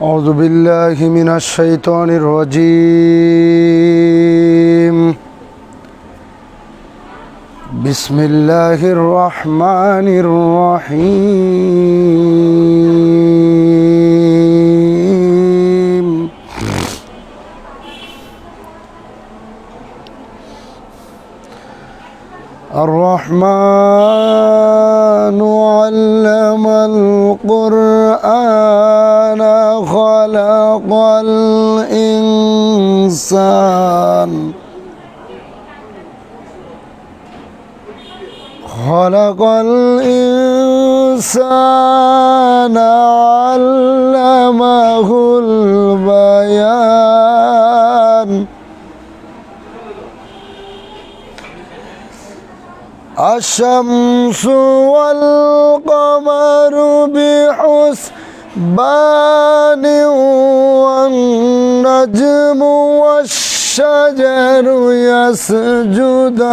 أعوذ بالله من الشيطان الرجيم. بسم الله الرحمن الرحيم. الرحمن علم القرآن خلق الإنسان علمه البيان. الشمس والقمر بحسبان والنجم والشجر يسجدان.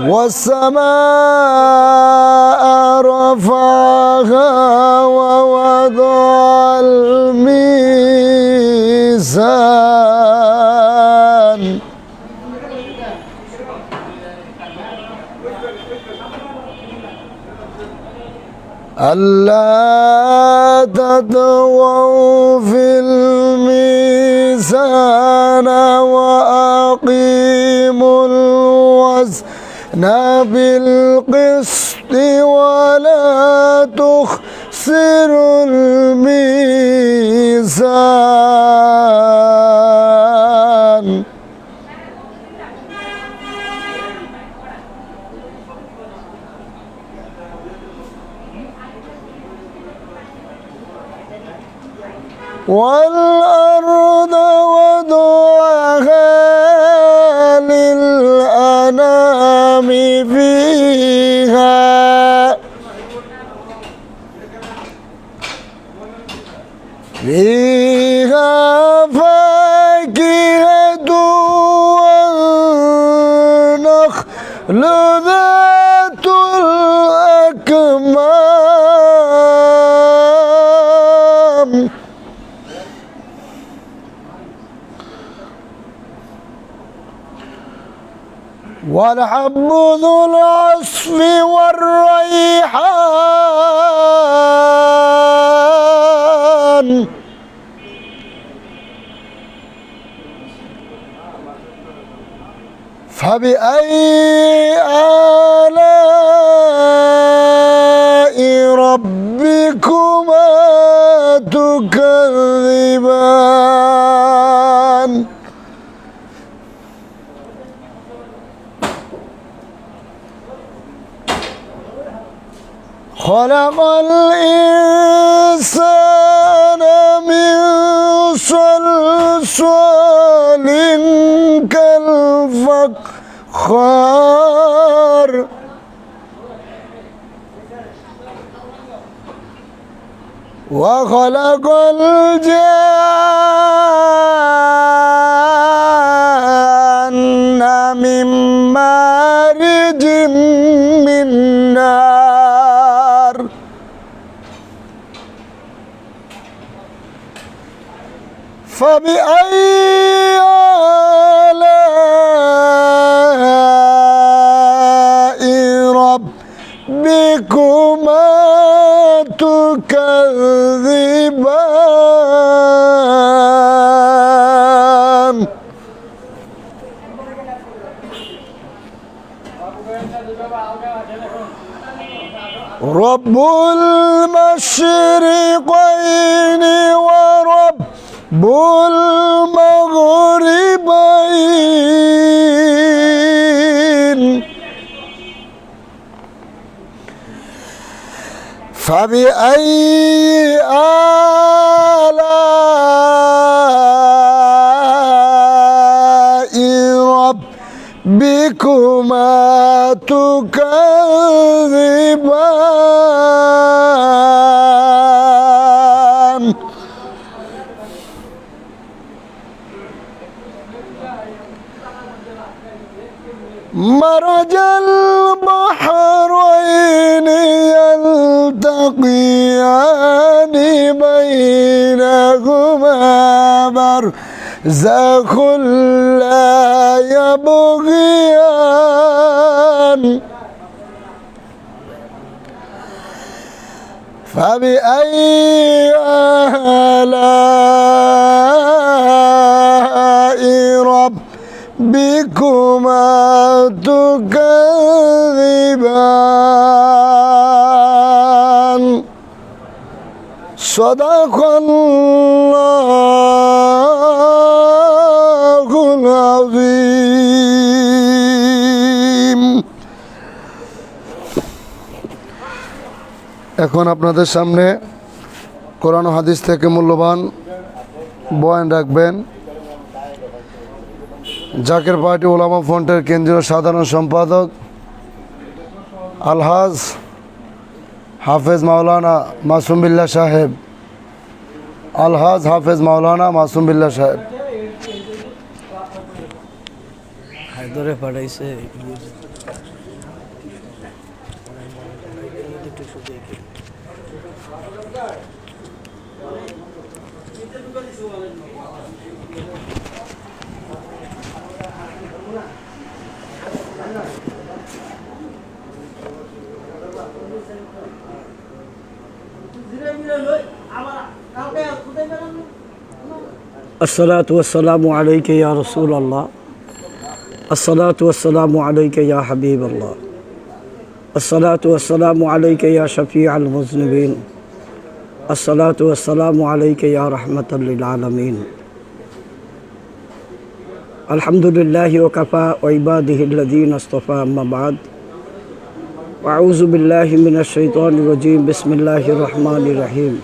والسماء رفعها ووضع الميزان ألا تطغوا في الميزان وأقيموا الوزن بالقسط ولا تخسروا الميزان. والأرض وضعها للأنام فيها فاكهة والنخل ذات الأكمام والحب ذو العصف والريحان فبأي آلاء ربكما تكذبان. خلق الإنسان من صلصال كالفخار وخلق الجان من مارج من نار فبأي آلاء ربكما تكذبان. رب المشرقين ورب المغربين فبأي آلاء ربكما تكذبان. مرج باقيان بينهما برزخ لا يبغيان فبأي آلاء ربكما تكذبان صدق الله العظيم এখন আপনাদের সামনে কোরআন ও হাদিস থেকে মূল্যবান বয়ান রাখবেন জাকের পার্টি ওলামা ফ্রন্টের কেন্দ্রীয় সাধারণ সম্পাদক আলহাজ হাফেজ মাওলানা মাসুম বিল্লাহ সাহেব আলহাজ হাফেজ মাওলানা মাসুম বিল্লাহ সাহেব হায়দরে পাঠাইছে الصلاة والسلام عليك يا رسول الله الصلاة والسلام عليك يا حبيب الله الصلاة والسلام عليك يا شفيع المذنبين الصلاة والسلام عليك يا رحمة للعالمين الحمد لله وكفى وعباده الذين اصطفى أما بعد وأعوذ بالله من الشيطان الرجيم بسم الله الرحمن الرحيم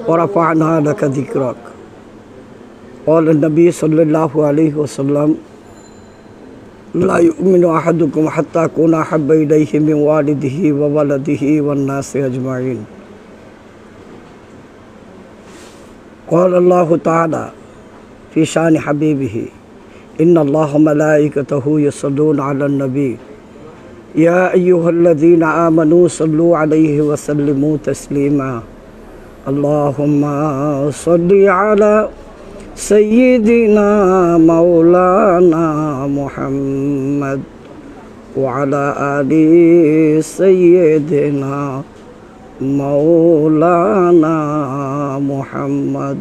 ورفعنا لك ذكرك قال النبي صلى الله عليه وسلم لا يؤمن أحدكم حتى أكون أحب إليه من والده وولده والناس أجمعين قال الله تعالى في شان حبيبه إن الله ملائكته يصلون على النبي يا أيها الذين آمنوا صلوا عليه وسلموا تسليما اللهم صل على سيدنا مولانا محمد وعلى آل سيدنا مولانا محمد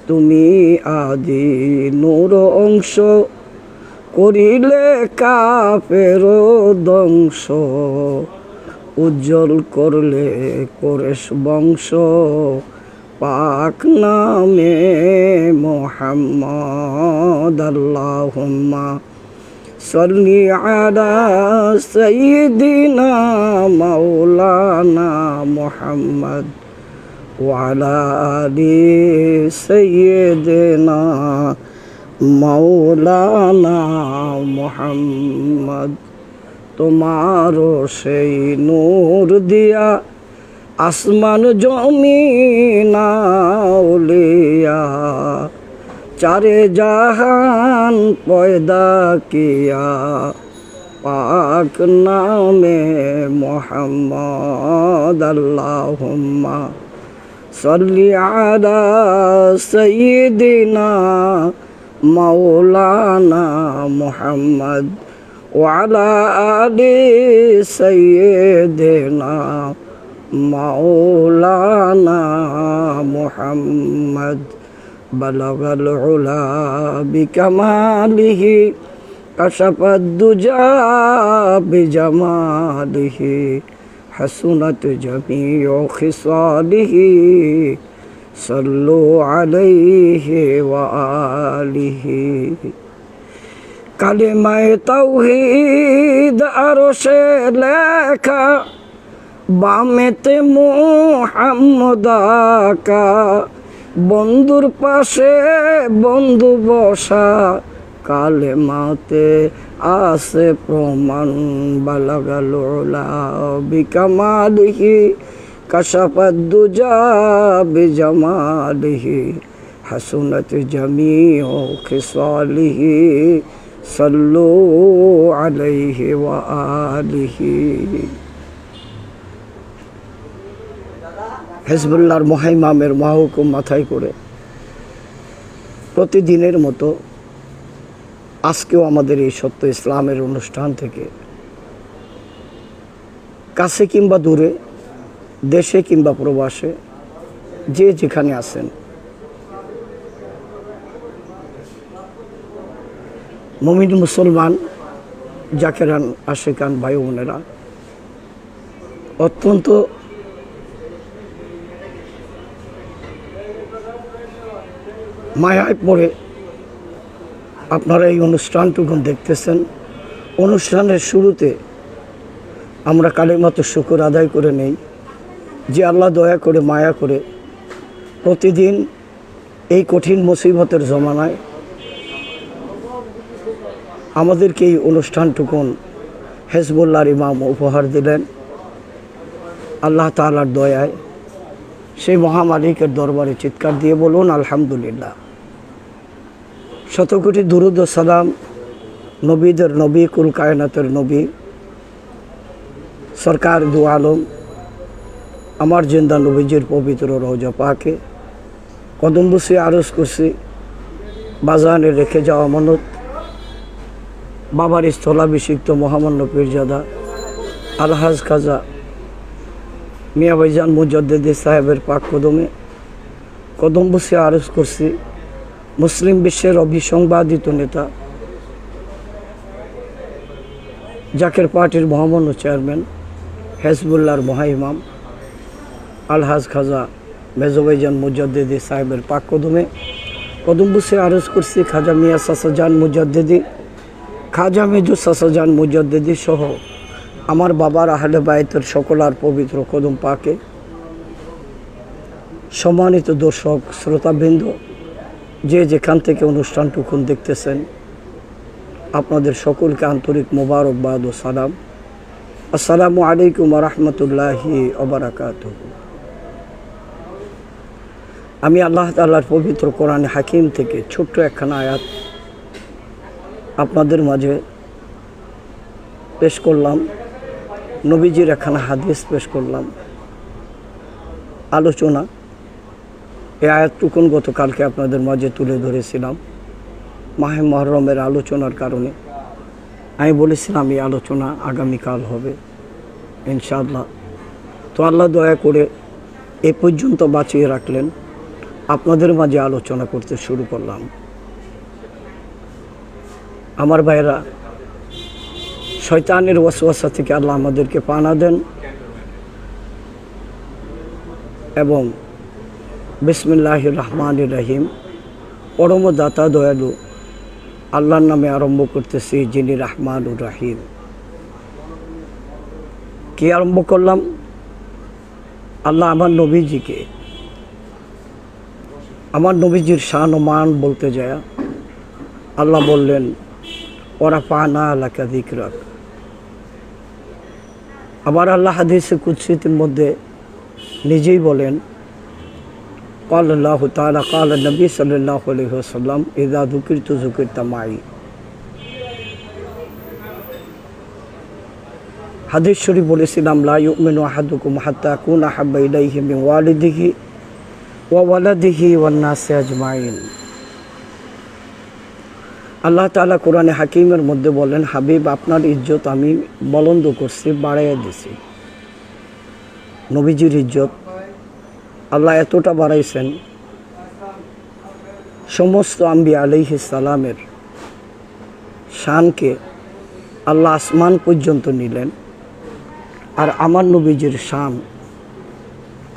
তুমি আদি নূর অংশ করিলে কাফের ধ্বংস উজ্জ্বল করলে কোরেশ বংশ পাক নামে মুহাম্মদ আল্লাহুম্মা সাল্লি আলা সাইয়্যিদিনা মাওলানা মুহাম্মদ ওয়া আলা আলি সাইয়্যিদিনা মাওলানা মুহাম্মদ তোমারও সেই নূর দিয়া আসমান জমিন আউলিয়া চারে জাহান পয়দা কিয়া পাক নামে মুহাম্মদ আল্লাহুম্মা সাল্লি আলা সাইয়্যিদিনা মাওলানা মুহাম্মদ وعلى آل سيدنا مولانا محمد بلغ العلا بكماله كشف الدجى بجماله حسنت جميع خصاله صلوا عليه وآله কালিমায়ে তাওহীদ আরশে লেখা বামেতে মুহাম্মদ আকা বন্ধুর পাশে বন্ধু বসা কালেমাতে আছে প্রমাণ বালাগাল উলা বিকামালিহি কাশাফাদ দুজা বিজামালিহি হাসুনাত জামিউ খিসালিহি সাল্লু আলাইহি ওয়া আলিহি হেজবুল্লাহর মহাইমামের মহাহুকুম মাথায় করে প্রতিদিনের মতো আজকেও আমাদের এই সত্য ইসলামের অনুষ্ঠান থেকে কাছে কিংবা দূরে, দেশে কিংবা প্রবাসে, যে যেখানে আছেন, মুমিন মুসলমান জাকেরান আশিকান ভাই বোনেরা, অত্যন্ত মায়ায় পড়ে আপনারা এই অনুষ্ঠানটুকু দেখতেছেন। অনুষ্ঠানের শুরুতে আমরা কালিমাতুশ শুকর আদায় করে নেই যে আল্লাহ দয়া করে মায়া করে প্রতিদিন এই কঠিন মুসিবতের জমানায় আমাদেরকে এই অনুষ্ঠানটুকুন হেজবুল্লাহর ইমাম উপহার দিলেন। আল্লাহ তাআলার দয়ায় সেই মহামালিকের দরবারে চিৎকার দিয়ে বলুন আলহামদুলিল্লাহ। শতকোটি দুরুদ ও সালাম নবীদের নবী, কুল কায়নাতের নবী, সরকার দু আলম আমার জিন্দা নবীজির পবিত্র রওজা পাকে কদম বসে আরজ করছি বাজানে রেখে যাওয়া আমানত বাবার স্থলাভিষিক্ত মহামান্য পীরজাদা আলহাজ খাজা মিয়া ভাইজান মুজাদ্দেদি সাহেবের পাক কদমে কদম বসে আরজ করছি মুসলিম বিশ্বের অভিসংবাদিত নেতা, জাকের পার্টির মহামান্য চেয়ারম্যান, হেজবুল্লাহর মহাইমাম আলহাজ খাজা মেজো ভাইজান মুজাদ্দেদি সাহেবের পাক কদমে কদম বসে আরজ করছি খাজা মিয়া সাসাজান মুজাদ্দেদি, খাজা মেজো সাসাজান মুজাদ্দেদি সহ আমার বাবার আহলে বায়তের সকলার পবিত্র কদম পাকে। সম্মানিত দর্শক শ্রোতাবৃন্দ, যে যেখান থেকে অনুষ্ঠানটুকুন দেখতেছেন, আপনাদের সকলকে আন্তরিক মোবারকবাদ ও সালাম। আসসালামু আলাইকুম ওয়া রাহমাতুল্লাহি ওয়া বারাকাতুহু। আমি আল্লাহ তাআলার পবিত্র কোরআন হাকিম থেকে ছোট্ট একখানা আয়াত আপনাদের মাঝে পেশ করলাম, নবীজির একখানা হাদিস পেশ করলাম। আলোচনা এই আয়াতটুকুন গতকালকে আপনাদের মাঝে তুলে ধরেছিলাম। মাহে মুহররমের আলোচনার কারণে আমি বলেছিলাম এই আলোচনা আগামীকাল হবে ইনশাআল্লাহ। তো আল্লাহ দয়া করে এ পর্যন্ত বাঁচিয়ে রাখলেন, আপনাদের মাঝে আলোচনা করতে শুরু করলাম। আমার ভাইরা, শয়তানের ওয়াসওয়াসা থেকে আল্লাহ আমাদেরকে পানা দেন এবং বিসমিল্লাহির রহমানির রহিম, পরম দাতা দয়ালু আল্লাহর নামে আরম্ভ করতেছি, যিনি রহমানুর রহিম। কি আরম্ভ করলাম? আল্লাহ আমার নবীজিকে, আমার নবীজির শান ও মান বলতে যায় আল্লাহ বললেন ওরা পানা লাকা যিকরাক। আবার আল্লাহ হাদিসে কুদসির মধ্যে নিজেই বলেন قال الله تعالى قال النبي صلى الله عليه وسلم إذا ذكرت ذكرت معي। হাদিস শরীফ বলেছিলাম লা ইউমিনু আহাদুকুম হাত্তা আকুনা আহাব্বা ইলাইহি মিন ওয়ালিদিহি ওয়া ওয়ালাদিহি ওয়ান নাসি আজমাইন। আল্লাহ তাআলা কোরআনে হাকিমের মধ্যে বলেন, হাবিব আপনার ইজ্জত আমি বুলন্দ করছি, বাড়াইয়া দিছি। নবীজির ইজ্জত আল্লাহ এতটা বাড়াইছেন, সমস্ত আম্বিয়া আলাইহিস সালামের শানকে আল্লাহ আসমান পর্যন্ত নিলেন, আর আমার নবীজির শান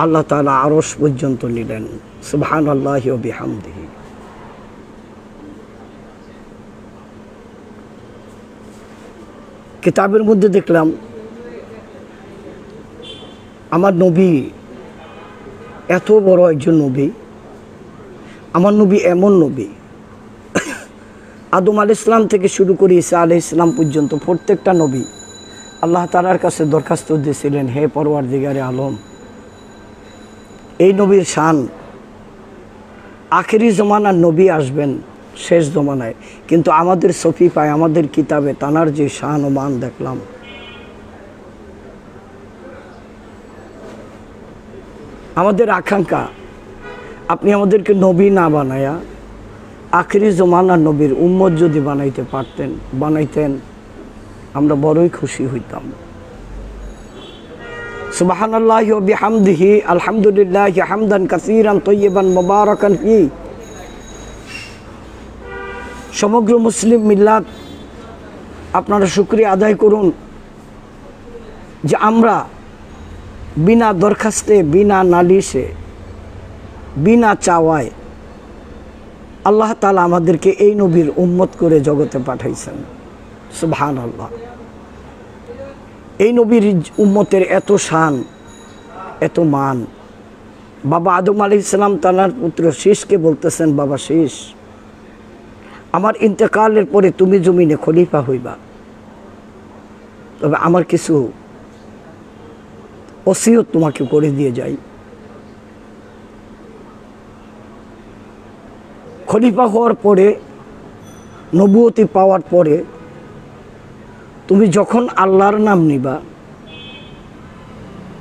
আল্লাহ তাআলা আরশ পর্যন্ত নিলেন। সুবহানাল্লাহি ওয়া বিহামদিহি। কিতাবের মধ্যে দেখলাম আমার নবী এত বড় একজন নবী, আমার নবী এমন নবী, আদম আলাইহিস সালাম থেকে শুরু করে ঈসা আলাইহিস সালাম পর্যন্ত প্রত্যেকটা নবী আল্লাহ তাআলার কাছে দরখাস্ত দিয়েছিলেন, হে পরওয়ারদিগারে আলম, এই নবীর শান, আখেরি জমানার নবী আসবেন শেষ জমানায়, কিন্তু আমাদের সফিফায় আমাদের কিতাবে তানার যে শান ও মান দেখলাম, আমাদের আকাঙ্ক্ষা আপনি আমাদেরকে নবী না বানায়া আখিরি জমানার নবীর উম্মত যদি বানাইতেন আমরা বড়ই খুশি হইতাম। সুবহানাল্লাহি ওয়া বিহামদিহি আলহামদুলিল্লাহি হামদান কাসীরান তাইয়িবান মুবারাকান ফি। সমগ্র মুসলিম মিল্লাত আপনারা শুকরিয়া আদায় করুন যে আমরা বিনা দরখাস্তে, বিনা নালিশে, বিনা চাওয়ায় আল্লাহ তাআলা আমাদেরকে এই নবীর উম্মত করে জগতে পাঠাইছেন। সুবহানাল্লাহ। এই নবীর উম্মতের এত শান, এত মান। বাবা আদম আলাইহিস সালাম তার পুত্র শীষকে বলতেছেন, বাবা শীষ, আমার ইন্তেকালের পরে তুমি জমিনে খলিফা হইবা, তবে আমার কিছু ওসিয়ত তোমাকে করে দিয়ে যাই। খলিফা হওয়ার পরে, নবুয়তি পাওয়ার পরে তুমি যখন আল্লাহর নাম নিবা,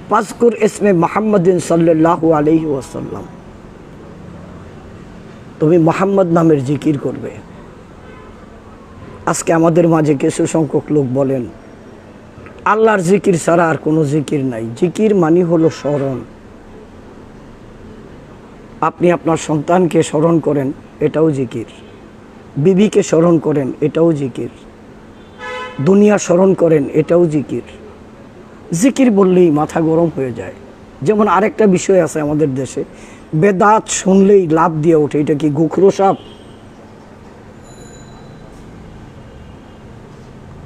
পাজকুর ইসমে মুহাম্মাদিন সাল্লাল্লাহু আলাইহি ওয়াসাল্লাম, তুমি মুহাম্মদ নামের জিকির করবে। আজকে আমাদের মাঝে কিছু সংখ্যক লোক বলেন আল্লাহর জিকির ছাড়া আর কোনো জিকির নাই। জিকির মানে হলো স্মরণ। আপনি আপনার সন্তানকে স্মরণ করেন, এটাও জিকির। বিবিকে স্মরণ করেন, এটাও জিকির। দুনিয়া স্মরণ করেন, এটাও জিকির। জিকির বললেই মাথা গরম হয়ে যায়। যেমন আরেকটা বিষয় আছে আমাদের দেশে, বেদাত শুনলেই লাভ দিয়ে ওঠে। এটা কি গোখরো সাপ?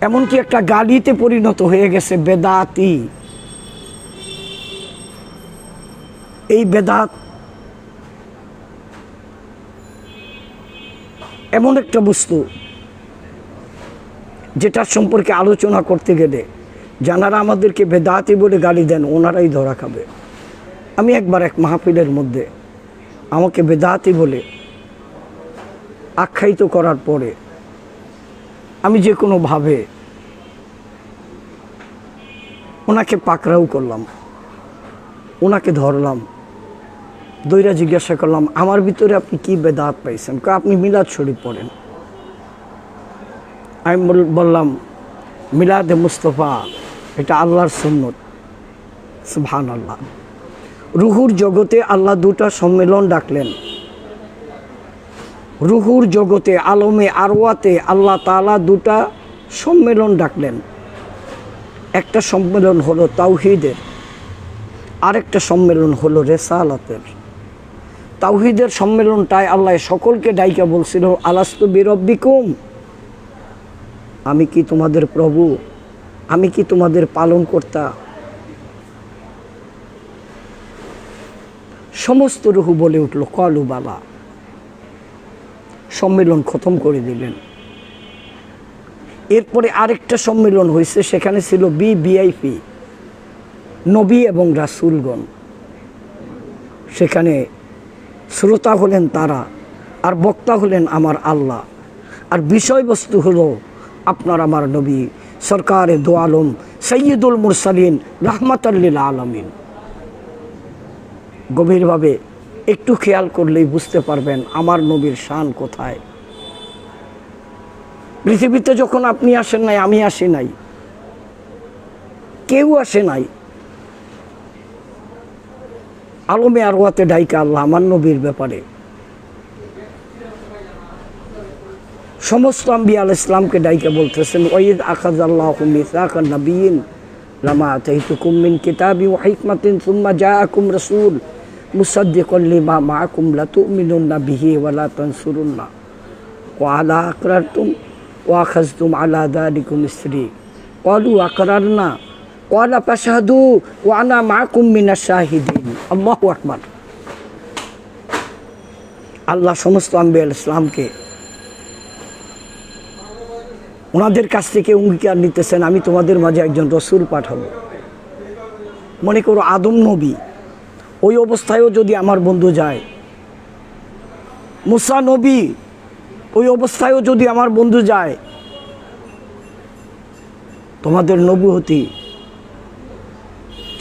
এমনকি একটা গালিতে পরিণত হয়ে গেছে বেদাতি। এই বেদাত এমন একটা বস্তু যেটার সম্পর্কে আলোচনা করতে গেলে যারা আমাদেরকে বেদাতি বলে গালি দেন ওনারাই ধরা খাবে। আমি একবার এক মাহফিলের মধ্যে আমাকে বেদাতি বলে আখ্যায়িত করার পরে আমি যে কোনোভাবে ওনাকে পাকড়াও করলাম, ওনাকে ধরলাম, দইরা জিজ্ঞাসা করলাম আমার ভিতরে আপনি কি বেদাত পাইছেন? আপনি মিলাদ শরীফ পড়েন। আমি বললাম মিলাদে মুস্তফা এটা আল্লাহর সুন্নত। সুবহানাল্লাহ। রুহুর জগতে আল্লাহ দুটা সম্মেলন ডাকলেন। রুহুর জগতে, আলমে আরওয়াতে আল্লাহ তাআলা দুটা সম্মেলন ডাকলেন। একটা সম্মেলন হলো তাওহীদের, আরেকটা সম্মেলন হলো রিসালাতের। তাওহীদের সম্মেলনটায় আল্লাহ সকলকে ডাইকা বলছিল আলাস্তু বিরব্বিকুম, আমি কি তোমাদের প্রভু, আমি কি তোমাদের পালনকর্তা? সমস্ত রুহু বলে উঠল ক্বালু বালা। সম্মেলন খতম করে দিলেন। এরপরে আরেকটা সম্মেলন হয়েছে, সেখানে ছিল ভিআইপি, নবী এবং রাসূলগণ। সেখানে শ্রোতা হলেন তারা, আর বক্তা হলেন আমার আল্লাহ, আর বিষয়বস্তু হলো আপনার আমার নবী সরকারে দো আলম সৈয়দুল মুরসালিন রাহমাতাল লিল আলামিন। গভীরভাবে একটু খেয়াল করলেই বুঝতে পারবেন আমার নবীর শান কোথায়। পৃথিবীতে যখন আপনি আসেন নাই, আমি আসি নাই, কেউ আসে নাই, আলমে আরওয়াতে ডাইকা আল্লাহ আমার নবীর ব্যাপারে সমস্ত আম্বিয়া আলাইহিস সালামকে ডাইকা বলতেছেন ওয়াইদ আখাযাল্লাহু মিসাকান নাবিয়িন লামা আতাইতুকুম মিন কিতাবি ওয়া হিকমাতিন সুম্মা জাআকুম রাসূল মুসাদ্দিকান লিমা মাআকুম লাতুমিনুন্না বিহি ওয়া লা তানসুরুন্না ওয়া আলা আকরারতুম ওয়া আখাযতুম আলা যালিকুম ইসরি ক্বালু আকরারনা ক্বালা ফাশহাদু ওয়া আনা মাআকুম মিনাশ শাহিদিন। আল্লাহু আকবার। আল্লাহ সমস্ত আম্বিয়া আলাইহিস সালামকে ওনাদের কাছ থেকে অঙ্গীকার নিতেছেন আমি তোমাদের মাঝে একজন রসুল পাঠাবো। মনে করো আদম নবী, ওই অবস্থায়ও যদি আমার বন্ধু যায়, মুসা নবী, ওই অবস্থায়ও যদি আমার বন্ধু যায়, তোমাদের নবুয়তি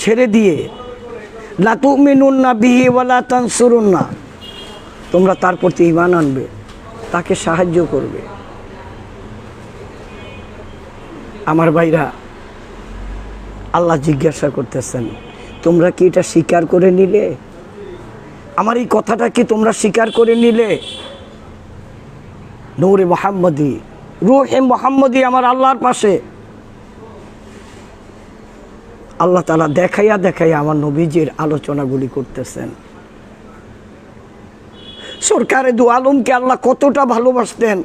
ছেড়ে দিয়ে লা তুমিনুন্না বিহি ওয়ালা তানসুরুন্না, তোমরা তার প্রতি ঈমান আনবে, তাকে সাহায্য করবে। আমার ভাইরা, আল্লাহ জিজ্ঞাসা করতেছেন, তোমরা কি এটা স্বীকার করে নিলে? আমার এই কথাটা কি তোমরা স্বীকার করে নিলে? নূরে মুহাম্মদী, রূহে মুহাম্মদী আমার আল্লাহর পাশে। আল্লাহ তাআলা দেখাইয়া দেখাইয়া আমার নবীজির আলোচনাগুলি করতেছেন। সরকারে দু আলমকে আল্লাহ কতটা ভালোবাসতেন।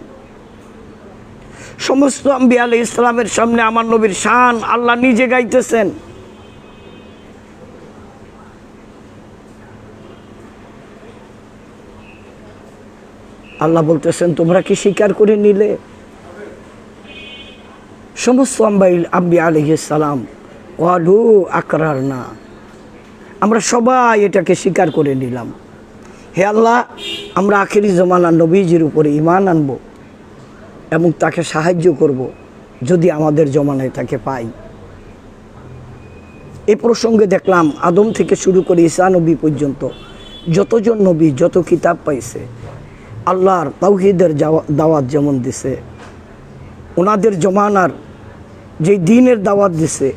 সমস্ত আম্বিয়া আলাইহিস ইসলামের সামনে আমার নবীর শান আল্লাহ নিজে গাইতেছেন। আল্লাহ বলতেছেন, তোমরা কি স্বীকার করে নিলে? সমস্ত আম্বিয়া আলাইহিস সালাম ওয়ালু আকরারনা, আমরা সবাই এটাকে স্বীকার করে নিলাম। হে আল্লাহ, আমরা আখিরি জমানার নবীজির উপরে ঈমান আনবো এবং তাকে সাহায্য করব যদি আমাদের জমানায় তাকে পাই। এ প্রসঙ্গে দেখলাম আদম থেকে শুরু করে ঈসা নবী পর্যন্ত যতজন নবী যত কিতাব পাইছে, আল্লাহর তাওহীদের দাওয়াত যেমন দিছে, ওনাদের জমানার যে দ্বীনের দাওয়াত দিছে,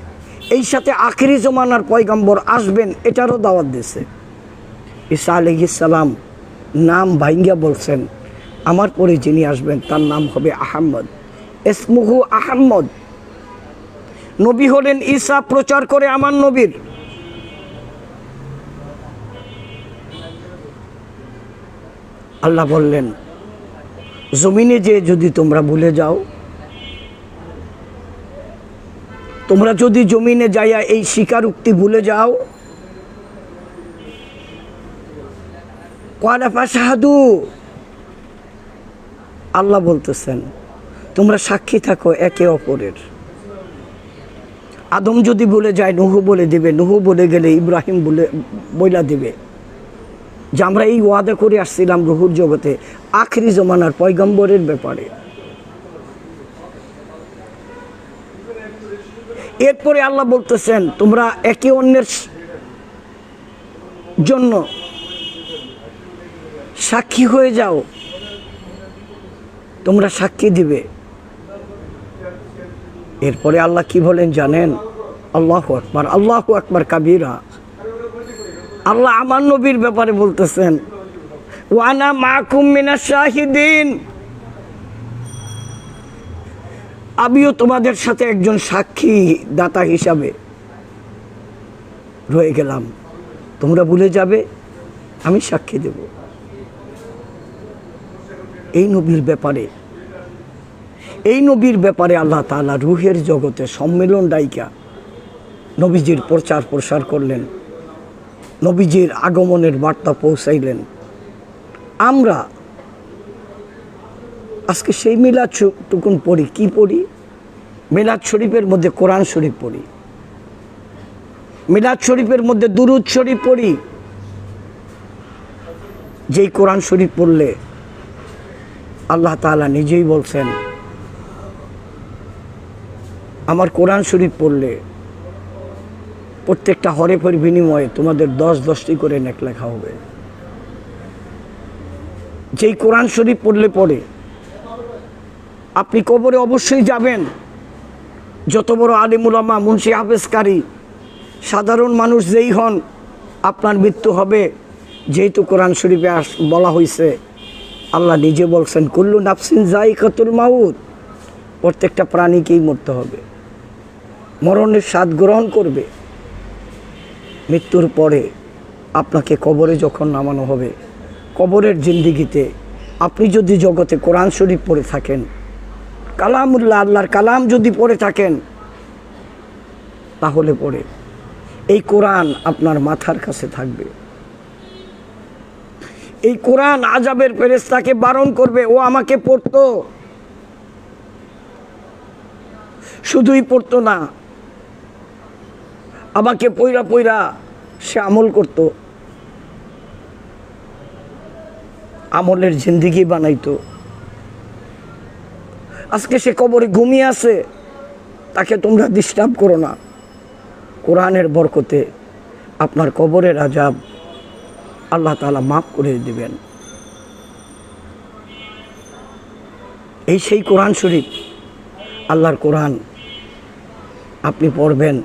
এই সাথে আখিরি জমানার পয়গম্বর আসবেন এটারও দাওয়াত দিছে। ঈসা আলাইহিস সালাম নাম ভাঙ্গিয়া বলছেন, আমার পরে যিনি আসবেন তার নাম হবে আহম্মদ, ইসমুহু আহম্মদ। নবী হলেন ঈসা, প্রচার করে আমার নবীর। আল্লাহ বললেন, জমিনে যে যদি তোমরা ভুলে যাও, তোমরা যদি জমিনে যাইয়া এই স্বীকারোক্তি ভুলে যাও, ক্বালা ফাশহাদু, আল্লাহ বলতেছেন তোমরা সাক্ষী থাকো একে অপরের। আদম যদি বলে যায় নুহু বলে দেবে, নুহু বলে গেলে ইব্রাহিম বইলা দেবে যে আমরা এই ওয়াদা করে আসছিলাম রুহুর জগতে আখিরি জমানার পয়গম্বরের ব্যাপারে। এরপরে আল্লাহ বলতেছেন তোমরা একে অন্যের জন্য সাক্ষী হয়ে যাও, তোমরা সাক্ষী দিবে। এরপরে আল্লাহ কি বলেন জানেন? আল্লাহু আকবার, আল্লাহু আকবার কাবীরা। আল্লাহ আমার নবীর ব্যাপারে বলতেছেন, ওয়া আনা মাআকুম মিনাশ শাহিদিন, আমিও তোমাদের সাথে একজন সাক্ষী দাতা হিসাবে রয়ে গেলাম। তোমরা ভুলে যাবে, আমি সাক্ষী দেব। এই নবীর ব্যাপারে আল্লাহ তাআলা রুহের জগতে সম্মেলন ডাইকা নবীজির প্রচার প্রসার করলেন, নবীজির আগমনের বার্তা পৌঁছাইলেন। আমরা আজকে সেই মিলাদ টুকুন পড়ি। কি পড়ি? মিলাদ শরীফের মধ্যে কোরআন শরীফ পড়ি, মিলাদ শরীফের মধ্যে দুরূদ শরীফ পড়ি। যেই কোরআন শরীফ পড়লে আল্লাহ তাআলা নিজেই বলছেন, আমার কোরআন শরীফ পড়লে প্রত্যেকটা হরফের বিনিময়ে তোমাদের 10-10টি করে নেক লেখা হবে। যেই কোরআন শরীফ পড়লে পরে আপনি কবরে অবশ্যই যাবেন। যত বড় আলিম উলামা, মুন্সি, হাফেজ, কারি, সাধারণ মানুষ যেই হন, আপনার মৃত্যু হবে। যেহেতু কোরআন শরীফে বলা হয়েছে, আল্লাহ নিজে বলছেন কুল্লু নাফসিন যায়িকাতুল মাউত, প্রত্যেকটা প্রাণীকেই মরতে হবে, মরণের স্বাদ গ্রহণ করবে। মৃত্যুর পরে আপনাকে কবরে যখন নামানো হবে, কবরের জিন্দিগিতে আপনি যদি জগতে কোরআন শরীফ পড়ে থাকেন, কালামুল্লাহ, আল্লাহর কালাম যদি পড়ে থাকেন, তাহলে পরে এই কোরআন আপনার মাথার কাছে থাকবে। এই কোরআন আযাবের ফেরেশতাকে বারণ করবে, ও আমাকে পড়তো। শুধুই পড়তো না, আমাকে পইরা পইরা সে আমল করত, আমলের জিন্দিগি বানাইতো। আজকে সে কবরে ঘুমিয়ে আছে, তাকে তোমরা ডিস্টার্ব করো না। কোরআনের বরকতে আপনার কবরের আযাব আল্লাহ তাআলা মাফ করে দিবেন। এই সেই কোরআন শরীফ, আল্লাহর কোরআন আপনি পড়বেন,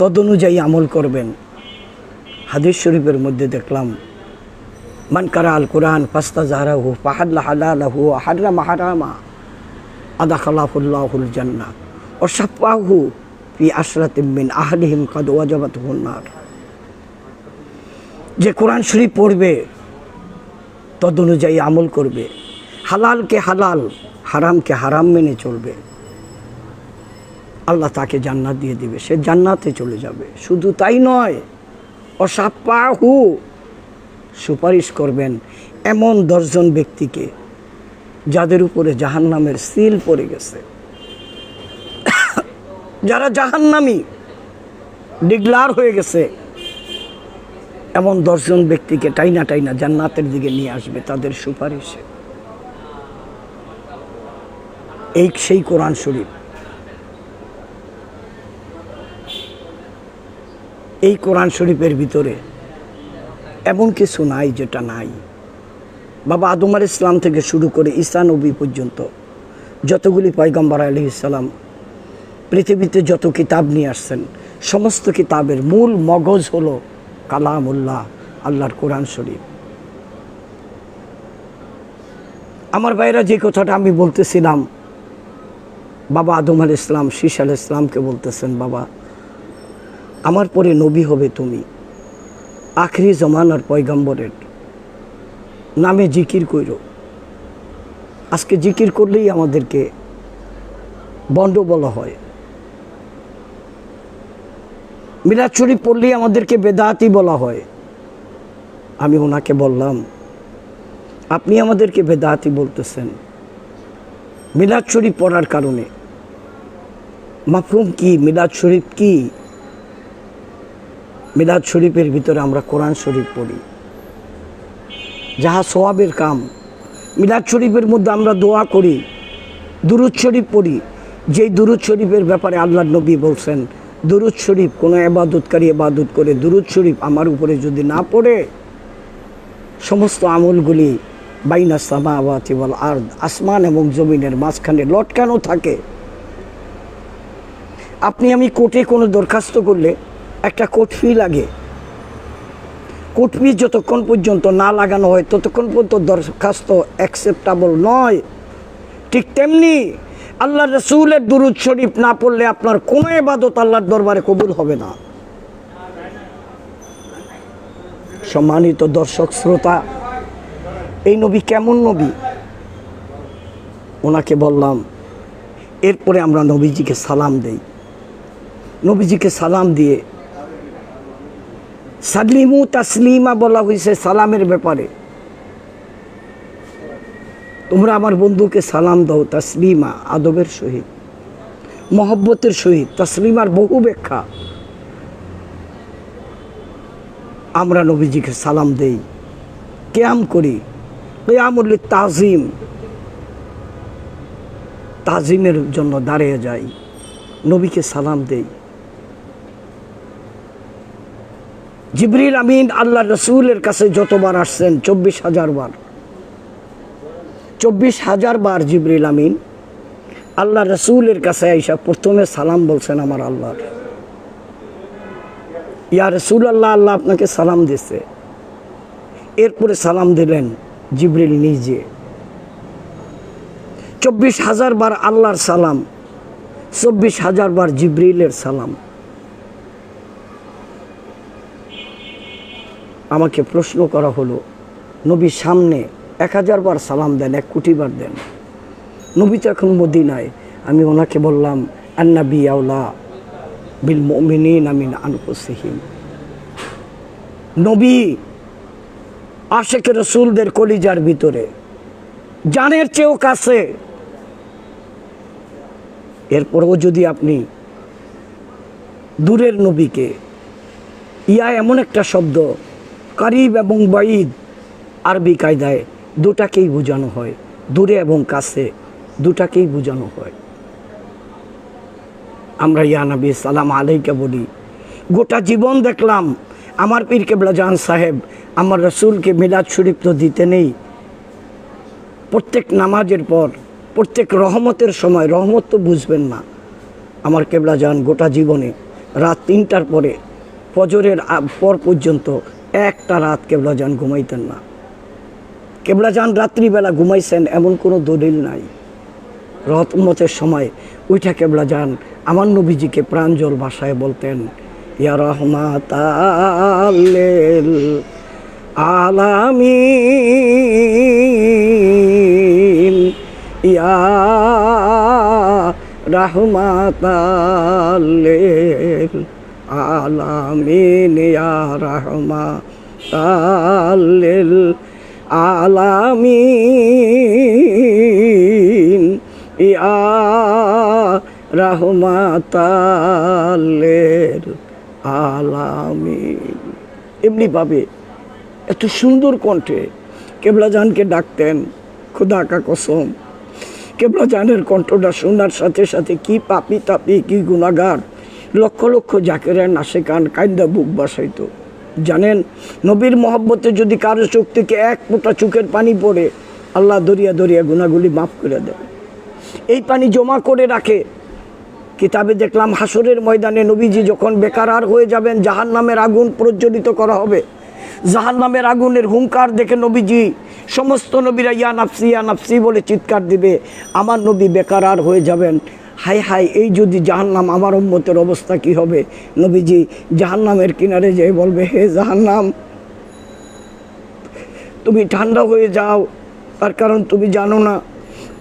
তদনুযায়ী আমল করবেন। হাদিস শরীফের মধ্যে দেখলাম, মান কারা আল কোরআন ফাস্তাজারাহু ফাহাল্লা হালালাহু ওয়া হাররামা হারামা আদাখালাহুল্লাহুল জান্নাহ ওয়া শাফাহু ফি আশরাতিম মিন আহলিহিম কাদ ওয়াজাবাতুহুন নার। যে কোরআন শরীফ পড়বে, তদনুযায়ী আমল করবে, হালালকে হালাল, হারামকে হারাম মেনে চলবে, আল্লাহ তাকে জান্নাত দিয়ে দিবে, সে জান্নাতে চলে যাবে। শুধু তাই নয়, অসাপ্পাহু, সুপারিশ করবেন এমন 10 জন ব্যক্তিকে যাদের উপরে জাহান্নামের সিল পড়ে গেছে, যারা জাহান্নামী ডিক্লার হয়ে গেছে, এমন 10 জন ব্যক্তিকে টাইনা টাইনা জান্নাতের দিকে নিয়ে আসবে তাদের সুপারিশে। এই সেই কোরআন শরীফ। এই কোরআন শরীফের ভিতরে এমন কিছু নাই যেটা নাই। বাবা আদম আলাইহিস সালাম থেকে শুরু করে ঈসা নবী পর্যন্ত যতগুলি পয়গম্বর আলাইহিস সালাম পৃথিবীতে যত কিতাব নিয়ে আসছেন, সমস্ত কিতাবের মূল মগজ হলো কালামুল্লাহ, আল্লাহর কোরআন শরীফ। আমার ভাইরা, যে কথাটা আমি বলতেছিলাম, বাবা আদম আলাইহিস সালাম শীস আলাইহিস সালামকে বলতেছেন, বাবা আমার পরে নবী হবে তুমি, আখরি জমানার পয়গম্বরের নামে জিকির কইরো। আজকে জিকির করলেই আমাদেরকে বন্ড বলা হয়, মিলাদ শরীফ পড়লেই আমাদেরকে বেদাতি বলা হয়। আমি ওনাকে বললাম, আপনি আমাদেরকে বেদাতি বলতেছেন মিলাদ শরীফ পড়ার কারণে, মাফহুম কি? মিলাদ শরীফ কি? মিলাদ শরীফের ভিতরে আমরা কোরআন শরীফ পড়ি, যাহা সওয়াবের কাম। মিলাদ শরীফের মধ্যে আমরা দোয়া করি, দুরূদ শরীফ পড়ি, যেই দুরূদ শরীফের ব্যাপারে আল্লাহর নবী বলছেন, দুরূদ শরীফ কোনো ইবাদতকারী ইবাদত করে দুরূদ শরীফ আমার উপরে যদি না পড়ে, সমস্ত আমলগুলি বাইনা সামাওয়াতি ওয়াল আরদ, আসমান এবং জমিনের মাঝখানে লটকানো থাকে। আপনি আমি কোর্টে কোনো দরখাস্ত করলে একটা কোর্ট ফি লাগে, কোর্ট ফি যতক্ষণ পর্যন্ত না লাগানো হয় ততক্ষণ পর্যন্ত দরখাস্ত অ্যাকসেপ্টেবল নয়। ঠিক তেমনি আল্লাহ রসুলের দুরূদ শরীফ না পড়লে আপনার কোনো ইবাদত আল্লাহর দরবারে কবুল হবে না। সম্মানিত দর্শক শ্রোতা, এই নবী কেমন নবী? ওনাকে বললাম, এরপরে আমরা নবীজিকে সালাম দেই। নবীজিকে সালাম দিয়ে, সালিমু তাসলিমা বলা হয়েছে সালামের ব্যাপারে। তোমরা আমার বন্ধুকে সালাম দাও তাসলিমা, আদবের সহিত, মহব্বতের সহিত। তাসলিমার বহু ব্যাখ্যা। আমরা নবীজিকে সালাম দেই, কিয়াম করি, কিয়ামুল তাজিম, তাজিমের জন্য দাঁড়িয়ে যাই, নবীকে সালাম দেই। জিবরিল আমিন আল্লাহ রসুলের কাছে যতবার আসছেন, 24,000 বার, 24,000 বার জিবরিল আমিন আল্লাহ রসুলের কাছে আইসা প্রথমে সালাম বলছেন আমার আল্লাহর, ইয়া রসুল আল্লাহ, আল্লাহ আপনাকে সালাম দিছে। এরপরে সালাম দিলেন জিবরিল নিজে। 24,000 বার আল্লাহর সালাম, 24,000 বার জিবরিলের সালাম। আমাকে প্রশ্ন করা হলো, নবীর সামনে 1000 বার সালাম দেন, 1 কোটি বার দেন, নবী তো এখন মদিনায়। আমি ওনাকে বললাম, আন্নাবী আওলা বিল মুমিনিনা মিন আনফুসিহিম, নবী আশিক রাসূলদের কলিজার ভিতরে, জানের চেয়েও কাছে। এরপরও যদি আপনি দূরের নবীকে, ইয়া এমন একটা শব্দ, কারিব এবং বাঈদ আরবি কায়দায় দুটাকেই বোঝানো হয়, দূরে এবং কাছে দুটাকেই বোঝানো হয়। আমরা ইয়া নবী সালাম আলাইকা বলি, গোটা জীবন দেখলাম আমার পীর কেবলা জান সাহেব আমার রসুলকে মিলাদ শরীফ তো দিতে নেই। প্রত্যেক নামাজের পর, প্রত্যেক রহমতের সময়, রহমত তো বুঝবেন না, আমার কেবলা জান গোটা জীবনে রাত 3টার পরে ফজরের পর পর্যন্ত একটা রাত কেবলা জান ঘুমাইতেন না। কেবলা জান রাত্রিবেলা ঘুমাইছেন এমন কোনো দলিল নাই। রহমতের সময় ওইটা কেবলা জান আমার নবীজিকে প্রাঞ্জল ভাষায় বলতেন, ইয়া রহমাতাল লিল আলামিন, ইয়া রহমাতাল লিল আলামিন, ইয়া রহমাতাল লিল আলামিন, ইয়া রহমাতাল লিল আলামিন। এমনিভাবে এত সুন্দর কণ্ঠে কেবলা জানকে ডাকতেন। খুদা কা কসম, কেবলা জানের কণ্ঠটা শোনার সাথে সাথে কি পাপি তাপি, কি গুনাহগার, লক্ষ লক্ষ জাকেরের নাশে কান কাইন্দা বুক বাসাইতো। জানেন, নবীর মহব্বতে যদি কারো চোখ থেকে এক ফোঁটা চোখের পানি পড়ে, আল্লাহ দরিয়া দরিয়া গুনাহগুলি মাফ করে দেয়। এই পানি জমা করে রাখে। কিতাবে দেখলাম হাসরের ময়দানে নবীজি যখন বেকারার হয়ে যাবেন, জাহান্নামের আগুন প্রজ্বলিত করা হবে। জাহান্নামের আগুনের হুঙ্কার দেখে নবীজি, সমস্ত নবীরা ইয়া নাফসি বলে চিৎকার দিবে। আমার নবী বেকারার হয়ে যাবেন। হাই হাই, এই যদি জাহান্নাম, আমার উম্মতের অবস্থা কি হবে? নবীজি জাহান্নামের কিনারে যেয়ে বলবে, হে জাহান্নাম, তুমি ঠান্ডা হয়ে যাও। তার কারণ তুমি জানো না,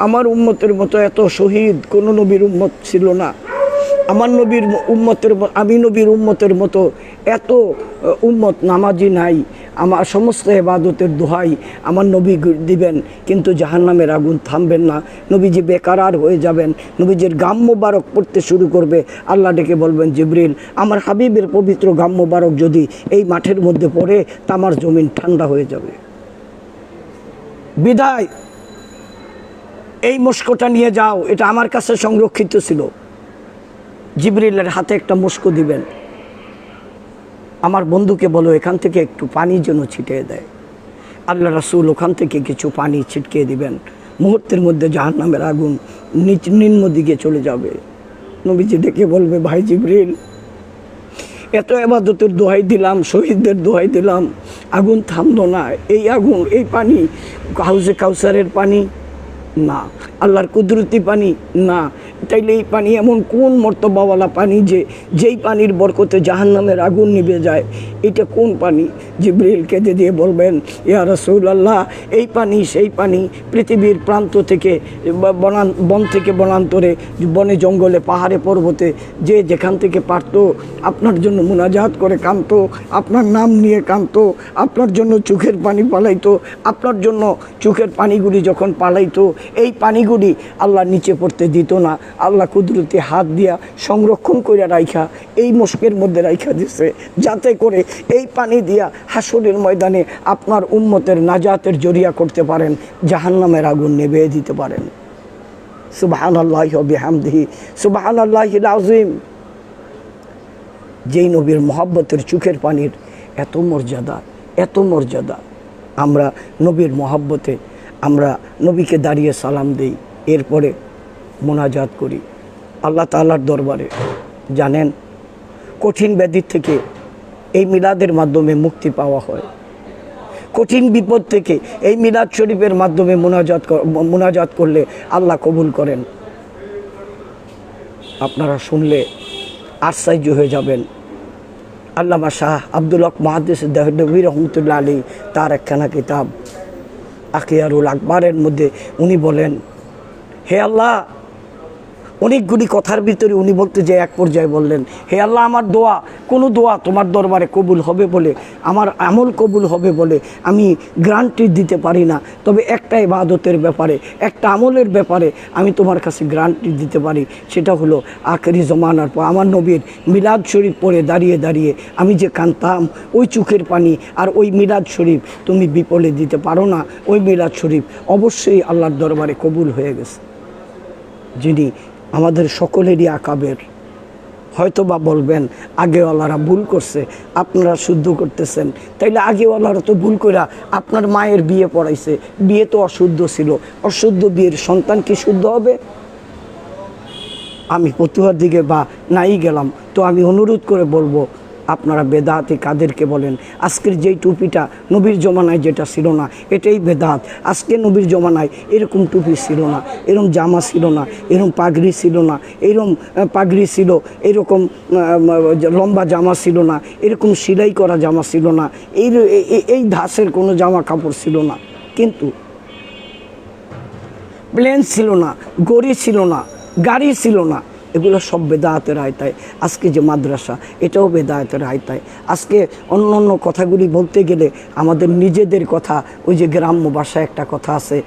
আমার উম্মতের মতো এত শহীদ কোনো নবীর উম্মত ছিল না। আমার নবীর উম্মতের, আমি নবীর উম্মতের মতো এত উম্মত নামাজি নাই। আমার সমস্ত ইবাদতের দোহাই আমার নবী দিবেন, কিন্তু জাহান্নামের আগুন থামবেন না। নবীজি বেকারার হয়ে যাবেন। নবীজির গাম মোবারক পড়তে শুরু করবে। আল্লাহ ডেকে বলবেন, জিবরিল, আমার হাবিবের পবিত্র গাম মোবারক যদি এই মাঠের মধ্যে পড়ে, তা আমার জমিন ঠান্ডা হয়ে যাবে। বিদায়, এই মস্কোটা নিয়ে যাও, এটা আমার কাছে সংরক্ষিত ছিল। জিবরিলের হাতে একটা মস্কো দিবেন, আমার বন্ধুকে বলো এখান থেকে একটু পানি যেন ছিটিয়ে দেয়। আল্লাহ রাসূল ওখান থেকে কিছু পানি ছিটকে দিবেন। মুহূর্তের মধ্যে জাহান্নামের আগুন নিম্ন দিকে চলে যাবে। নবীজি ডেকে বলবে, ভাই জিবরিল, এত ইবাদতের দোহাই দিলাম, শহীদদের দোহাই দিলাম, আগুন থামলো না। এই আগুন, এই পানি হাউজে কাউসারের পানি না, আল্লাহর কুদরতি পানি না। তাইলে এই পানি এমন কোন মর্তবাওয়ালা পানি যে যেই পানির বরকতে জাহান্নামের আগুন নিভে যায়? এটা কোন পানি? জিবরিল কেঁদে দিয়ে বলবেন, ইয়া রাসূলুল্লাহ, এই পানি সেই পানি পৃথিবীর প্রান্ত থেকে, বন থেকে বনান্তরে, বনে জঙ্গলে, পাহাড়ে পর্বতে যে যেখান থেকে পারত আপনার জন্য মুনাজাত করে কাঁদতো, আপনার নাম নিয়ে কাঁদতো, আপনার জন্য চোখের পানি পালাইতো। আপনার জন্য চোখের পানিগুলি যখন পালাইতো, এই পানিগুলি আল্লাহ নিচে পড়তে দিত না। আল্লাহ কুদরতি হাত দিয়া সংরক্ষণ করে রাইখা এই মস্কের মধ্যে রাইখা দিছে, যাতে করে এই পানি দিয়া হাসরের ময়দানে আপনার উম্মতের নাজাতের জরিয়া করতে পারেন, জাহান্নামের আগুন নিভিয়ে দিতে পারেন। সুবহানাল্লাহি ওয়া বিহামদিহি, সুবহানাল্লাহিল আযীম। যেই নবীর মহব্বতের চোখের পানির এত মর্যাদা, এত মর্যাদা, আমরা নবীর মহব্বতে আমরা নবীকে দাঁড়িয়ে সালাম দেই, এরপরে মোনাজাত করি আল্লাহ তাআলার দরবারে। জানেন, কঠিন ব্যাধির থেকে এই মিলাদের মাধ্যমে মুক্তি পাওয়া হয়। কঠিন বিপদ থেকে এই মিলাদ শরীফের মাধ্যমে মোনাজাত করলে আল্লাহ কবুল করেন। আপনারা শুনলে আশ্চর্য হয়ে যাবেন। আল্লামা শাহ আব্দুল হক মুহাদ্দিস দেহলভী রহমতুল্লাহ আলী, তার একখানা কিতাব আখিয়ারুল আকবারের মধ্যে উনি বলেন, হে আল্লাহ, অনেকগুলি কথার ভিতরে উনি বলতে যে এক পর্যায়ে বললেন, হে আল্লাহ, আমার দোয়া, কোনো দোয়া তোমার দরবারে কবুল হবে বলে, আমার আমল কবুল হবে বলে আমি গ্যারান্টি দিতে পারি না। তবে একটা ইবাদতের ব্যাপারে, একটা আমলের ব্যাপারে আমি তোমার কাছে গ্যারান্টি দিতে পারি। সেটা হলো আখেরি জমানার পর আমার নবীর মিলাদ শরীফ পড়ে দাঁড়িয়ে দাঁড়িয়ে আমি যে কাঁদতাম, ওই চোখের পানি আর ওই মিলাদ শরীফ তুমি বিপলে দিতে পারো না। ওই মিলাদ শরীফ অবশ্যই আল্লাহর দরবারে কবুল হয়ে গেছে। যিনি আমাদের সকলেরই আকাবের, হয়তো বা বলবেন আগেওয়ালারা ভুল করছে, আপনারা শুদ্ধ করতেছেন। তাইলে আগেওয়ালারা তো ভুল কইরা আপনার মায়ের বিয়ে পড়াইছে, বিয়ে তো অশুদ্ধ ছিল, অশুদ্ধ বিয়ের সন্তান কি শুদ্ধ হবে? আমি ফতুয়ার দিকে বা নাই গেলাম, তো আমি অনুরোধ করে বলবো, আপনারা বেদাতি কাদেরকে বলেন? আজকের যেই টুপিটা নবীর জমানায় যেটা ছিল না, এটাই বেদাত। আজকে নবীর জমানায় এরকম টুপি ছিল না, এরকম জামা ছিল না, এরকম পাগড়ি ছিল না, এরকম পাগড়ি ছিল, এরকম লম্বা জামা ছিল না, এরকম সেলাই করা জামা ছিল না, এই ধাঁচের কোনো জামা কাপড় ছিল না, কিন্তু প্লেন ছিল না, গড়ি ছিল না, গাড়ি ছিল না, এগুলো সব বেদাতের আয়তায়। আজকে যে মাদ্রাসা, এটাও বেদাতের আয়তায়। আজকে অন্য অন্য কথাগুলি বলতে গেলে আমাদের নিজেদের কথা, ওই যে গ্রাম্য ভাষায় একটা কথা আছে,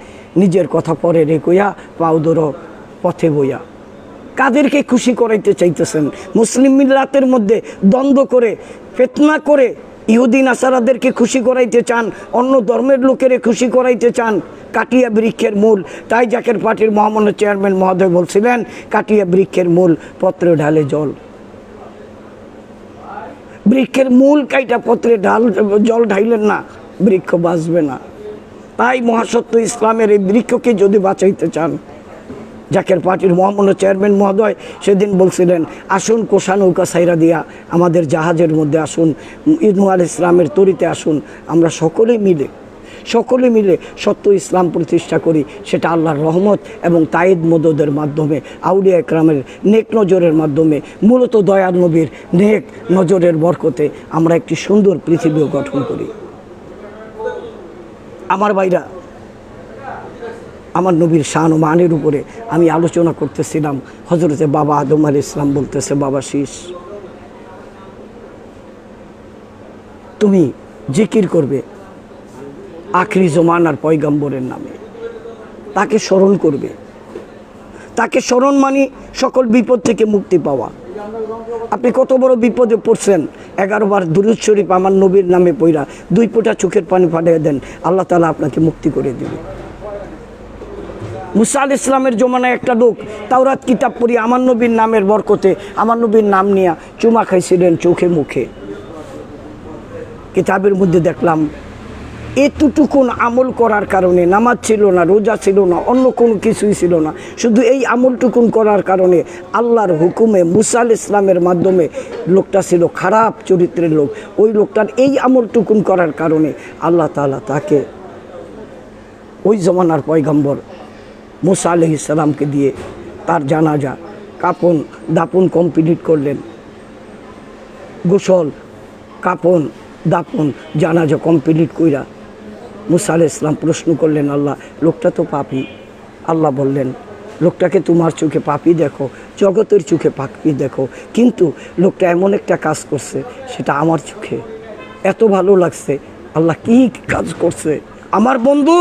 নিজের কথা পরে রেখইয়া পাও ধরো পথে বইয়া। কাদেরকে খুশি করাইতে চাইতেছেন? মুসলিম মিল্লাতের মধ্যে দ্বন্দ্ব করে, ফিতনা করে ইহুদি নাসারাদেরকে খুশি করাইতে চান, অন্য ধর্মের লোকেরে খুশি করাইতে চান। কাটিয়া বৃক্ষের মূল, তাই জাকের পার্টির মহামান্য চেয়ারম্যান মহোদয় বলছিলেন, কাটিয়া বৃক্ষের মূল পত্রে ঢালে জল। বৃক্ষের মূল কাইটা পত্রে জল ঢাইলেন না, বৃক্ষ বাঁচবে না। তাই মহাসত্য ইসলামের এই বৃক্ষকে যদি বাঁচাইতে চান, জাকের পার্টির মহামান্য চেয়ারম্যান মহোদয় সেদিন বলছিলেন, আসুন কোষা নৌকা সাইরা দিয়া আমাদের জাহাজের মধ্যে আসুন, নূহ আলাইহিস ইসলামের তরিতে আসুন, আমরা সকলে মিলে সত্য ইসলাম প্রতিষ্ঠা করি। সেটা আল্লাহর রহমত এবং তায়েদ মদদের মাধ্যমে, আউলিয়া একরামের নেক নজরের মাধ্যমে, মূলত দয়াল নবীর নেক নজরের বরকতে আমরা একটি সুন্দর পৃথিবীও গঠন করি। আমার ভাইরা, আমার নবীর শান ও মানের উপরে আমি আলোচনা করতেছিলাম। হজরতে বাবা আদম আলাইহিস ইসলাম বলতেছে, বাবা শীষ, তুমি জিকির করবে আখরি জমানার পয়গম্বরের নামে, তাকে স্মরণ করবে। তাকে স্মরণ মানে সকল বিপদ থেকে মুক্তি পাওয়া। আপনি কত বড় বিপদে পড়ছেন, 11 বার দুরূদ শরীফ আমার নবীর নামে পইরা 2 ফোঁটা চোখের পানি ফাটিয়ে দেন, আল্লাহ তাআলা আপনাকে মুক্তি করে দেবে। মুসা আলাইহিস ইসলামের জমানায় একটা লোক তাওরাত কিতাব পড়ি আমার নবীর নামের বরকতে, আমার নবীর নাম নিয়ে চুমা খাইছিলেন চোখে মুখে। কিতাবের মধ্যে দেখলাম এতটুকুন আমল করার কারণে, নামাজ ছিল না, রোজা ছিল না, অন্য কোনো কিছুই ছিল না, শুধু এই আমলটুকুন করার কারণে আল্লাহর হুকুমে মুসা আলাইহিস ইসলামের মাধ্যমে, লোকটা ছিল খারাপ চরিত্রের লোক, ওই লোকটার এই আমলটুকুন করার কারণে আল্লাহ তাআলা তাকে ওই জমানার পয়গম্বর মুসা আলাইহিস সালামকে দিয়ে তার জানাজা, কাফন, দাফন কমপ্লিট করলেন। গোসল, কাফন, দাফন, জানাজা কমপ্লিট কইরা মুসা আলাইহিস সালাম প্রশ্ন করলেন, আল্লাহ, লোকটা তো পাপী। আল্লাহ বললেন, লোকটাকে তোমার চোখে পাপী দেখো, জগতের চোখে পাপী দেখো, কিন্তু লোকটা এমন একটা কাজ করছে সেটা আমার চোখে এত ভালো লাগছে। আল্লাহ কি কাজ করছে? আমার বন্ধু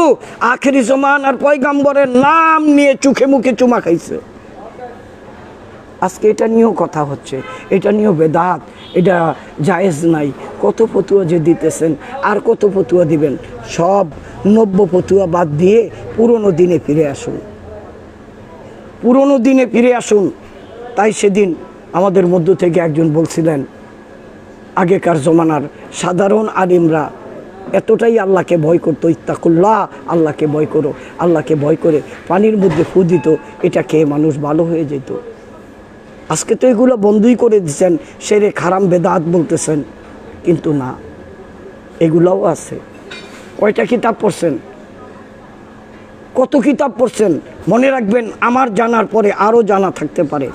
আখেরি জমানার পয়গম্বরের নাম নিয়ে চোখে মুখে চুমা খাইছে। আজকে এটা নিয়েও কথা হচ্ছে, এটা নিয়েও বেদাত, এটা জায়েজ নাই। কত ফতুয়া যে দিতেছেন, আর কত ফতুয়া দিবেন? সব 90 ফতুয়া বাদ দিয়ে পুরনো দিনে ফিরে আসুন, পুরনো দিনে ফিরে আসুন। তাই সেদিন আমাদের মধ্য থেকে একজন বলছিলেন, আগেকার জমানার সাধারণ আলিমরা এতটাই আল্লাহকে ভয় করতো, ইত্তাকুল্লাহ, আল্লাহকে ভয় করো, আল্লাহকে ভয় করে পানির মধ্যে ফু দিত, এটা খেয়ে মানুষ ভালো হয়ে যেত। আজকে তো এগুলো বন্ধই করে দিচ্ছেন, সেরে খারাম বেদাত বলতেছেন, কিন্তু না, এগুলোও আছে। কয়টা কিতাব পড়ছেন? কত কিতাব পড়ছেন? মনে রাখবেন, আমার জানার পরে আরও জানা থাকতে পারে।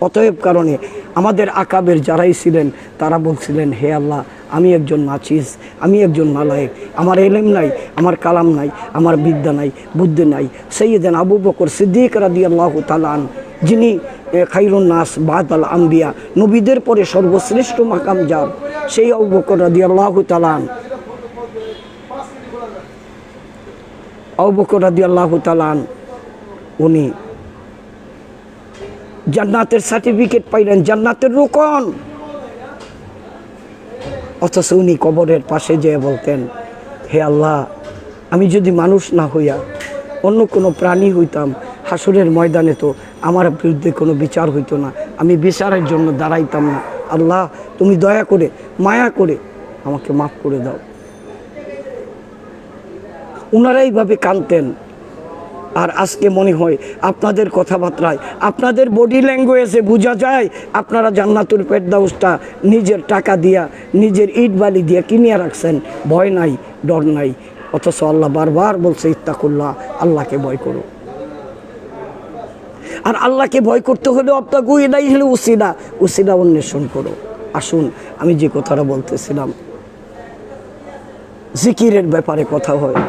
অতএব কারণে আমাদের আকাবের যারাই ছিলেন তারা বলছিলেন, হে আল্লাহ, আমি একজন নাচিস, আমি একজন নালায়েক, আমার এলেম নাই, আমার কালাম নাই, আমার বিদ্যা নাই, বুদ্ধি নাই। সৈয়দনা আবু বকর সিদ্দিক রাদিয়াল্লাহু তাআলা আন, যিনি খাইরুন নাস বাদাল আম্বিয়া, নবীদের পরে সর্বশ্রেষ্ঠ মাকাম যার, সেই আবু বকর রাদিয়াল্লাহু তাআলা আন, আবু বকর রাদিয়াল্লাহু তাআলা আন, উনি জান্নাতের সার্টিফিকেট পাইলেন, জান্নাতের রোকন। অথচ উনি কবরের পাশে যেয়ে বলতেন, হে আল্লাহ, আমি যদি মানুষ না হইয়া অন্য কোনো প্রাণী হইতাম, হাসরের ময়দানে তো আমার বিরুদ্ধে কোনো বিচার হইতো না, আমি বিচারের জন্য দাঁড়াইতাম না। আল্লাহ তুমি দয়া করে মায়া করে আমাকে মাফ করে দাও। ওনারা এইভাবে কাঁদতেন। আর আজকে মনে হয় আপনাদের কথাবার্তায়, আপনাদের বডি ল্যাঙ্গুয়েজে বোঝা যায় আপনারা জান্নাতুল ফেরদাউসটা নিজের টাকা দিয়া, নিজের ইট বালি দিয়া কিনিয়ে রাখছেন। ভয় নাই, ডর নাই। অথচ আল্লাহ বারবার বলছে ইত্তাকুল্লাহ, আল্লাহকে ভয় করো। আর আল্লাহকে ভয় করতে হলে অপ্তাগু এটাই হলে উসিলা অন্বেষণ করো। আসুন, আমি যে কথাটা বলতেছিলাম, জিকিরের ব্যাপারে কথা হয়।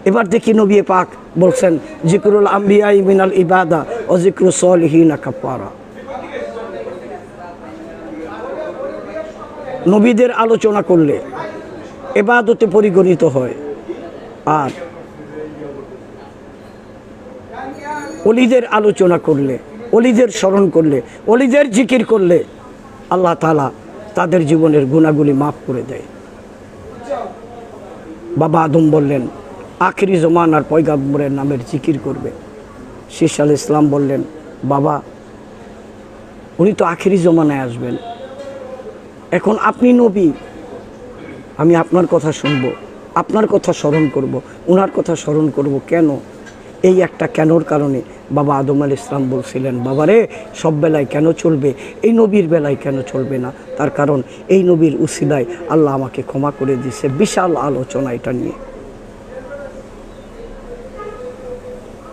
এবার দেখি নবী পাক বলছেন জিকরুল আম্বিয়া মিনাল ইবাদা ও জিকরু সলিহিনা কাফারা। নবীদের আলোচনা করলে ইবাদতে পরিগণিত হয়, আর ওলিদের আলোচনা করলে, ওলিদের স্মরণ করলে, ওলিদের জিকির করলে আল্লাহ তাআলা তাদের জীবনের গুনাহগুলি মাফ করে দেয়। বাবা আদম বললেন আখিরি জমানার পয়গাম্বরের নামের জিকির করবে। শীষ আল ইসলাম বললেন বাবা উনি তো আখিরি জমানায় আসবেন, এখন আপনি নবী, আমি আপনার কথা শুনবো, আপনার কথা স্মরণ করব, ওনার কথা স্মরণ করব। কেন? এই একটা কেনর কারণে বাবা আদম আল ইসলাম বলছিলেন বাবারে সব বেলায় কেন চলবে, এই নবীর বেলায় কেন চলবে না? তার কারণ এই নবীর উসিলায় আল্লাহ আমাকে ক্ষমা করে দিয়েছে। বিশাল আলোচনা এটা নিয়ে।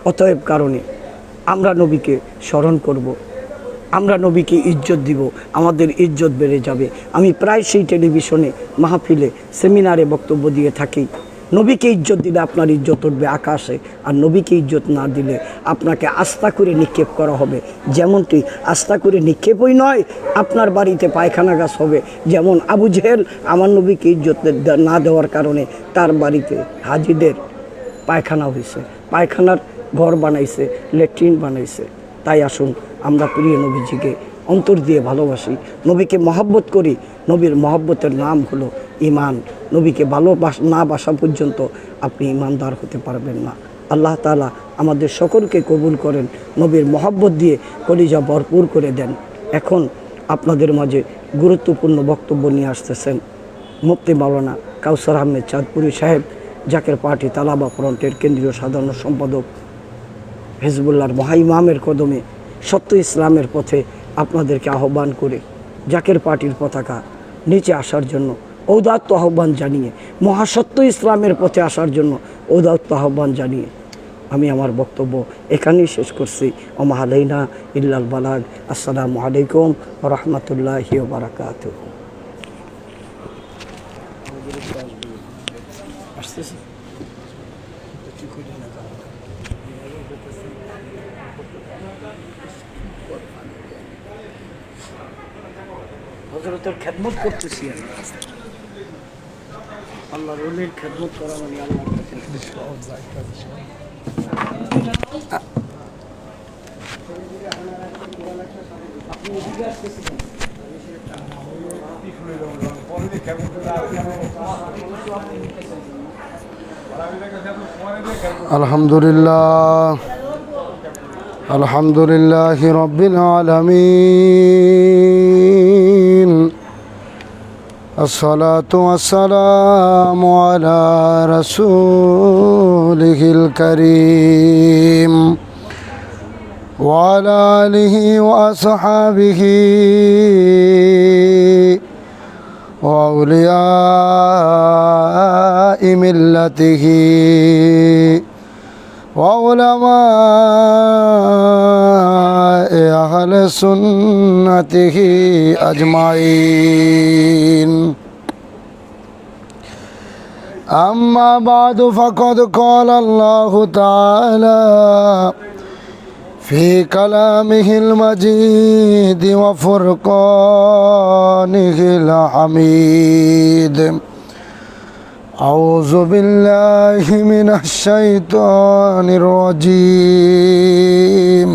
অতএব কারণে আমরা নবীকে স্মরণ করব, আমরা নবীকে ইজ্জত দিব, আমাদের ইজ্জত বেড়ে যাবে। আমি প্রায় সেই টেলিভিশনে, মাহফিলে, সেমিনারে বক্তব্য দিয়ে থাকি। নবীকে ইজ্জত দিলে আপনার ইজ্জত উঠবে আকাশে, আর নবীকে ইজ্জত না দিলে আপনাকে আস্থা করে নিক্ষেপ করা হবে। যেমনটি আস্থা করে নিক্ষেপই নয়, আপনার বাড়িতে পায়খানা গাছ হবে। যেমন আবু জেহেল আমার নবীকে ইজ্জত না দেওয়ার কারণে তার বাড়িতে হাজিদের পায়খানা হয়েছে, পায়খানার ঘর বানাইছে, ল্যাট্রিন বানাইছে। তাই আসুন আমরা প্রিয় নবীজিকে অন্তর দিয়ে ভালোবাসি, নবীকে মহব্বত করি। নবীর মহব্বতের নাম হলো ঈমান। নবীকে না বাসা পর্যন্ত আপনি ঈমানদার হতে পারবেন না। আল্লাহ তাআলা আমাদের সকলকে কবুল করেন, নবীর মহব্বত দিয়ে কলিজা ভরপুর করে দেন। এখন আপনাদের মাঝে গুরুত্বপূর্ণ বক্তব্য নিয়ে আসতেছেন মুফতি মাওলানা কাউসার আহমেদ চাঁদপুরি সাহেব, জাকের পার্টি তালাবা ফ্রন্টের কেন্দ্রীয় সাধারণ সম্পাদক, হিজবুল্লাহর মহাইমামের কদমে সত্য ইসলামের পথে আপনাদেরকে আহ্বান করে জাকের পার্টির পতাকা নিচে আসার জন্য ঔদাত্ত আহ্বান জানিয়ে, মহাসত্য ইসলামের পথে আসার জন্য ঔদাত্ত আহ্বান জানিয়ে আমি আমার বক্তব্য এখানেই শেষ করছি। ওমা আলাইনা ইল্লাল বালাগ। আসসালামু আলাইকুম ওয়া রাহমাতুল্লাহি ওয়া বারাকাতুহু। হযরতের খেদমত করতেছি আমি। আল্লাহর ওলির খেদমত করা মানে আল্লাহর কাছে আপনি এদিকে আসতেছিলেন। আলহামদুলিল্লাহ, আলহামদুলিল্লাহি রাব্বিল আলামিন। الصلاة والسلام على رسوله الكريم وعلى آله وأصحابه وأولياء ملته وعلماء أهل سنته أجمعين. أما بعد فقد قال الله تعالى في كلامه المجيد وفرقانه الحميد. أعوذ بالله من الشيطان الرجيم.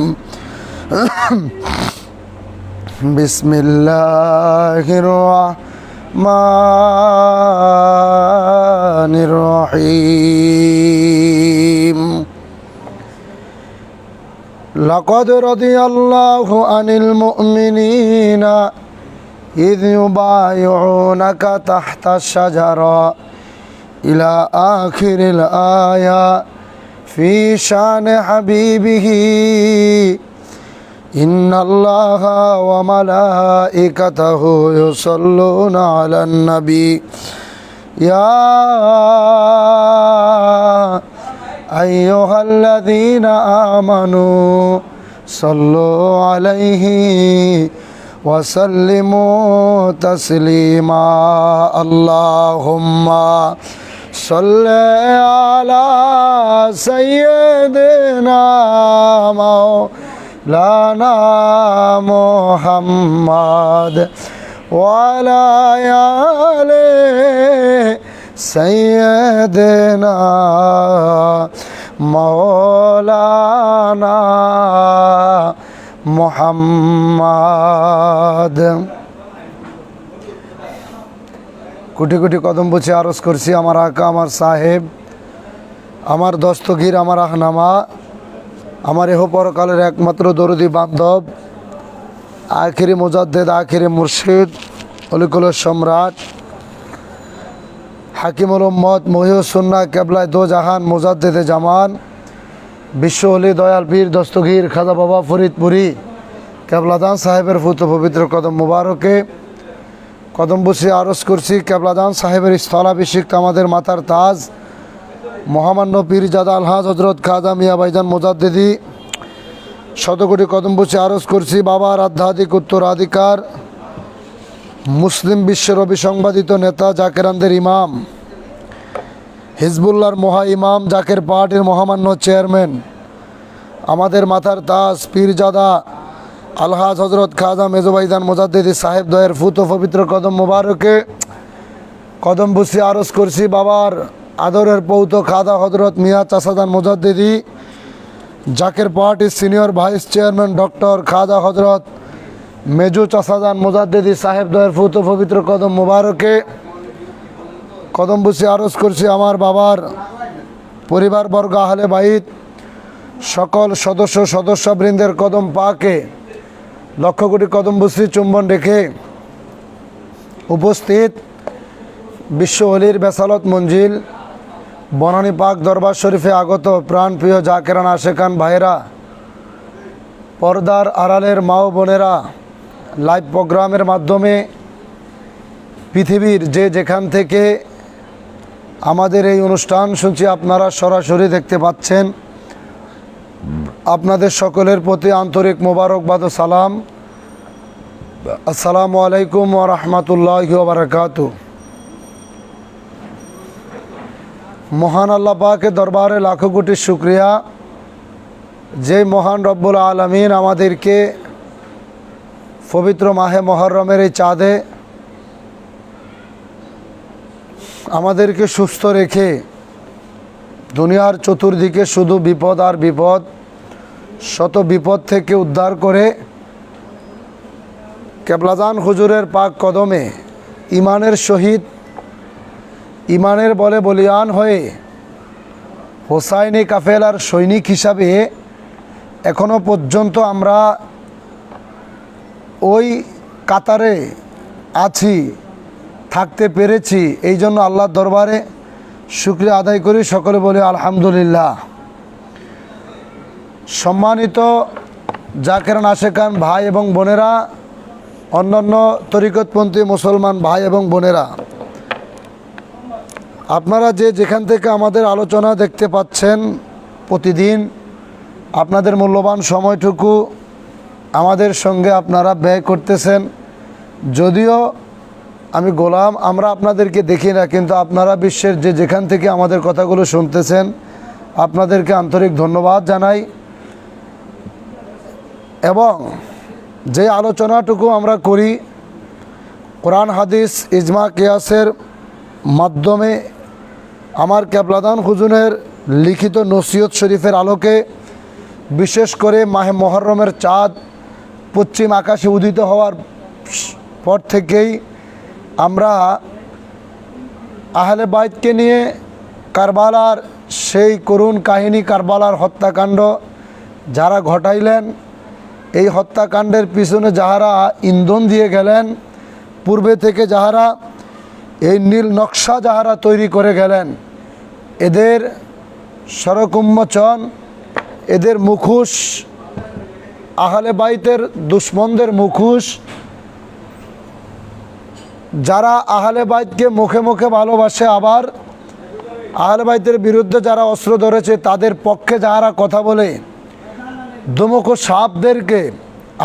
بسم الله الرحمن الرحيم. لقد رضي الله عن المؤمنين إذ يبايعونك تحت الشجرة إلى آخر الآية في شأن حبيبه إن الله وملائكته يصلون على النبي يا أيها الذين آمنوا صلوا عليه وسلموا تسليما اللهم صل على سيدنا مولانا محمد وعلى آل سيدنا مولانا محمد কোটি কোটি কদম বুঝে আরজ করছি আমার আকা, আমার সাহেব, আমার দস্তগীর, আমার আহনামা, আমার এহ পরকালের একমাত্র দরদি বান্ধব, আখিরি মুজাদ্দেদ, আখিরি মুর্শিদ, অলিকুল সম্রাট, হাকিমুল উম্মত, মহিউসুন্নাহ, কেবলায় দো জাহান, মুজাদ্দেদে জামান, বিশ্ব অলি, দয়াল পীর, দস্তগীর খাজা বাবা ফরিদপুরি কেবলাদান সাহেবের ফুত পবিত্র কদম মুবারকে কদম বসে আরজ করছি। কেবলাদান সাহেবের স্থলাভিষিক্ত আমাদের মাথার তাজ মহামান্য পীরজাদা আলহাজ হজরত খাজা মিয়া ভাইজান মুজাদ্দেদি শতকোটি কদম বসে আরজ করছি। বাবার আধ্যাত্মিক উত্তরাধিকার, মুসলিম বিশ্বের অবিসংবাদিত নেতা, জাকেরানদের ইমাম, হিজবুল্লাহর মহা ইমাম, জাকের পার্টির মহামান্য চেয়ারম্যান, আমাদের মাথার তাজ পীরজাদা আলহাজ হজরত খাজা মেজোবাইদান মুজাদ্দেদি সাহেব দয়ের ফুত পবিত্র কদম মুবারকে কদম বসি আরজ করছি। বাবার আদরের পৌত খাজা হজরত মিয়া চাষাদান মুজাদ্দেদি, জাকের পার্টির সিনিয়র ভাইস চেয়ারম্যান ডক্টর খাজা হজরত মেজু চাষাদান মুজাদ্দেদি সাহেব দয়ের ফুত পবিত্র কদম মুবারকে কদম বসি আরজ করছি। আমার বাবার পরিবারবর্গ, আহলে বাইত, সকল সদস্যবৃন্দের কদম পাকে লক্ষ কোটি কদম বসি চুম্বন রেখে উপস্থিত বিশ্ব অলির বেসালত মঞ্জিল বনানী পাক দরবার শরীফে আগত প্রাণপ্রিয় জাকেরান আশেকান ভাইরা, পর্দার আড়ালের মা ও বোনেরা, লাইভ প্রোগ্রামের মাধ্যমে পৃথিবীর যে যেখান থেকে আমাদের এই অনুষ্ঠান শুনছি আপনারা সরাসরি দেখতে পাচ্ছেন, আপনাদের সকলের প্রতি আন্তরিক মোবারকবাদ ও সালাম। আসসালামু আলাইকুম ওয়া রাহমাতুল্লাহি ওয়া বারাকাতুহু। মহান আল্লাহ পাকের দরবারে লাখো কোটি শুকরিয়া, যে মহান রব্বুল আলামিন আমাদেরকে পবিত্র মাহে মুহররমের এই চাঁদে আমাদেরকে সুস্থ রেখে দুনিয়ার চতুর্দিকে শুধু বিপদ আর বিপদ, শত বিপদ থেকে উদ্ধার করে কেবলাদান হুজুরের পাক কদমে ইমানের সহিত, ইমানের বলে বলিয়ান হয়ে হোসাইনি কাফেলার সৈনিক হিসাবে এখনো পর্যন্ত আমরা ওই কাতারে আছি, থাকতে পেরেছি। এই জন্য আল্লাহর দরবারে শুকরিয়া আদায় করি, সকলে বলি আলহামদুলিল্লাহ। সম্মানিত জাকেরান আশেকান ভাই এবং বোনেরা, অন্যান্য তরিকতপন্থী মুসলমান ভাই এবং বোনেরা, আপনারা যে যেখান থেকে আমাদের আলোচনা দেখতে পাচ্ছেন, প্রতিদিন আপনাদের মূল্যবান সময়টুকু আমাদের সঙ্গে আপনারা ব্যয় করতেছেন। যদিও আমি গোলাম, আমরা আপনাদেরকে দেখি না, কিন্তু আপনারা বিশ্বের যে যেখান থেকে আমাদের কথাগুলো শুনতেছেন, আপনাদেরকে আন্তরিক ধন্যবাদ জানাই। এবং যে আলোচনাটুকু আমরা করি কোরআন হাদিস ইজমা কিয়াসের মাধ্যমে, আমার কেবলাদান হুজুরের লিখিত নসিহত শরীফের আলোকে, বিশেষ করে মাহে মুহররমের চাঁদ পশ্চিম আকাশে উদিত হওয়ার পর থেকেই আমরা আহলে বাইতকে নিয়ে কারবালার সেই করুণ কাহিনী, কারবালার হত্যাকাণ্ড, যারা ঘটাইলেন, এই হত্যাকাণ্ডের পিছনে যাহারা ইন্ধন দিয়ে গেলেন, পূর্বে থেকে যাহারা এই নীল নকশা যাহারা তৈরি করে গেলেন, এদের সড়ক উন্মোচন, এদের মুখোশ, আহলে বাইতের দুশ্মনদের মুখোশ, যারা আহলে বাইতকে মুখে মুখে ভালোবাসে আবার আহলে বাইতের বিরুদ্ধে যারা অস্ত্র ধরেছে তাদের পক্ষে যারা কথা বলে, দুমুখ সাপদেরকে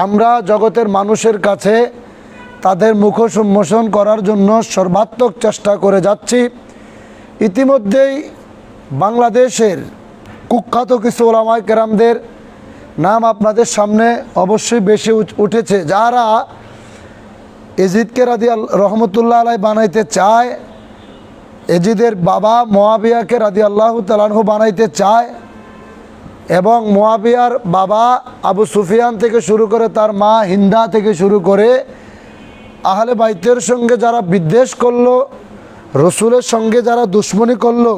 আমরা জগতের মানুষের কাছে তাদের মুখোশ উন্মোচন করার জন্য সর্বাত্মক চেষ্টা করে যাচ্ছি। ইতিমধ্যেই বাংলাদেশের কুখ্যাত কিছু ওলামায়ে কেরামদের নাম আপনাদের সামনে অবশ্যই বেশি উঠেছে, যারা এজিদকে রহমতুল্লাহ আলাই বানাইতে চায়, এজিদের বাবা মুয়াবিয়াকে রাদিয়াল্লাহু তাআলা আনহু বানাইতে চায়, এবং মুয়াবিয়ার বাবা আবু সুফিয়ান থেকে শুরু করে তার মা হিন্দা থেকে শুরু করে আহলে বাইতের সঙ্গে যারা বিদ্বেষ করলো, রসুলের সঙ্গে যারা দুশ্মনী করলো,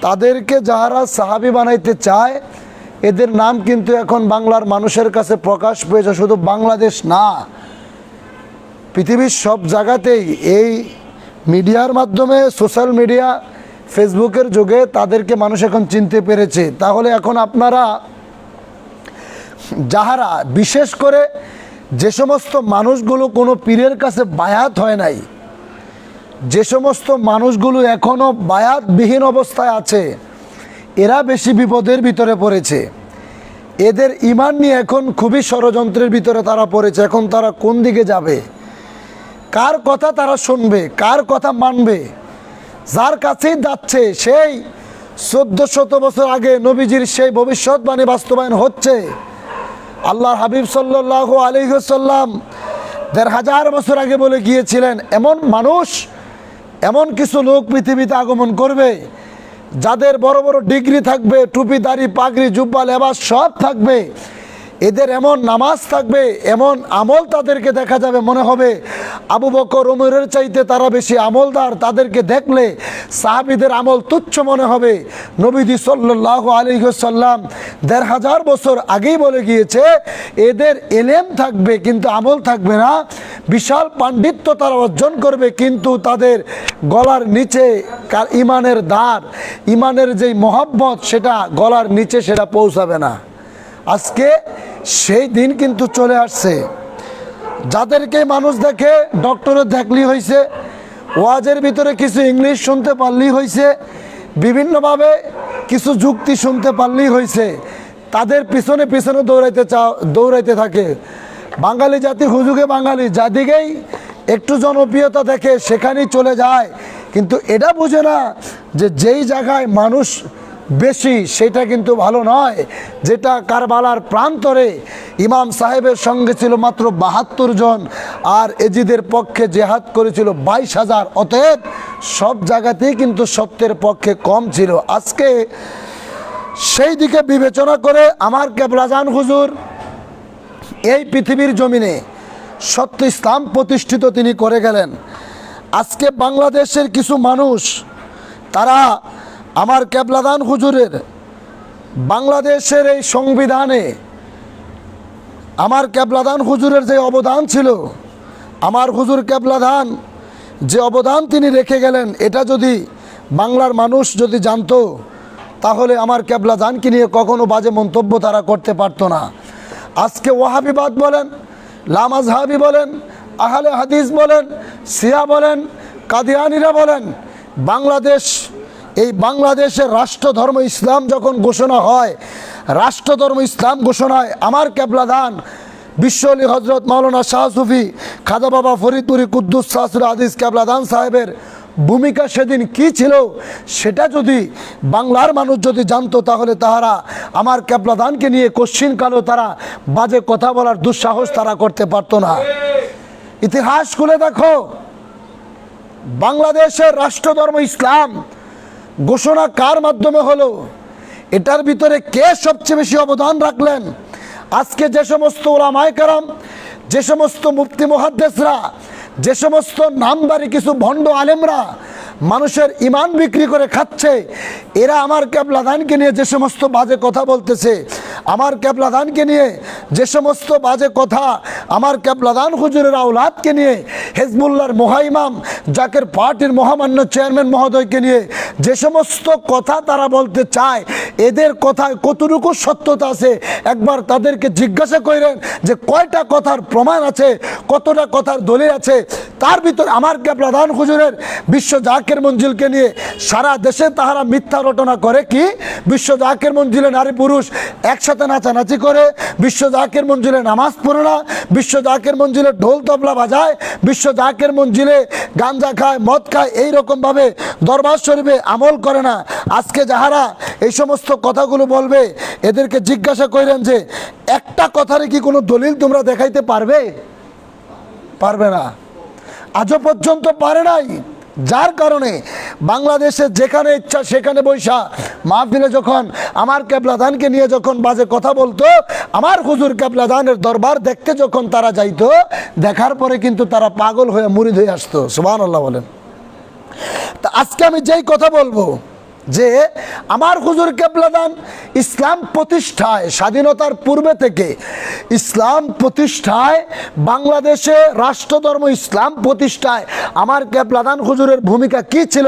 তাদেরকে যারা সাহাবী বানাইতে চায়, এদের নাম কিন্তু এখন বাংলার মানুষের কাছে প্রকাশ পেয়েছে। শুধু বাংলাদেশ না, পৃথিবীর সব জায়গাতেই এই মিডিয়ার মাধ্যমে, সোশ্যাল মিডিয়া, ফেসবুকের যুগে তাদেরকে মানুষ এখন চিনতে পেরেছে। তাহলে এখন আপনারা যাহারা, বিশেষ করে যে সমস্ত মানুষগুলো কোনো পীরের কাছে বায়াত হয় নাই, যে সমস্ত মানুষগুলো এখনও বায়াতবিহীন অবস্থায় আছে, এরা বেশি বিপদের ভিতরে পড়েছে। এদের ঈমান নিয়ে এখন খুবই ষড়যন্ত্রের ভিতরে তারা পড়েছে। এখন তারা কোন দিকে যাবে, কার কথা তারা শুনবে, কার কথা মানবে? যার কাছেই যাচ্ছে সেই 1400 বছর আগে নবীজির সেই ভবিষ্যৎবাণী বাস্তবায়ন হচ্ছে। আল্লাহর হাবিব সাল্লাল্লাহু আলাইহি ওয়াসাল্লাম 1500 বছর আগে বলে গিয়েছিলেন, এমন মানুষ, এমন কিছু লোক পৃথিবীতে আগমন করবে যাদের বড় বড় ডিগ্রি থাকবে, টুপি দাড়ি পাগড়ি জুব্বা লেবাস সব থাকবে, এদের এমন নামাজ থাকবে, এমন আমল তাদেরকে দেখা যাবে মনে হবে আবু বকর ওমরের চাইতে তারা বেশি আমলদার। তাদেরকে দেখলে সাহাবীদের আমল তুচ্ছ মনে হবে। নবীজি সাল্লাল্লাহু আলাইহি ওয়াসাল্লাম 1500 বছর আগেই বলে গিয়েছে, এদের এলেম থাকবে কিন্তু আমল থাকবে না। বিশাল পাণ্ডিত্য তারা অর্জন করবে কিন্তু তাদের গলার নিচে ইমানের দ্বার, ইমানের যেই মহব্বত সেটা গলার নিচে সেটা পৌঁছাবে না। আজকে সেই দিন কিন্তু চলে আসছে। যাদেরকে মানুষ দেখে ডক্টরের দেখলেই হয়েছে, ওয়াজের ভিতরে কিছু ইংলিশ শুনতে পারলেই হয়েছে, বিভিন্নভাবে কিছু যুক্তি শুনতে পারলেই হয়েছে, তাদের পিছনে পিছনে দৌড়াইতে থাকে। বাঙালি জাতি হুজুগে বাঙালি, যাদিকেই একটু জনপ্রিয়তা দেখে সেখানেই চলে যায়, কিন্তু এটা বুঝে না যে যেই জায়গায় মানুষ বেশি সেটা কিন্তু ভালো নয়। যেটা কারবালার প্রান্তরে ইমাম সাহেবের সঙ্গে ছিল মাত্র 72 জন, আর এজিদের পক্ষে জেহাদ করেছিল 22,000। অতএব সব জায়গাতেই কিন্তু সত্যের পক্ষে কম ছিল। আজকে সেই দিকে বিবেচনা করে আমার কেবলাজান হুজুর এই পৃথিবীর জমিনে সত্য ইসলাম প্রতিষ্ঠিত তিনি করে গেলেন। আজকে বাংলাদেশের কিছু মানুষ তারা আমার কেবলাদান হুজুরের বাংলাদেশের এই সংবিধানে আমার কেবলাদান হুজুরের যে অবদান ছিল, আমার হুজুর কেবলাদান যে অবদান তিনি রেখে গেলেন, এটা যদি বাংলার মানুষ যদি জানতো তাহলে আমার কেবলাদানকে নিয়ে কখনো বাজে মন্তব্য তারা করতে পারতো না। আজকে ওয়াহাবিবাদ বলেন, লামাজহাবি বলেন, আহলে হাদিস বলেন, শিয়া বলেন, কাদিয়ানিরা বলেন, বাংলাদেশ, এই বাংলাদেশের রাষ্ট্রধর্ম ইসলাম যখন ঘোষণা হয়, রাষ্ট্রধর্ম ইসলাম ঘোষণায় আমার কেবলাদান বিশ্বলি হজরত মাওলানা শাহ সুফি খাজা বাবা ফরিদপুরি কুদ্দুস শাসুর আদিস কেবলাদান সাহেবের ভূমিকা সেদিন কি ছিল সেটা যদি বাংলার মানুষ যদি জানতো তাহলে তাহারা আমার কেবলাদানকে নিয়ে কোশ্চিনকালেও তারা বাজে কথা বলার দুঃসাহস তারা করতে পারতো না। ইতিহাস খুলে দেখো, বাংলাদেশের রাষ্ট্রধর্ম ইসলাম ঘোষণা কার মাধ্যমে হলো, এটার ভিতরে কে সবচেয়ে বেশি অবদান রাখলেন? আজকে যে সমস্ত ওলামায়ে কেরাম, যে সমস্ত মুফতি মুহাদ্দিসরা, যে সমস্ত নামদারি কিছু ভণ্ড আলেমরা মানুষের ইমান বিক্রি করে খাচ্ছে, এরা আমার কেবলাদানকে নিয়ে যে সমস্ত বাজে কথা বলতেছে, আমার কেবলাদানকে নিয়ে যে সমস্ত বাজে কথা, আমার কেবলাদান হুজুরের আওলাদকে নিয়ে, হেজবুল্লাহর মহাইমাম জাকের পার্টির মহামান্য চেয়ারম্যান মহোদয়কে নিয়ে যে সমস্ত কথা তারা বলতে চায়, এদের কথায় কতটুকু সত্যতা আছে একবার তাদেরকে জিজ্ঞাসা করেন যে কয়টা কথার প্রমাণ আছে, কতটা কথার দলিল আছে। তার ভিতর আমার কেবলাদান হুজুরের বিশ্ব জাকের মঞ্জিলকে নিয়ে সারা দেশে তাহারা মিথ্যা রটনা করে কি, বিশ্ব জাকের মঞ্জিলে নারী পুরুষ একসাথে নাচানাচি করে, বিশ্ব জাকের মঞ্জিলে নামাজ পড়ে না, বিশ্ব জাকের মঞ্জিলে ঢোল তবলা বাজায়, বিশ্ব জাকের মঞ্জিলে গাঞ্জা খায়, মদ খায়, এইরকমভাবে দরবার শরীফে আমল করে না। আজকে যাহারা এই সমস্ত কথাগুলো বলবে এদেরকে জিজ্ঞাসা করেন যে একটা কথারে কি কোনো দলিল তোমরা দেখাইতে পারবে? পারবে না, আজও পর্যন্ত পারে নাই। যার কারণে বাংলাদেশে যেখানে ইচ্ছা সেখানে বৈশা মাহফিলে যখন আমার কেবলাদানকে নিয়ে যখন বাজে কথা বলতো, আমার হুজুর কেবলাদানের দরবার দেখতে যখন তারা যাইতো, দেখার পরে কিন্তু তারা পাগল হয়ে মুরিদ হয়ে আসতো। সুবহানাল্লাহ বলেন। তা আজকে আমি যেই কথা বলবো যে আমার হুজুর কেবলাদান ইসলাম প্রতিষ্ঠায়, স্বাধীনতার পূর্বে থেকে ইসলাম প্রতিষ্ঠায়, বাংলাদেশে রাষ্ট্রধর্ম ইসলাম প্রতিষ্ঠায় আমার কেবলাদান হুজুরের ভূমিকা কি ছিল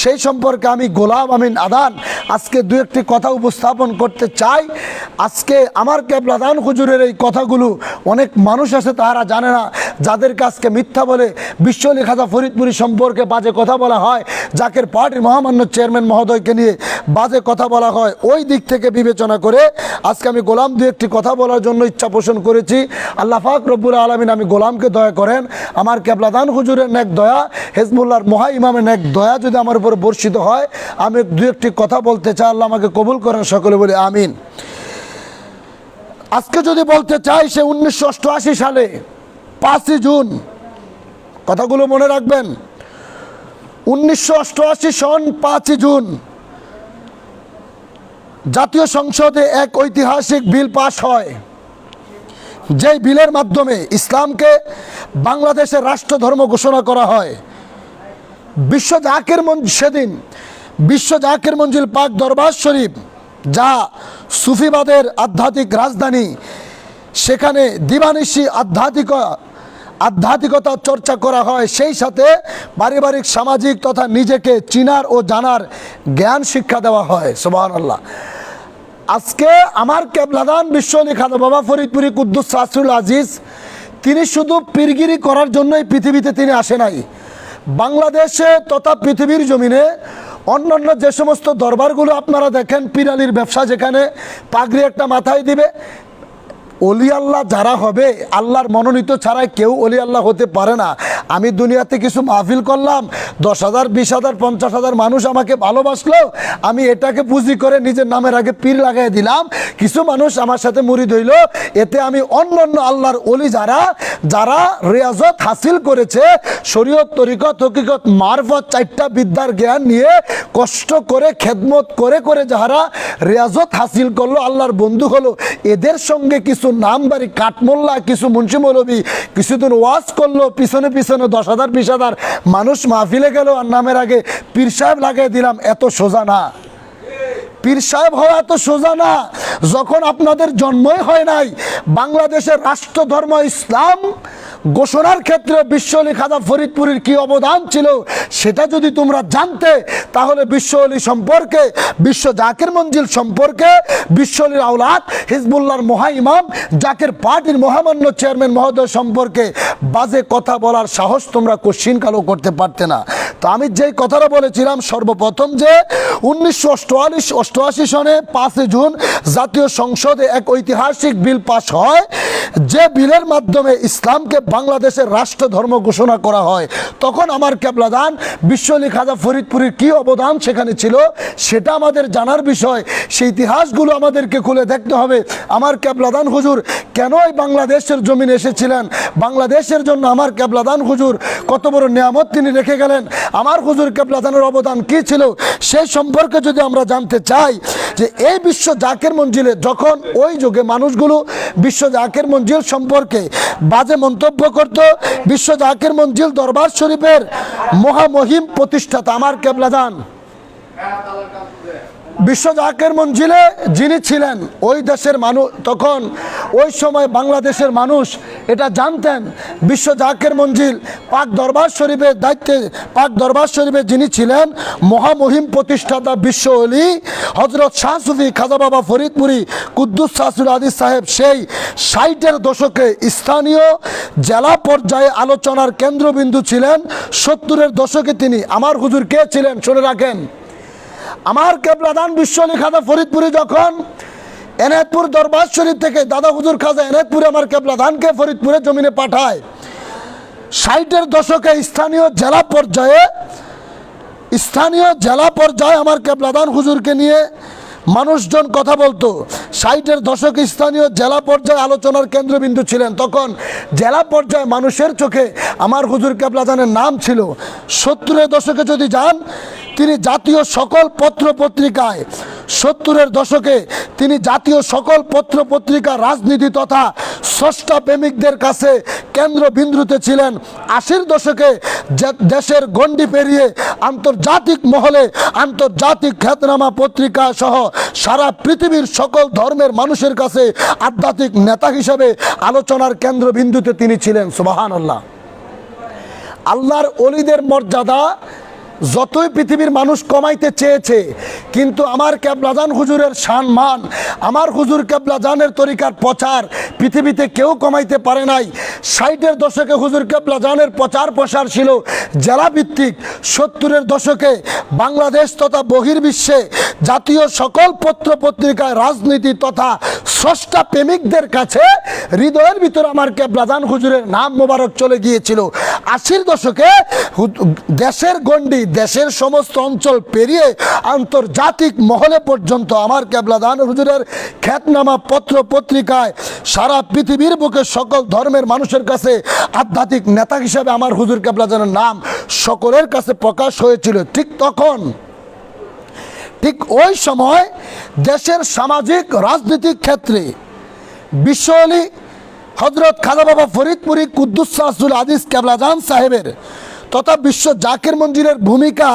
সেই সম্পর্কে আমি গোলাম আমিন আদান আজকে দু একটি কথা উপস্থাপন করতে চাই। আজকে আমার কেবলাদান হুজুরের এই কথাগুলো অনেক মানুষ আছে তারা জানে না, যাদেরকে আজকে মিথ্যা বলে বিশ্ব আলী খাজা ফরিদপুরি সম্পর্কে বাজে কথা বলা হয়, জাকের পার্টির মহামান্য চেয়ারম্যান মহোদয়কে নিয়ে বাজে কথা বলা হয়, ওই দিক থেকে বিবেচনা করে আজকে আমি গোলাম দু একটি কথা বলার জন্য ইচ্ছা পোষণ করেছি। আল্লাহ পাক রব্বুল আলামিন আমি গোলামকে দয়া করেন, আমার কেবলাদান হুজুরের নেক দয়া, হেজবুল্লাহর মহা ইমামের নেক দয়া যদি আমার উপর বর্ষিত হয়, আমি দু একটি কথা বলতে চাই। আল্লাহ আমাকে কবুল করেন, সকলে বলে আমিন। আজকে যদি বলতে চাই সে 1988 সালে 5 জুন, কথাগুলো মনে রাখবেন, 1988 সন 5 জুন জাতীয় সংসদে এক ঐতিহাসিক বিল পাশ হয়, যেই বিলের মাধ্যমে ইসলামকে বাংলাদেশের রাষ্ট্রধর্ম ঘোষণা করা হয়। বিশ্ব জাকের মঞ্জিল, সেদিন বিশ্ব জাকের মঞ্জিল পাক দরবার শরীফ, যা সুফিবাদের আধ্যাত্মিক রাজধানী, সেখানে দিবানিশি আধ্যাত্মিকতা চর্চা করা হয়, সেই সাথে পারিবারিক সামাজিক তথা নিজেকে চিনার ও জানার জ্ঞান শিক্ষা দেওয়া হয়। সুবহানাল্লাহ। আজকে আমার কেবলাদান বিশ্ব আলী খাজা বাবা ফরিদপুরি কুদ্দুস রাসুল আজিজ, তিনি শুধু পীরগিরি করার জন্যই পৃথিবীতে তিনি আসে নাই। বাংলাদেশে তথা পৃথিবীর জমিনে অন্যান্য যে সমস্ত দরবারগুলো আপনারা দেখেন, পীরালির ব্যবসা, যেখানে পাগড়ি একটা মাথায় দিবে, অলি আল্লাহ যারা হবে, আল্লাহর মনোনীত ছাড়াই কেউ অলি আল্লাহ হতে পারে না। আমি দুনিয়াতে কিছু মাহফিল করলাম, 10,000, 20,000, 50,000 মানুষ আমাকে ভালোবাসলো, আমি এটাকে পুঁজি করে নিজের নামের আগে পীর লাগাই দিলাম, কিছু মানুষ আমার সাথে মুরিদ হইল, এতে আমি অন্যান্য আল্লাহর অলি যারা রিয়াজত হাসিল করেছে, শরীয়ত, তরিকত, হকিকত, মারফত, 4টা বিদ্যার জ্ঞান নিয়ে কষ্ট করে খেদমত করে করে যারা রিয়াজত হাসিল করলো, আল্লাহর বন্ধু হলো, এদের সঙ্গে কিছু নামবাড়ি কাঠমোল্লা, কিছু মুন্সি মৌলবী কিছুদিন ওয়াজ করলো, পিছনে পিছনে 10,000, 20,000 মানুষ মাহফিলে গেল, আর নামের আগে পীর সাহেব লাগিয়ে দিলাম। এত সোজা না, পীর সাহেব হওয়া এত সোজা না। যখন আপনাদের জন্মই হয় নাই, বাংলাদেশের রাষ্ট্রধর্ম ইসলাম ঘোষণার ক্ষেত্রে বিশ্ব আলী খাজা ফরিদপুরীর কি অবদান ছিল সেটা যদি তোমরা জানতে, তাহলে বিশ্ব আলী সম্পর্কে, বিশ্ব জাকের মঞ্জিল সম্পর্কে, বিশ্ব আলীর আওলাদ হিজবুল্লাহর মহা ইমাম জাকের পার্টির মহামান্য চেয়ারম্যান মহোদয় সম্পর্কে বাজে কথা বলার সাহস তোমরা কোশ্চিনকালও করতে পারতে না। তো আমি যেই কথাটা বলেছিলাম সর্বপ্রথম, যে 1988 সনে 5 জুন জাতীয় সংসদে এক ঐতিহাসিক বিল পাশ হয়, যে বিলের মাধ্যমে ইসলামকে বাংলাদেশের রাষ্ট্র ধর্ম ঘোষণা করা হয়। তখন আমার কেবলাদান বিশ্ব আলী খাজা ফরিদপুরীর কি অবদান সেখানে ছিল সেটা আমাদের জানার বিষয়। সেই ইতিহাসগুলো আমাদেরকে খুলে দেখতে হবে। আমার কেবলাদান হুজুর কেন এই বাংলাদেশের জমিনে এসেছিলেন, বাংলাদেশ দেশের জন্য আমার কেবলাদান হুজুর কত বড় নিয়ামত তিনি রেখে গেলেন, আমার হুজুর কেবলাদানের অবদান কি ছিল, সেই সম্পর্কে যদি আমরা জানতে চাই যে এই বিশ্ব জাকের মঞ্জিলে যখন ওই যুগে মানুষগুলো বিশ্ব জাকের মঞ্জিল সম্পর্কে বাজে মন্তব্য করত, বিশ্ব জাকের মঞ্জিল দরবার শরীফের মহামহিম প্রতিষ্ঠাতা আমার কেবলাদান বিশ্ব জাকের মঞ্জিলে যিনি ছিলেন, ওই দেশের মানুষ তখন ওই সময় বাংলাদেশের মানুষ এটা জানতেন বিশ্ব জাকের মঞ্জিল পাক দরবার শরীফের দায়িত্বে, পাক দরবার শরীফে যিনি ছিলেন মহামহিম প্রতিষ্ঠাতা বিশ্ব অলি হজরত শাহ সুফি খাজা বাবা ফরিদপুরি কুদ্দুস শাহুল আদিস সাহেব সেই 60-এর দশকে স্থানীয় জেলা পর্যায়ে আলোচনার কেন্দ্রবিন্দু ছিলেন। 70-এর দশকে তিনি আমার হুজুর কে ছিলেন শুনে রাখেন, আমার কেবলাদান বিশ্ব অলি খাজা ফরিদপুরি যখন এনায়েতপুর দরবার শরীফ থেকে দাদা হুজুর খাজা এনায়েতপুরে আমার কেবলাদানকে ফরিদপুরের জমিনে পাঠায়, 60-এর দশকে স্থানীয় জেলা পর্যায়ে আমার কেবলাদান হুজুরকে নিয়ে মানুষজন কথা বলতো। 60-এর দশকে স্থানীয় জেলা পর্যায়ে আলোচনার কেন্দ্রবিন্দু ছিলেন। তখন জেলা পর্যায়ে মানুষের চোখে আমার হুজুর কেবলাদানের নাম ছিল। 70-এর দশকে যদি যান, তিনি জাতীয় সকল পত্র পত্রিকায় 70-এর দশকে তিনি জাতীয় সকল পত্র পত্রিকা রাজনীতি তথা স্রষ্টা প্রেমিকদের কাছে কেন্দ্রবিন্দুতে ছিলেন। 80-র দশকে দেশের গণ্ডি পেরিয়ে আন্তর্জাতিক মহলে আন্তর্জাতিক খ্যাতনামা পত্রিকা সহ সারা পৃথিবীর সকল ধর্মের মানুষের কাছে আধ্যাত্মিক নেতা হিসেবে আলোচনার কেন্দ্রবিন্দুতে তিনি ছিলেন। সুবহানাল্লাহ। আল্লাহর ওলিদের মর্যাদা যতই পৃথিবীর মানুষ কমাইতে চেয়েছে, কিন্তু আমার কেবলাদান হুজুরের সম্মান, আমার হুজুর কেবলাদানের তরিকার প্রচার পৃথিবীতে কেউ কমাইতে পারে নাই। 60-এর দশকে হুজুর কেবলাদানের প্রচার প্রসার ছিল জেলাভিত্তিক। 70-এর দশকে বাংলাদেশ তথা বহির্বিশ্বে জাতীয় সকল পত্র পত্রিকায় রাজনীতি তথা স্রষ্টা প্রেমিকদের কাছে হৃদয়ের ভিতরে আমার কেবলাদান হুজুরের নাম মোবারক চলে গিয়েছিল। 80-র দশকে দেশের গণ্ডি, দেশের সমস্ত অঞ্চল পেরিয়ে আন্তর্জাতিক মহলে পর্যন্ত আমার কেবলাদান হুজুরের খ্যাতনামা পত্র পত্রিকায় সারা পৃথিবীর বুকে সকল ধর্মের মানুষের কাছে আধ্যাত্মিক নেতা হিসেবে আমার হুজুর কেবলাদানের নাম সকলের কাছে প্রকাশ হয়েছিল। ঠিক ওই সময় দেশের সামাজিক রাজনৈতিক ক্ষেত্রে বিশ্ব অলি হজরত খাজা বাবা ফরিদপুরি কুদ্দুস শাহুল আদিস কেবলাদান সাহেবের তথা বিশ্ব জাকের মঞ্জিলের ভূমিকা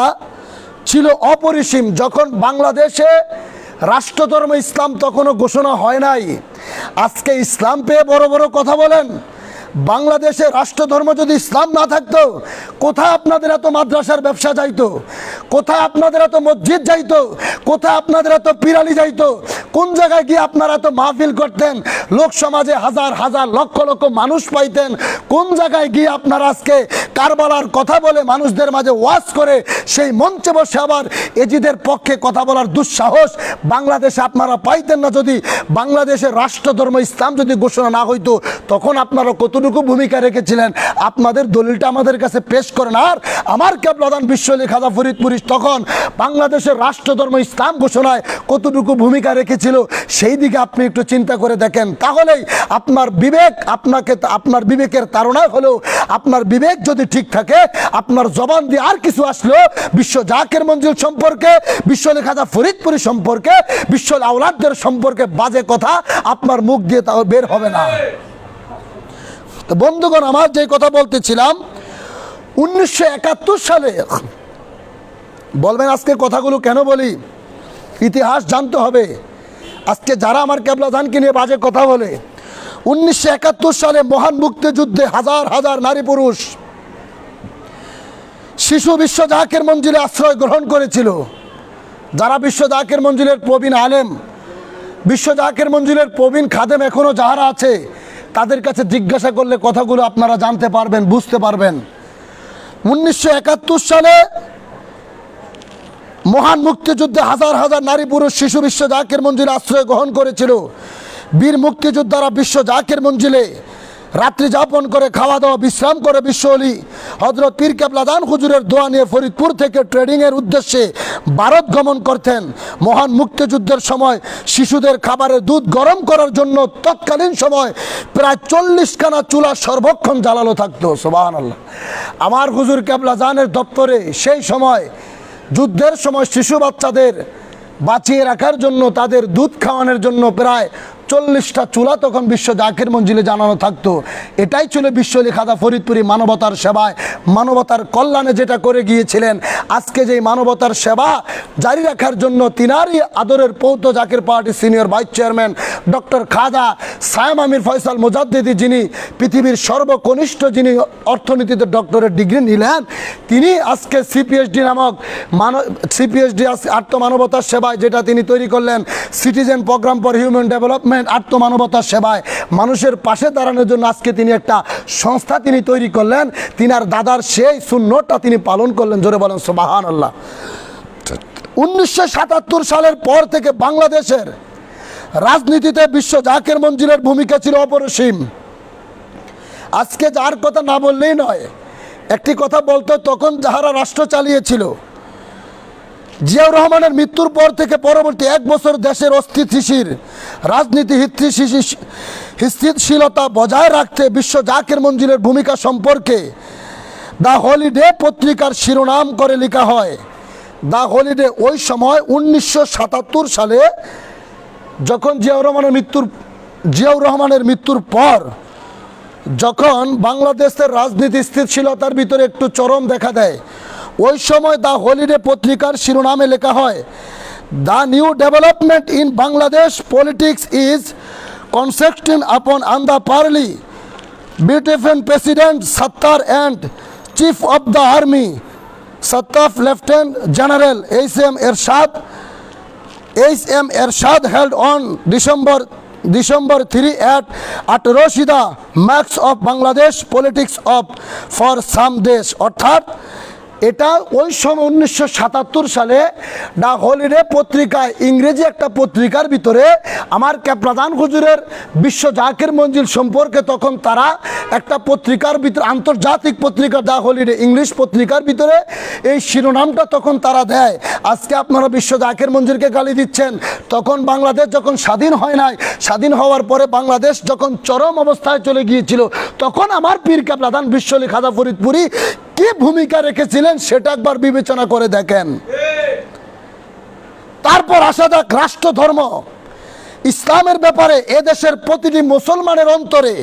ছিল অপরিসীম। যখন বাংলাদেশে রাষ্ট্রধর্ম ইসলাম তখনও ঘোষণা হয় নাই। আজকে ইসলাম পেয়ে বড় বড় কথা বলেন। বাংলাদেশে রাষ্ট্রধর্ম যদি ইসলাম না থাকতো, কোথায় আপনাদের এত মাদ্রাসার ব্যবসা যাইতো, কোথায় আপনাদের এত মসজিদ যাইতো, কোথায় আপনাদের এত পিরালি যাইতো, কোন জায়গায় গিয়ে আপনারা এত মাহফিল করতেন, লোক সমাজে হাজার হাজার লক্ষ লক্ষ মানুষ পাইতেন, কোন জায়গায় গিয়ে আপনারা আজকে কারবালার কথা বলে মানুষদের মাঝে ওয়াজ করে সেই মঞ্চে বসে আবার এজিদের পক্ষে কথা বলার দুঃসাহস বাংলাদেশে আপনারা পাইতেন না। যদি বাংলাদেশের রাষ্ট্রধর্ম ইসলাম যদি ঘোষণা না হইতো, তখন আপনারা কতটুকু ভূমিকা রেখেছিলেন আপনাদের দলিলটা আমাদের কাছে পেশ করেন। আর আমার কেবলাদান বিশ্ব অলি খাজা ফরিদপুরি তখন বাংলাদেশের রাষ্ট্রধর্ম ইসলাম ঘোষণায় কতটুকু ভূমিকা রেখেছিল, সেই দিকে আপনি একটু চিন্তা করে দেখেন। তাহলেই আপনার বিবেক আপনার বিবেকের তাড়নায় হলেও আপনার বিবেক যদি ঠিক থাকে, আপনার জবান দিয়ে আর কিছু আসলেও বিশ্ব জাকের মঞ্জিল সম্পর্কে, বিশ্ব অলি খাজা ফরিদপুরি সম্পর্কে, বিশ্ব আওলাদদের সম্পর্কে বাজে কথা আপনার মুখ দিয়ে তাও বের হবে না। তো বন্ধুগণ, আমার যে কথা বলতেছিলাম, 1971 সালে, বলবেন আজকে কথাগুলো কেন বলি, ইতিহাস জানতে হবে। আজকে যারা আমার কেবলাদানকে নিয়ে বাজে কথা বলে, 1971 সালে মহান মুক্তিযুদ্ধে হাজার হাজার নারী পুরুষ শিশু বিশ্ব জাকের মঞ্জিলে আশ্রয় গ্রহণ করেছিল। যারা বিশ্ব জাকের মঞ্জিলের প্রবীণ আলেম, বিশ্ব জাকের মঞ্জিলের প্রবীণ খাদেম এখনও যারা আছে, তাদের কাছে জিজ্ঞাসা করলে কথাগুলো আপনারা জানতে পারবেন, বুঝতে পারবেন। 1971 সালে মহান মুক্তিযুদ্ধে হাজার হাজার নারী পুরুষ শিশু বিশ্ব জাকের মঞ্জিলে আশ্রয় গ্রহণ করেছিল। বীর মুক্তিযোদ্ধারা বিশ্ব জাকের মঞ্জিলে রাত্রি যাপন করে, খাওয়া দাওয়া বিশ্রাম করে বিশ্বলি হযরত পীর কেবলা দান হুজুরের দোয়া নিয়ে ফরিদপুর থেকে ট্রেডিংয়ের উদ্দেশ্যে ভারত গমন করতেন। মহান মুক্তিযুদ্ধের সময় শিশুদের খাবারের দুধ গরম করার জন্য তৎকালীন সময় প্রায় 40খানা চুলা সর্বক্ষণ জ্বালানো থাকতো। সুবহানাল্লাহ। আমার হুজুর কেবলা জানের দপ্তরে সেই সময় যুদ্ধের সময় শিশু বাচ্চাদের বাঁচিয়ে রাখার জন্য, তাদের দুধ খাওয়ানোর জন্য প্রায় 40টা চুলা তখন বিশ্ব জাকির মঞ্জিলে জানানো থাকতো। এটাই ছিল বিশ্বলি খাজা ফরিদপুরি মানবতার সেবায়, মানবতার কল্যাণে যেটা করে গিয়েছিলেন। আজকে যেই মানবতার সেবা জারি রাখার জন্য তিনারই আদরের পৌত Zakir party senior vice chairman doctor Khaja Sayem Amir Faisal Mujaddidi, যিনি পৃথিবীর সর্বকনিষ্ঠ, যিনি অর্থনীতিতে ডক্টরেট ডিগ্রি নিলেন, তিনি আজকে সিপিএইচডি নামক সিপিএইচডি আত্মমানবতার সেবায় যেটা তিনি তৈরি করলেন, citizen programme for human development, আত্মমানবতার সেবায় মানুষের পাশে দাঁড়ানোর জন্য আজকে তিনি একটা সংস্থা তিনি তৈরি করলেন। তিনার দাদার সেই সুন্নতটা তিনি পালন করলেন। জোরে বলেন সুবহানাল্লাহ। 1977 সালের পর থেকে বাংলাদেশের রাজনীতিতে বিশ্ব জাকির মঞ্জিলের ভূমিকা ছিল অপরিসীম। আজকে যার কথা না বললেই নয়, একটি কথা বলতো, তখন যাহারা রাষ্ট্র চালিয়েছিল, জিয়াউর রহমানের মৃত্যুর পর থেকে পরবর্তী 1 বছর দেশের অস্থিতিশীল রাজনীতি স্থিতিশীলতা বজায় রাখতে বিশ্ব জাকির মঞ্জিলের ভূমিকা সম্পর্কে দ্য হলিডে পত্রিকার শিরোনাম করে লেখা হয়। দ্য হলিডে ওই সময় 1977 সালে যখন জিয়াউর রহমানের মৃত্যুর পর যখন বাংলাদেশের রাজনীতি স্থিতিশীলতার ভিতরে একটু চরম দেখা দেয়, ওই সময় দ্য হলিডে পত্রিকার শিরোনামে লেখা হয়, the new development in Bangladesh politics is concepting upon under parley beautiful president Sattar and chief of the army staff lieutenant general H M. Ershad held on December 3 at Rashida Max of Bangladesh Politics of for some days। অর্থাৎ এটা ওই সময় 1977 সালে the holiday পত্রিকায়, ইংরেজি একটা পত্রিকার ভিতরে আমার প্রধান হুজুরের বিশ্ব জাকির মঞ্জিল সম্পর্কে তখন তারা একটা পত্রিকার ভিতরে, আন্তর্জাতিক পত্রিকা দ্য হলিডে ইংলিশ পত্রিকার ভিতরে এই শিরোনামটা তখন তারা দেয়। আজকে আপনারা বিশ্ব জাকির মঞ্জিলকে গালি দিচ্ছেন, তখন বাংলাদেশ যখন স্বাধীন হয় নাই, স্বাধীন হওয়ার পরে বাংলাদেশ যখন চরম অবস্থায় চলে গিয়েছিল, তখন আমার পীর কেবলা দান বিশ্বলি খাজা ফরিদপুরি কি ভূমিকা রেখেছিলেন সেটা একবার বিবেচনা করে দেখেন। তারপর আসা যাক রাষ্ট্র ধর্ম ইসলামের ব্যাপারে। এদেশের প্রতিটি মুসলমানের অন্তরে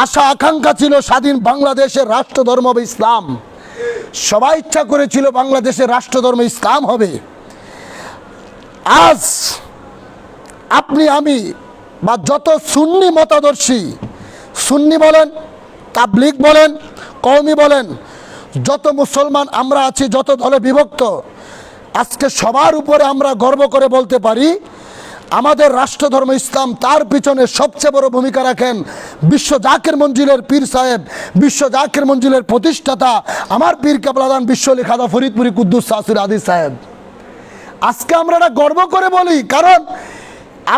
আশা আকাঙ্ক্ষা ছিল স্বাধীন বাংলাদেশের রাষ্ট্র ধর্ম হবে ইসলাম। সবাই ইচ্ছা করেছিল বাংলাদেশের রাষ্ট্র ধর্ম ইসলাম হবে। আজ আপনি আমি বা যত সুন্নি মতাদর্শী, সুন্নি বলেন, তাবলিগ বলেন, কওমি বলেন, যত মুসলমান আমরা আছি, যত দলে বিভক্ত, আজকে সবার উপরে আমরা গর্ব করে বলতে পারি আমাদের রাষ্ট্রধর্ম ইসলাম। তার পিছনে সবচেয়ে বড় ভূমিকা রাখেন বিশ্ব জাকির মঞ্জিলের পীর সাহেব, বিশ্ব জাকির মঞ্জিলের প্রতিষ্ঠাতা আমার পীর কেবলা দান বিশ্বলি খাজা ফরিদপুরি কুদ্দুস সাসুর আদি সাহেব। আজকে আমরা এটা গর্ব করে বলি, কারণ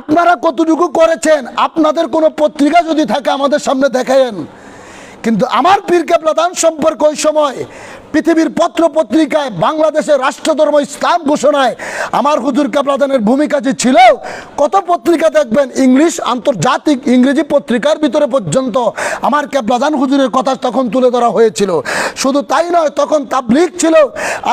আপনারা কতটুকু করেছেন, আপনাদের কোনো পত্রিকা যদি থাকে আমাদের সামনে দেখায়েন। কিন্তু আমার পীর কেবলা দান সম্পর্কে ওই সময় পৃথিবীর পত্র পত্রিকায় বাংলাদেশের রাষ্ট্রধর্ম ইসলাম ঘোষণায় আমার হুজুর কেবলা দানের ভূমিকা যে ছিল, কত পত্রিকা দেখবেন ইংলিশ আন্তর্জাতিক ইংরেজি পত্রিকার ভিতরে পর্যন্ত আমার কেবলা দান হুজুরের কথা তখন তুলে ধরা হয়েছিল। শুধু তাই নয়, তখন তাবলিগ ছিল।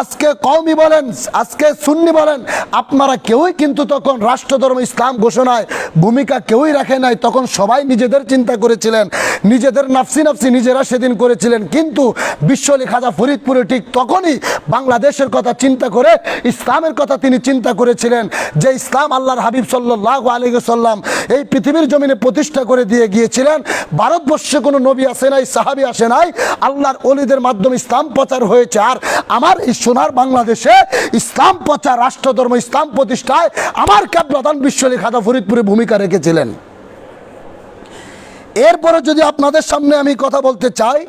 আজকে কওমি বলেন, আজকে সুন্নি বলেন, আপনারা কেউই কিন্তু তখন রাষ্ট্রধর্ম ইসলাম ঘোষণায় ভূমিকা কেউই রাখে নাই। তখন সবাই নিজেদের চিন্তা করেছিলেন, নিজেদের নাফসি নিজেরা সেদিন করেছিলেন। কিন্তু বিশ্বলি খাজা ফরিদপুরে ঠিক তখনই বাংলাদেশের কথা চিন্তা করে ইসলামের কথা তিনি চিন্তা করেছিলেন, যে ইসলাম আল্লাহর হাবিব সাল্লাল্লাহু আলাইহি ওয়াসাল্লাম এই পৃথিবীর জমিনে প্রতিষ্ঠা করে দিয়ে গিয়েছিলেন। ভারতবর্ষে কোনো নবী আসে নাই, সাহাবী আসে নাই, আল্লাহর ওলিদের মাধ্যমে ইসলাম প্রচার হয়েছে। আর আমার এই সোনার বাংলাদেশে ইসলাম প্রচার, রাষ্ট্রধর্ম ইসলাম প্রতিষ্ঠায় আমার কেবলা দান বিশ্বলি খাজা ফরিদপুরে ভূমিকা রেখেছিলেন। এরপরে যদি আপনাদের সামনে আমি কথা বলতে চাই,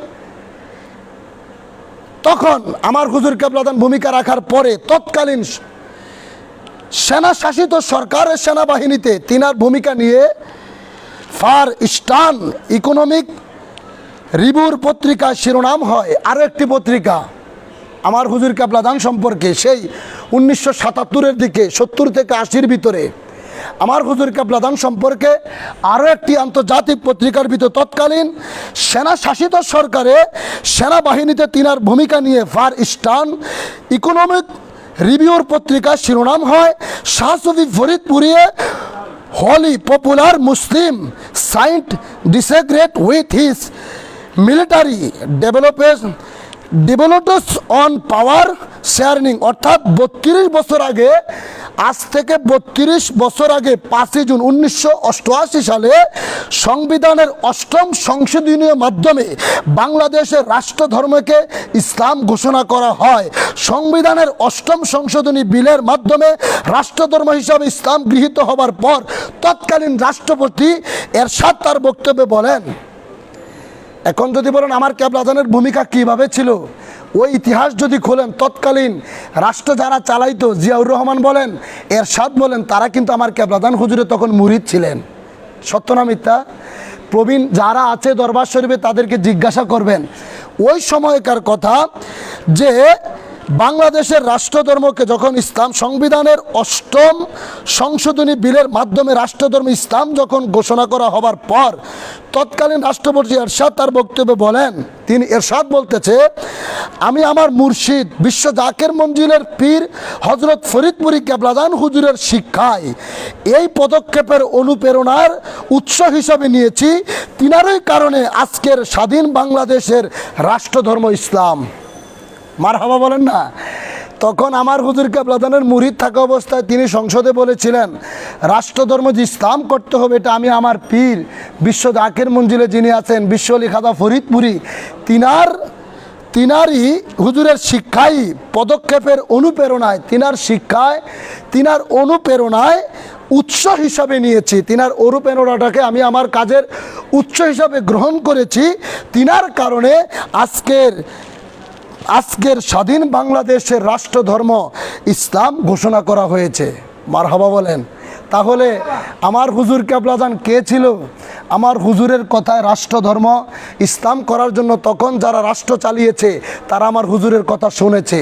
তখন আমার হুজুর কেবলা দান ভূমিকা রাখার পরে তৎকালীন সেনা শাসিত সরকারের সেনাবাহিনীতে তিনার ভূমিকা নিয়ে ফার ইস্টার্ন ইকোনমিক রিবুর পত্রিকার শিরোনাম হয় আরও একটি পত্রিকা আমার হুজুর কেবলাদান সম্পর্কে, সেই 1977-এর দিকে, 70 থেকে 80-র ভিতরে আমার হুজুর কেবলাদান সম্পর্কে আরও একটি আন্তর্জাতিক পত্রিকার ভিতর তৎকালীন সেনা শাসিত সরকারে সেনাবাহিনীতে তিনার ভূমিকা নিয়ে ফার ইস্টার্ন ইকোনমিক রিভিউর পত্রিকার শিরোনাম হয় শাহ সুফি ফরিদপুরিয়ে holy popular Muslim saint disagreed with his military develops on power sharing. অর্থাৎ 32 বছর আগে, আজ থেকে 32 বছর আগে 5 জুন 1988 সালে সংবিধানের 8ম সংশোধনীর মাধ্যমে বাংলাদেশের রাষ্ট্রধর্মকে ইসলাম ঘোষণা করা হয়। সংবিধানের 8ম সংশোধনী বিলের মাধ্যমে রাষ্ট্রধর্ম হিসাবে ইসলাম গৃহীত হবার পর তৎকালীন রাষ্ট্রপতি এরশাদ তার বক্তব্যে বলেন, এখন যদি বলেন আমার কেবলাদানের ভূমিকা কিভাবে ছিল, ওই ইতিহাস যদি খোলেন, তৎকালীন রাষ্ট্র যারা চালাইতো, জিয়াউর রহমান বলেন, এরশাদ বলেন, তারা কিন্তু আমার কেবলাদান হুজুরে তখন মুরিদ ছিলেন। সত্য না মিথ্যা? প্রবীণ যারা আছে দরবার শরীফে তাদেরকে জিজ্ঞাসা করবেন ওই সময়কার কথা, যে বাংলাদেশের রাষ্ট্রধর্মকে যখন ইসলাম সংবিধানের 8ম সংশোধনী বিলের মাধ্যমে রাষ্ট্রধর্ম ইসলাম যখন ঘোষণা করা হবার পর তৎকালীন রাষ্ট্রপতি এরশাদ তার বক্তব্যে বলেন, তিনি এরশাদ বলতেছে, আমি আমার মুর্শিদ বিশ্ব জাকের মঞ্জিলের পীর হজরত ফরিদপুরি কেবলাদান হুজুরের শিক্ষায় এই পদক্ষেপের অনুপ্রেরণার উৎস হিসাবে নিয়েছি। তিনারই কারণে আজকের স্বাধীন বাংলাদেশের রাষ্ট্রধর্ম ইসলাম। মারহাবা বলেন না? তখন আমার হুজুর কেবলাদানের মুরিদ থাকা অবস্থায় তিনি সংসদে বলেছিলেন, রাষ্ট্রধর্ম যে ইসলাম করতে হবে, এটা আমি আমার পীর বিশ্ব জাকের মঞ্জিলে যিনি আছেন বিশ্ব আলী খাজা ফরিদপুরি তিনারই হুজুরের শিক্ষায় পদক্ষেপের অনুপ্রেরণায়, তিনার অনুপ্রেরণায় উৎস হিসাবে নিয়েছি। তিনার অনুপ্রেরণাটাকে আমি আমার কাজের উৎস হিসাবে গ্রহণ করেছি। তিনার কারণে আজকের স্বাধীন বাংলাদেশের রাষ্ট্রধর্ম ইসলাম ঘোষণা করা হয়েছে। মারহাবা বলেন। তাহলে আমার হুজুর কেবলাদান কে ছিল? আমার হুজুরের কথায় রাষ্ট্রধর্ম ইসলাম করার জন্য তখন যারা রাষ্ট্র চালিয়েছে তারা আমার হুজুরের কথা শুনেছে।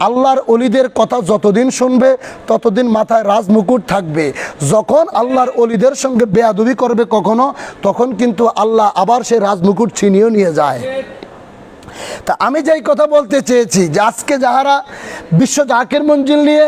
আল্লাহর অলিদের কথা যতদিন শুনবে ততদিন মাথায় রাজমুকুট থাকবে। যখন আল্লাহর অলিদের সঙ্গে বেয়াদবি করবে কখনো, তখন কিন্তু আল্লাহ আবার সেই রাজমুকুট ছিনিয়ে নিয়ে যায়। তা আমি যেই কথা বলতে চেয়েছি, যে আজকে যাহারা বিশ্ব জাকের মঞ্জিল নিয়ে,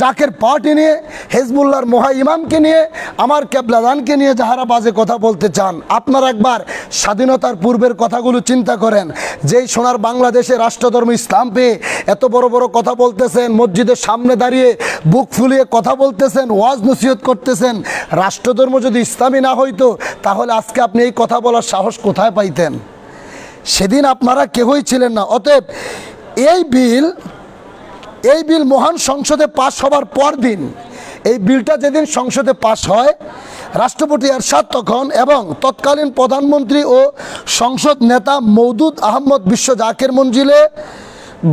জাকের পার্টি নিয়ে, হেজবুল্লাহর মহা ইমামকে নিয়ে, আমার কেবলাদানকে নিয়ে যাহারা বাজে কথা বলতে চান, আপনারা একবার স্বাধীনতার পূর্বের কথাগুলো চিন্তা করেন। যেই সোনার বাংলাদেশে রাষ্ট্রধর্ম ইসলাম পেয়ে এত বড় বড় কথা বলতেছেন, মসজিদের সামনে দাঁড়িয়ে বুক ফুলিয়ে কথা বলতেছেন, ওয়াজ নসিহত করতেছেন, রাষ্ট্রধর্ম যদি ইসলামী না হইতো তাহলে আজকে আপনি এই কথা বলার সাহস কোথায় পাইতেন? সেদিন আপনারা কেউই ছিলেন না। অতএব এই বিল মহান সংসদে পাশ হবার পর দিন, এই বিলটা যেদিন সংসদে পাশ হয়, রাষ্ট্রপতি এরশাদ তখন এবং তৎকালীন প্রধানমন্ত্রী ও সংসদ নেতা মওদুদ আহমদ বিশ্ব জাকের মঞ্জিলে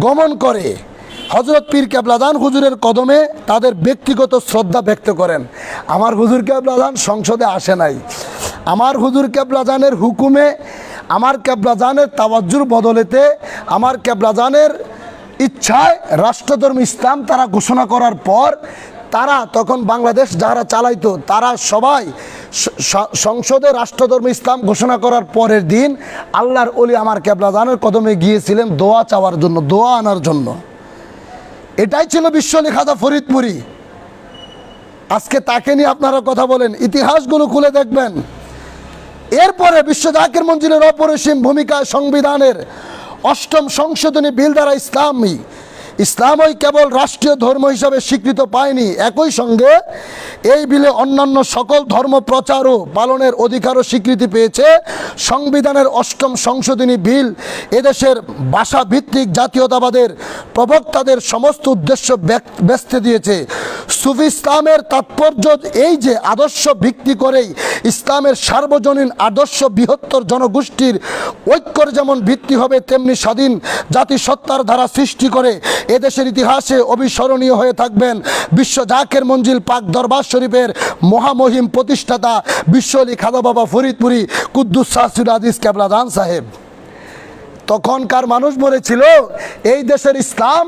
গমন করে হজরত পীর কেবলাদান হুজুরের কদমে তাদের ব্যক্তিগত শ্রদ্ধা ব্যক্ত করেন। আমার হুজুর কেবলাদান সংসদে আসে নাই। আমার হুজুর কেবলাদানের হুকুমে, আমার কেবলাদানের তাওয়াজ্জুর বদলেতে, আমার কেবলাদানের ইচ্ছায় রাষ্ট্রধর্ম ইসলাম তারা ঘোষণা করার পর, তারা তখন বাংলাদেশ যারা চালাইতো তারা সবাই সংসদে রাষ্ট্রধর্ম ইসলাম ঘোষণা করার পরের দিন আল্লাহর ওলি আমার কেবলাদানের কদমে গিয়েছিলেন দোয়া চাওয়ার জন্য, দোয়া আনার জন্য। এটাই ছিল বিশ্ব আলী খাজা ফরিদপুরি। আজকে তাকে নিয়ে আপনারা কথা বলেন, ইতিহাসগুলো খুলে দেখবেন। এরপরে বিশ্ব জাকের মঞ্জিলের অপরিসীম ভূমিকায় সংবিধানের 8ম সংশোধনী বিল দ্বারা ইসলামই কেবল রাষ্ট্রীয় ধর্ম হিসাবে স্বীকৃত পায়নি, একই সঙ্গে এই বিলে অন্যান্য সকল ধর্ম প্রচার ও পালনের অধিকারও স্বীকৃতি পেয়েছে। সংবিধানের 8ম সংশোধনী বিল এদেশের ভাষাভিত্তিক জাতীয়তাবাদের প্রবক্তাদের সমস্ত উদ্দেশ্য ব্যস্ত দিয়েছে। সুফি ইসলামের তাৎপর্য এই যে আদর্শ ভিত্তি করেই ইসলামের সার্বজনীন আদর্শ বৃহত্তর জনগোষ্ঠীর ঐক্যর যেমন ভিত্তি হবে, তেমনি স্বাধীন জাতিসত্তার ধারা সৃষ্টি করে এদেশের ইতিহাসে অবিস্মরণীয় হয়ে থাকবেন বিশ্ব জাকের মঞ্জিল পাক দরবার শরীফের মহামহিম প্রতিষ্ঠাতা বিশ্ব আলী খাজা বাবা ফরিদপুরি কুদ্দুস সাসির আদিস কেবলাদান সাহেব। তখনকার মানুষ বলেছিল এই দেশের ইসলাম,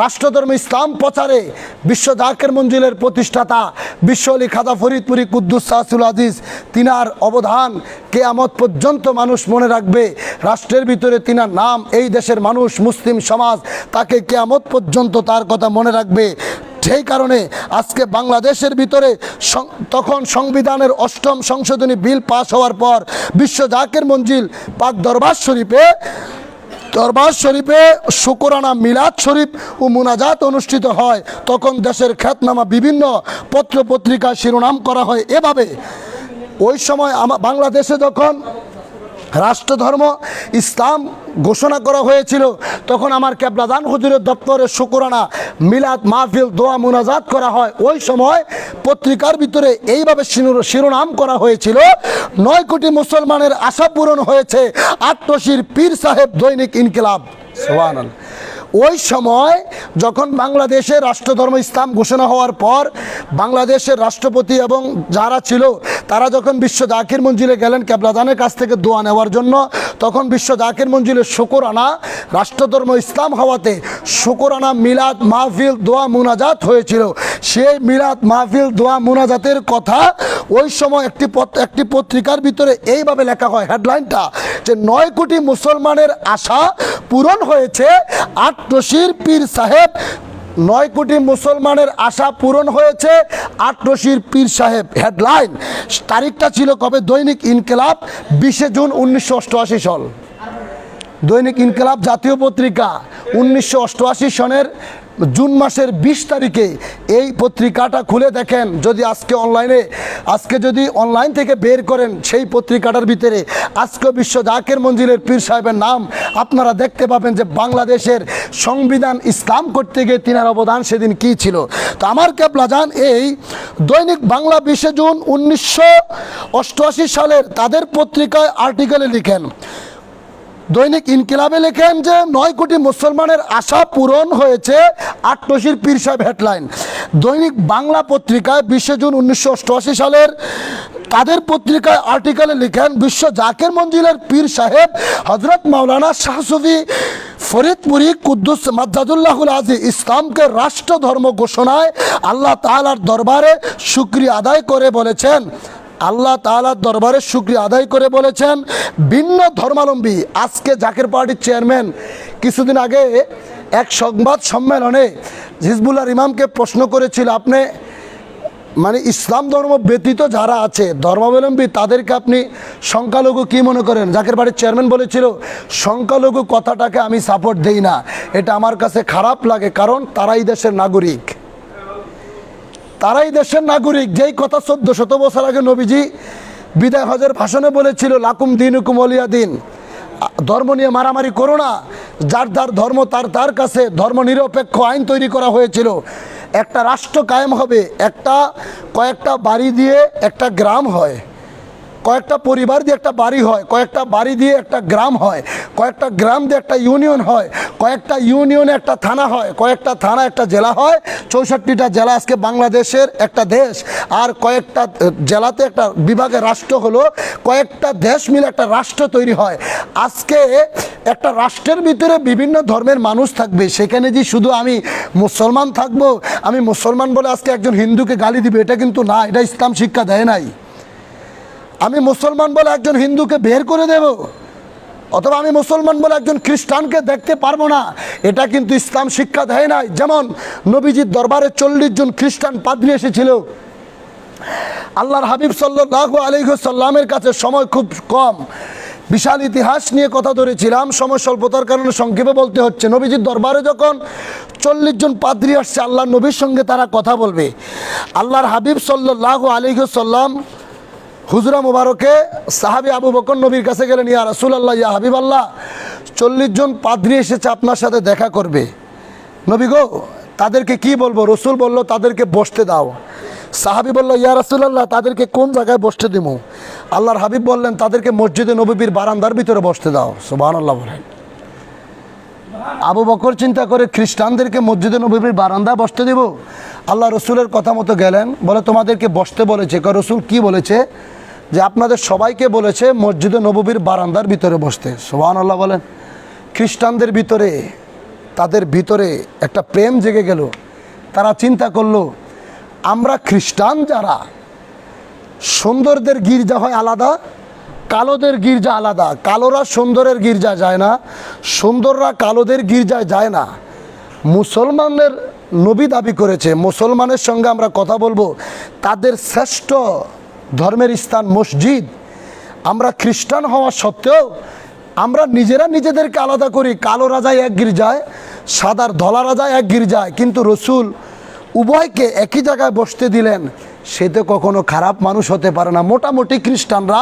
রাষ্ট্রধর্ম ইসলাম প্রচারে বিশ্ব জাকের মঞ্জিলের প্রতিষ্ঠাতা বিশ্ব আলী খাজা ফরিদপুরি কুদ্দুস সাহসুল আজিজ, তিনার অবদান কিয়ামত পর্যন্ত মানুষ মনে রাখবে। রাষ্ট্রের ভিতরে তিনার নাম, এই দেশের মানুষ, মুসলিম সমাজ তাকে কিয়ামত পর্যন্ত তার কথা মনে রাখবে। সেই কারণে আজকে বাংলাদেশের ভিতরে তখন সংবিধানের 8ম সংশোধনী বিল পাস হওয়ার পর বিশ্ব জাকের মঞ্জিল পাক দরবার শরীফে শুকরানা মিলাদ শরীফ ও মুনাজাত অনুষ্ঠিত হয়। তখন দেশের খ্যাতনামা বিভিন্ন পত্র পত্রিকা শিরোনাম করা হয় এভাবে। ওই সময় বাংলাদেশে যখন রাষ্ট্রধর্ম ইসলাম ঘোষণা করা হয়েছিল, তখন আমার কেবলাদান হুজুরের দপ্তরে শুকরানা মিলাদ মাহফিল দোয়া মুনাজাত করা হয়। ওই সময় পত্রিকার ভিতরে এইভাবে শিরোনাম করা হয়েছিল, 9 কোটি মুসলমানের আশা পূরণ হয়েছে, আট্টশির পীর সাহেব দৈনিক ইনকিলাব। সুবহানাল্লাহ। ওই সময় যখন বাংলাদেশে রাষ্ট্রধর্ম ইসলাম ঘোষণা হওয়ার পর বাংলাদেশের রাষ্ট্রপতি এবং যারা ছিল তারা যখন বিশ্ব জাকির মঞ্জিলে গেলেন কেবলাদানের কাছ থেকে দোয়া নেওয়ার জন্য, তখন বিশ্ব জাকির মঞ্জিলের শুকরানা রাষ্ট্রধর্ম ইসলাম হওয়াতে শুকরানা মিলাদ মাহফিল দোয়া মুনাজাত হয়েছিল। সেই মিলাদ মাহফিল দোয়া মুনাজাতের কথা ওই সময় একটি পত্রিকার ভিতরে এইভাবে লেখা হয়, হেডলাইনটা যে 9 কোটি মুসলমানের আশা পূরণ হয়েছে, আট্টশির পীর সাহেব। 9 কোটি মুসলমানের আশা পূরণ হয়েছে, আট্টশির পীর সাহেব। হেডলাইন, তারিখটা ছিল কবে? দৈনিক ইনকিলাব 20 জুন 1988 সাল। দৈনিক ইনকিলাব জাতীয় পত্রিকা 1988 সনের জুন মাসের 20 তারিখে এই পত্রিকাটা খুলে দেখেন। আজকে যদি অনলাইন থেকে বের করেন সেই পত্রিকাটার ভিতরে আজকে বিশ্ব জাকের মঞ্জিলের পীর সাহেবের নাম আপনারা দেখতে পাবেন যে বাংলাদেশের সংবিধান ইসলাম করতে গিয়ে তিনার অবদান সেদিন কী ছিল। তো আমার কেবলাজান এই দৈনিক বাংলা 20 জুন 1988 সালের তাদের পত্রিকায় আর্টিকেলে লিখেন, দৈনিক ইনকিলাবে লেখেন যে 9 কোটি মুসলমানের আশা পূরণ হয়েছে, আট্টশির পীর সাহেব। হেডলাইন, দৈনিক বাংলা পত্রিকায় 20 জুন 1988 সালের তাদের পত্রিকায় আর্টিকেলে লিখেন, বিশ্ব জাকের মঞ্জিলের পীর সাহেব হজরত মাওলানা শাহ সুফি ফরিদপুরি কুদ্দুস মাজ্জাদুল্লাহুল আজিজ ইসলামকে রাষ্ট্রধর্ম ঘোষণায় আল্লাহ তাআলার দরবারে শুকরিয়া আদায় করে বলেছেন, ভিন্ন ধর্মাবলম্বী। আজকে জাকের পার্টির চেয়ারম্যান কিছুদিন আগে এক সংবাদ সম্মেলনে হিজবুল্লাহর ইমামকে প্রশ্ন করেছিল, আপনি ইসলাম ধর্ম ব্যতীত যারা আছে ধর্মাবলম্বী তাদেরকে আপনি সংখ্যালঘু কি মনে করেন? জাকের পার্টির চেয়ারম্যান বলেছিল, সংখ্যালঘু কথাটাকে আমি সাপোর্ট দেই না, এটা আমার কাছে খারাপ লাগে, কারণ তারাই দেশের নাগরিক। যেই কথা 1400 বছর আগে নবীজি বিদায় হজের ভাষণে বলেছিল, লাকুম দিনুকুম ওয়ালিয়া দিন, ধর্ম নিয়ে মারামারি করো না, যার যার ধর্ম তার কাছে। ধর্ম নিরপেক্ষ আইন তৈরি করা হয়েছিল। একটা রাষ্ট্র কায়েম হবে, কয়েকটা বাড়ি দিয়ে একটা গ্রাম হয়, কয়েকটা পরিবার দিয়ে একটা বাড়ি হয়, কয়েকটা বাড়ি দিয়ে একটা গ্রাম হয়, কয়েকটা গ্রাম দিয়ে একটা ইউনিয়ন হয়, কয়েকটা ইউনিয়নে একটা থানা হয়, কয়েকটা থানা একটা জেলা হয়। 64টা জেলা আজকে বাংলাদেশের একটা দেশ, আর কয়েকটা জেলাতে একটা বিভাগের রাষ্ট্র হলো, কয়েকটা দেশ মিলে একটা রাষ্ট্র তৈরি হয়। আজকে একটা রাষ্ট্রের ভিতরে বিভিন্ন ধর্মের মানুষ থাকবে, সেখানে যে শুধু আমি মুসলমান থাকবো, আমি মুসলমান বলে আজকে একজন হিন্দুকে গালি দিবে, এটা কিন্তু না, এটা ইসলাম শিক্ষা দেয় নাই। আমি মুসলমান বলে একজন হিন্দুকে বের করে দেব, অথবা আমি মুসলমান বলে একজন খ্রিস্টানকে দেখতে পারবো না, এটা কিন্তু ইসলাম শিক্ষা দেয় নাই। যেমন নবীজির দরবারে 40 জন খ্রিস্টান পাদ্রী এসেছিল। আল্লাহর হাবিব সাল্লাল্লাহু আলাইহি ওয়াসাল্লামের কাছে সময় খুব কম, বিশাল ইতিহাস নিয়ে কথা ধরেছিলাম, সময় স্বল্পতার কারণে সংক্ষেপে বলতে হচ্ছে। নবীজির দরবারে যখন 40 জন পাদ্রী আসছে, আল্লাহ নবীর সঙ্গে তারা কথা বলবে। আল্লাহর হাবিব সাল্লাল্লাহু আলাইহি ওয়াসাল্লাম হুজরা মুবারকে সাহাবী আবু বকর নবীর কাছে গেলেন, ইয়া রাসূলুল্লাহ, ইয়া হাবিবাল্লাহ, 40 জন পাদ্রী এসেছে আপনার সাথে দেখা করবে। নবী গো, তাদেরকে কি বলবো? রসুল বলল, তাদেরকে বসতে দাও। সাহাবী বলল, ইয়া রাসূলুল্লাহ, তাদেরকে কোন জায়গায় বসতে দিব? আল্লাহর হাবিব বললেন, তাদেরকে মসজিদে নববীর বারান্দার ভিতরে বসতে দাও। সুবহানাল্লাহ বলেন। আবু বকর চিন্তা করে, খ্রিস্টানদেরকে মসজিদে নববীর বারান্দায় বসতে দেব? আল্লাহ রসুলের কথা মতো গেলেন, বলে তোমাদেরকে বসতে বলেছে। রসুল কি বলেছে? যে আপনাদের সবাইকে বলেছে মসজিদে নববীর বারান্দার ভিতরে বসতে। সুবহানাল্লাহ বলেন। খ্রিস্টানদের ভিতরে, তাদের ভিতরে একটা প্রেম জেগে গেল। তারা চিন্তা করলো, আমরা খ্রিস্টান যারা, সুন্দরদের গির্জা হয় আলাদা, কালোদের গির্জা আলাদা। কালোরা সুন্দরের গির্জা যায় না, সুন্দররা কালোদের গির্জায় যায় না। মুসলমানদের নবী দাবি করেছে, মুসলমানের সঙ্গে আমরা কথা বলবো, তাদের শ্রেষ্ঠ ধর্মের স্থান মসজিদ। আমরা খ্রিস্টান হওয়া সত্ত্বেও আমরা নিজেরা নিজেদেরকে আলাদা করি। কালোরা যায় এক গির্জায়, সাদার ধলারা যায় এক গির্জায়, কিন্তু রসুল উভয়কে একই জায়গায় বসতে দিলেন। সে তো কখনো খারাপ মানুষ হতে পারে না। মোটামুটি খ্রিস্টানরা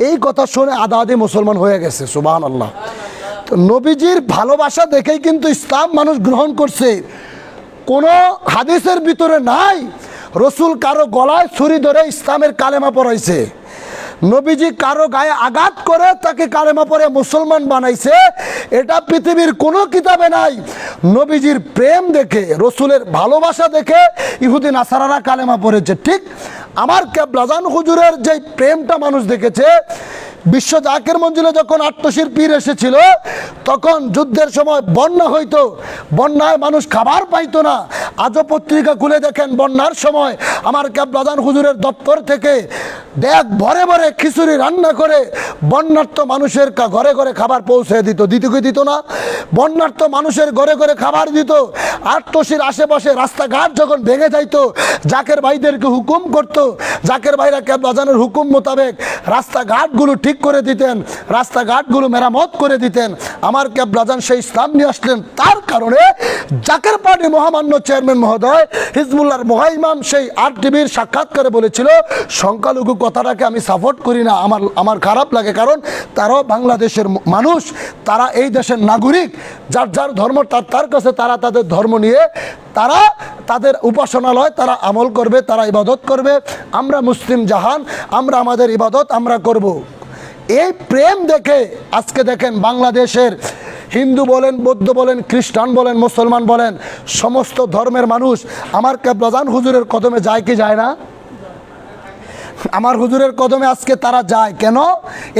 এই কথা শুনে আধা আধি মুসলমান হয়ে গেছে, সুবহানাল্লাহ। তো নবীজির ভালোবাসা দেখেই কিন্তু ইসলাম মানুষ গ্রহণ করছে। কোনো হাদিসের ভিতরে নাই রসুল কারো গলায় ছুরি ধরে ইসলামের কালেমা পড়াইছে, নবীজি কারো গায়ে আঘাত করে তাকে কালেমা পড়ে মুসলমান বানাইছে। এটা পৃথিবীর কোনো কিতাবে নাই। নবীজির প্রেম দেখে, রসুলের ভালোবাসা দেখে ইহুদি নাসারারা কালেমা পড়েছে। ঠিক আমার কেবলাজান হুজুরের যে প্রেমটা মানুষ দেখেছে, বিশ্ব জাকের মঞ্জিলে যখন আট্টশির পীর এসেছিল, তখন যুদ্ধের সময় বন্যা হইতো, বন্যায় মানুষ খাবার পাইতো না। আজও পত্রিকা খুলে দেখেন, বন্যার সময় আমার কেবলাজান হুজুরের দপ্তর থেকে ব্যাগ ভরে ভরে খিচুড়ি রান্না করে বন্যার্থ মানুষের ঘরে ঘরে খাবার পৌঁছে দিত। দিত কি দিত না? বন্যার্থ মানুষের ঘরে ঘরে খাবার দিত। আট্টশির আশেপাশে রাস্তাঘাট যখন ভেঙে যাইতো, জাকের ভাইদেরকে হুকুম করতো, জাকের ভাইরা কেবলাজানের হুকুম মোতাবেক রাস্তাঘাটগুলো ঠিক করে দিতেন, রাস্তাঘাটগুলো মেরামত করে দিতেন। আমার কেবলাজান সেই ইসলাম নিয়ে আসলেন। তার কারণে জাকের পার্টি মহামান্য চেয়ারম্যান মহোদয় হিজবুল্লাহর মহাইমাম সেই RTV সাক্ষাৎকারে বলেছিল, সংখ্যালঘু কথাটাকে আমি সাপোর্ট করি না, আমার খারাপ লাগে। কারণ তারাও বাংলাদেশের মানুষ, তারা এই দেশের নাগরিক, যার যার ধর্ম তার কাছে, তারা তাদের ধর্ম নিয়ে তারা তাদের উপাসনালয় তারা আমল করবে, তারা ইবাদত করবে। আমরা মুসলিম জাহান, আমরা আমাদের ইবাদত আমরা করব। এই প্রেম দেখে আজকে দেখেন বাংলাদেশের হিন্দু বলেন, বৌদ্ধ বলেন, খ্রিস্টান বলেন, মুসলমান বলেন, সমস্ত ধর্মের মানুষ আমার কেবলাজান হুজুরের কদমে যায় কি যায় না? আমার হুজুরের কদমে আজকে তারা যায় কেন?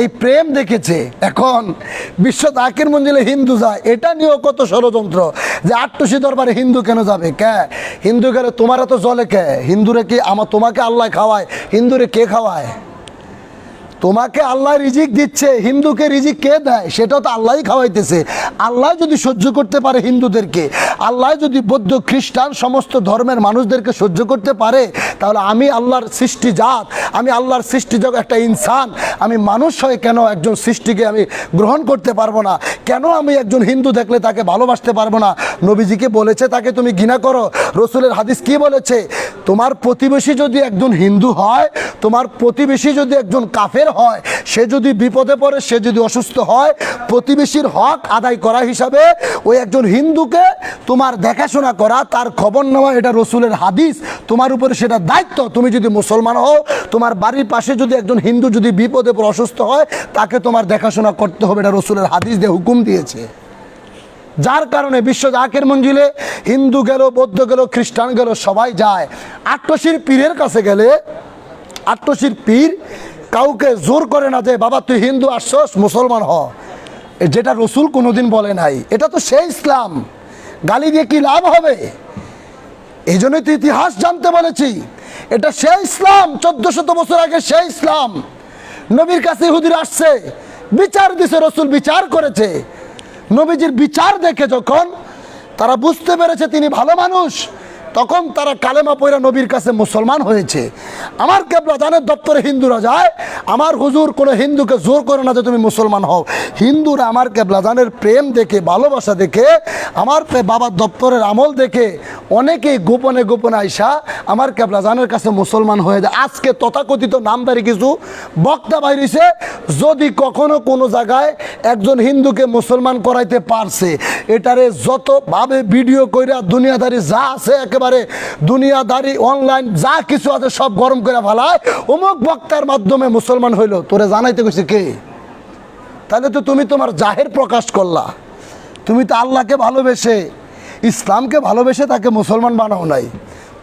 এই প্রেম দেখেছে। এখন বিশ্ব জাকির মঞ্জিলে হিন্দু যায়, এটা নিয়েও কত ষড়যন্ত্র যে আট্টশি দরবারে হিন্দু কেন যাবে? কে হিন্দু গেলে তোমারা তো জলে কে? হিন্দুরে কি তোমাকে আল্লাহ খাওয়ায়? হিন্দুরে কে খাওয়ায়? তোমাকে আল্লাহ রিজিক দিচ্ছে, হিন্দুকে রিজিক কে দেয়? সেটাও তো আল্লাহই খাওয়াইতেছে। আল্লাহ যদি সহ্য করতে পারে হিন্দুদেরকে, আল্লাহ যদি বৌদ্ধ খ্রিস্টান সমস্ত ধর্মের মানুষদেরকে সহ্য করতে পারে, তাহলে আমি আল্লাহর সৃষ্টি জাত, আমি আল্লাহর সৃষ্টি জগৎ একটা ইনসান, আমি মানুষ হয়ে কেন একজন সৃষ্টিকে আমি গ্রহণ করতে পারবো না? কেন আমি একজন হিন্দু দেখলে তাকে ভালোবাসতে পারবো না? নবীজিকে বলেছে তাকে তুমি ঘৃণা করো। রসুলের হাদিস কি বলেছে? তোমার প্রতিবেশী যদি একজন হিন্দু হয়, তোমার প্রতিবেশী যদি একজন কাফের হয়, সে যদি বিপদে পড়ে, সে যদি অসুস্থ হয়, প্রতিবেশীর হক আদায় করা হিসাবে ওই একজন হিন্দুকে তোমার দেখাশোনা করা, তার খবর নেওয়া, এটা রসুলের হাদিস। তোমার উপরে সেটা দায়িত্ব। তুমি যদি মুসলমান হও, তোমার বাড়ির পাশে যদি একজন হিন্দু যদি বিপদে পড়ে অসুস্থ হয়, তাকে তোমার দেখাশোনা করতে হবে, এটা রসুলের হাদিস দিয়ে হুকুম দিয়েছে। যার কারণে বিশ্ব জাকের মঞ্জিলে হিন্দু গেল, বৌদ্ধ গেল, খ্রিস্টান গেল, সবাই যায়। আট্টশির পীরের কাছে গেলে আট্টশির পীর কাউকে জোর করে না যে বাবা তুই হিন্দু আসছস মুসলমান হ, যেটা রসুল কোনোদিন বলে নাই। এটা তো সেই ইসলাম, গালি দিয়ে কি লাভ হবে? এই জন্যই তো ইতিহাস জানতে বলেছি, এটা সেই ইসলাম, 1400 বছর আগে সেই ইসলাম। নবীর কাছে ইহুদিরা আসছে, বিচার দিছে, রসুল বিচার করেছে। নবীজির বিচার দেখে যখন তারা বুঝতে পেরেছে তিনি ভালো মানুষ, তখন তারা কালেমা পয়রা নবীর কাছে মুসলমান হয়েছে। আমার কেবলাজানের দপ্তরে হিন্দুরা যায়, আমার হুজুর কোনো হিন্দুকে জোর করে না যে তুমি মুসলমান হও। হিন্দুরা আমার কেবলাজানের প্রেম দেখে, ভালোবাসা দেখে, আমার বাবার দপ্তরের আমল দেখে অনেকেই গোপনে গোপনে আইসা আমার কেবলাজানের কাছে মুসলমান হয়ে যায়। আজকে তথাকথিত নামদারি কিছু বক্তা বাইরেছে, যদি কখনো কোনো জায়গায় একজন হিন্দুকে মুসলমান করাইতে পারছে, এটারে যতভাবে ভিডিও কইরা দুনিয়াদারি যা আছে, একেবারে দুনিয়াদারি অনলাইন যা কিছু আছে সব গরম করে ফেলায়, অমুক বক্তার মাধ্যমে মুসলমান হইল। তোরে জানাইতে গেছে কে? তাহলে তো তুমি তোমার জাহের প্রকাশ করলা। তুমি তো আল্লাহকে ভালোবেসে, ইসলামকে ভালোবেসে তাকে মুসলমান বানাও নাই।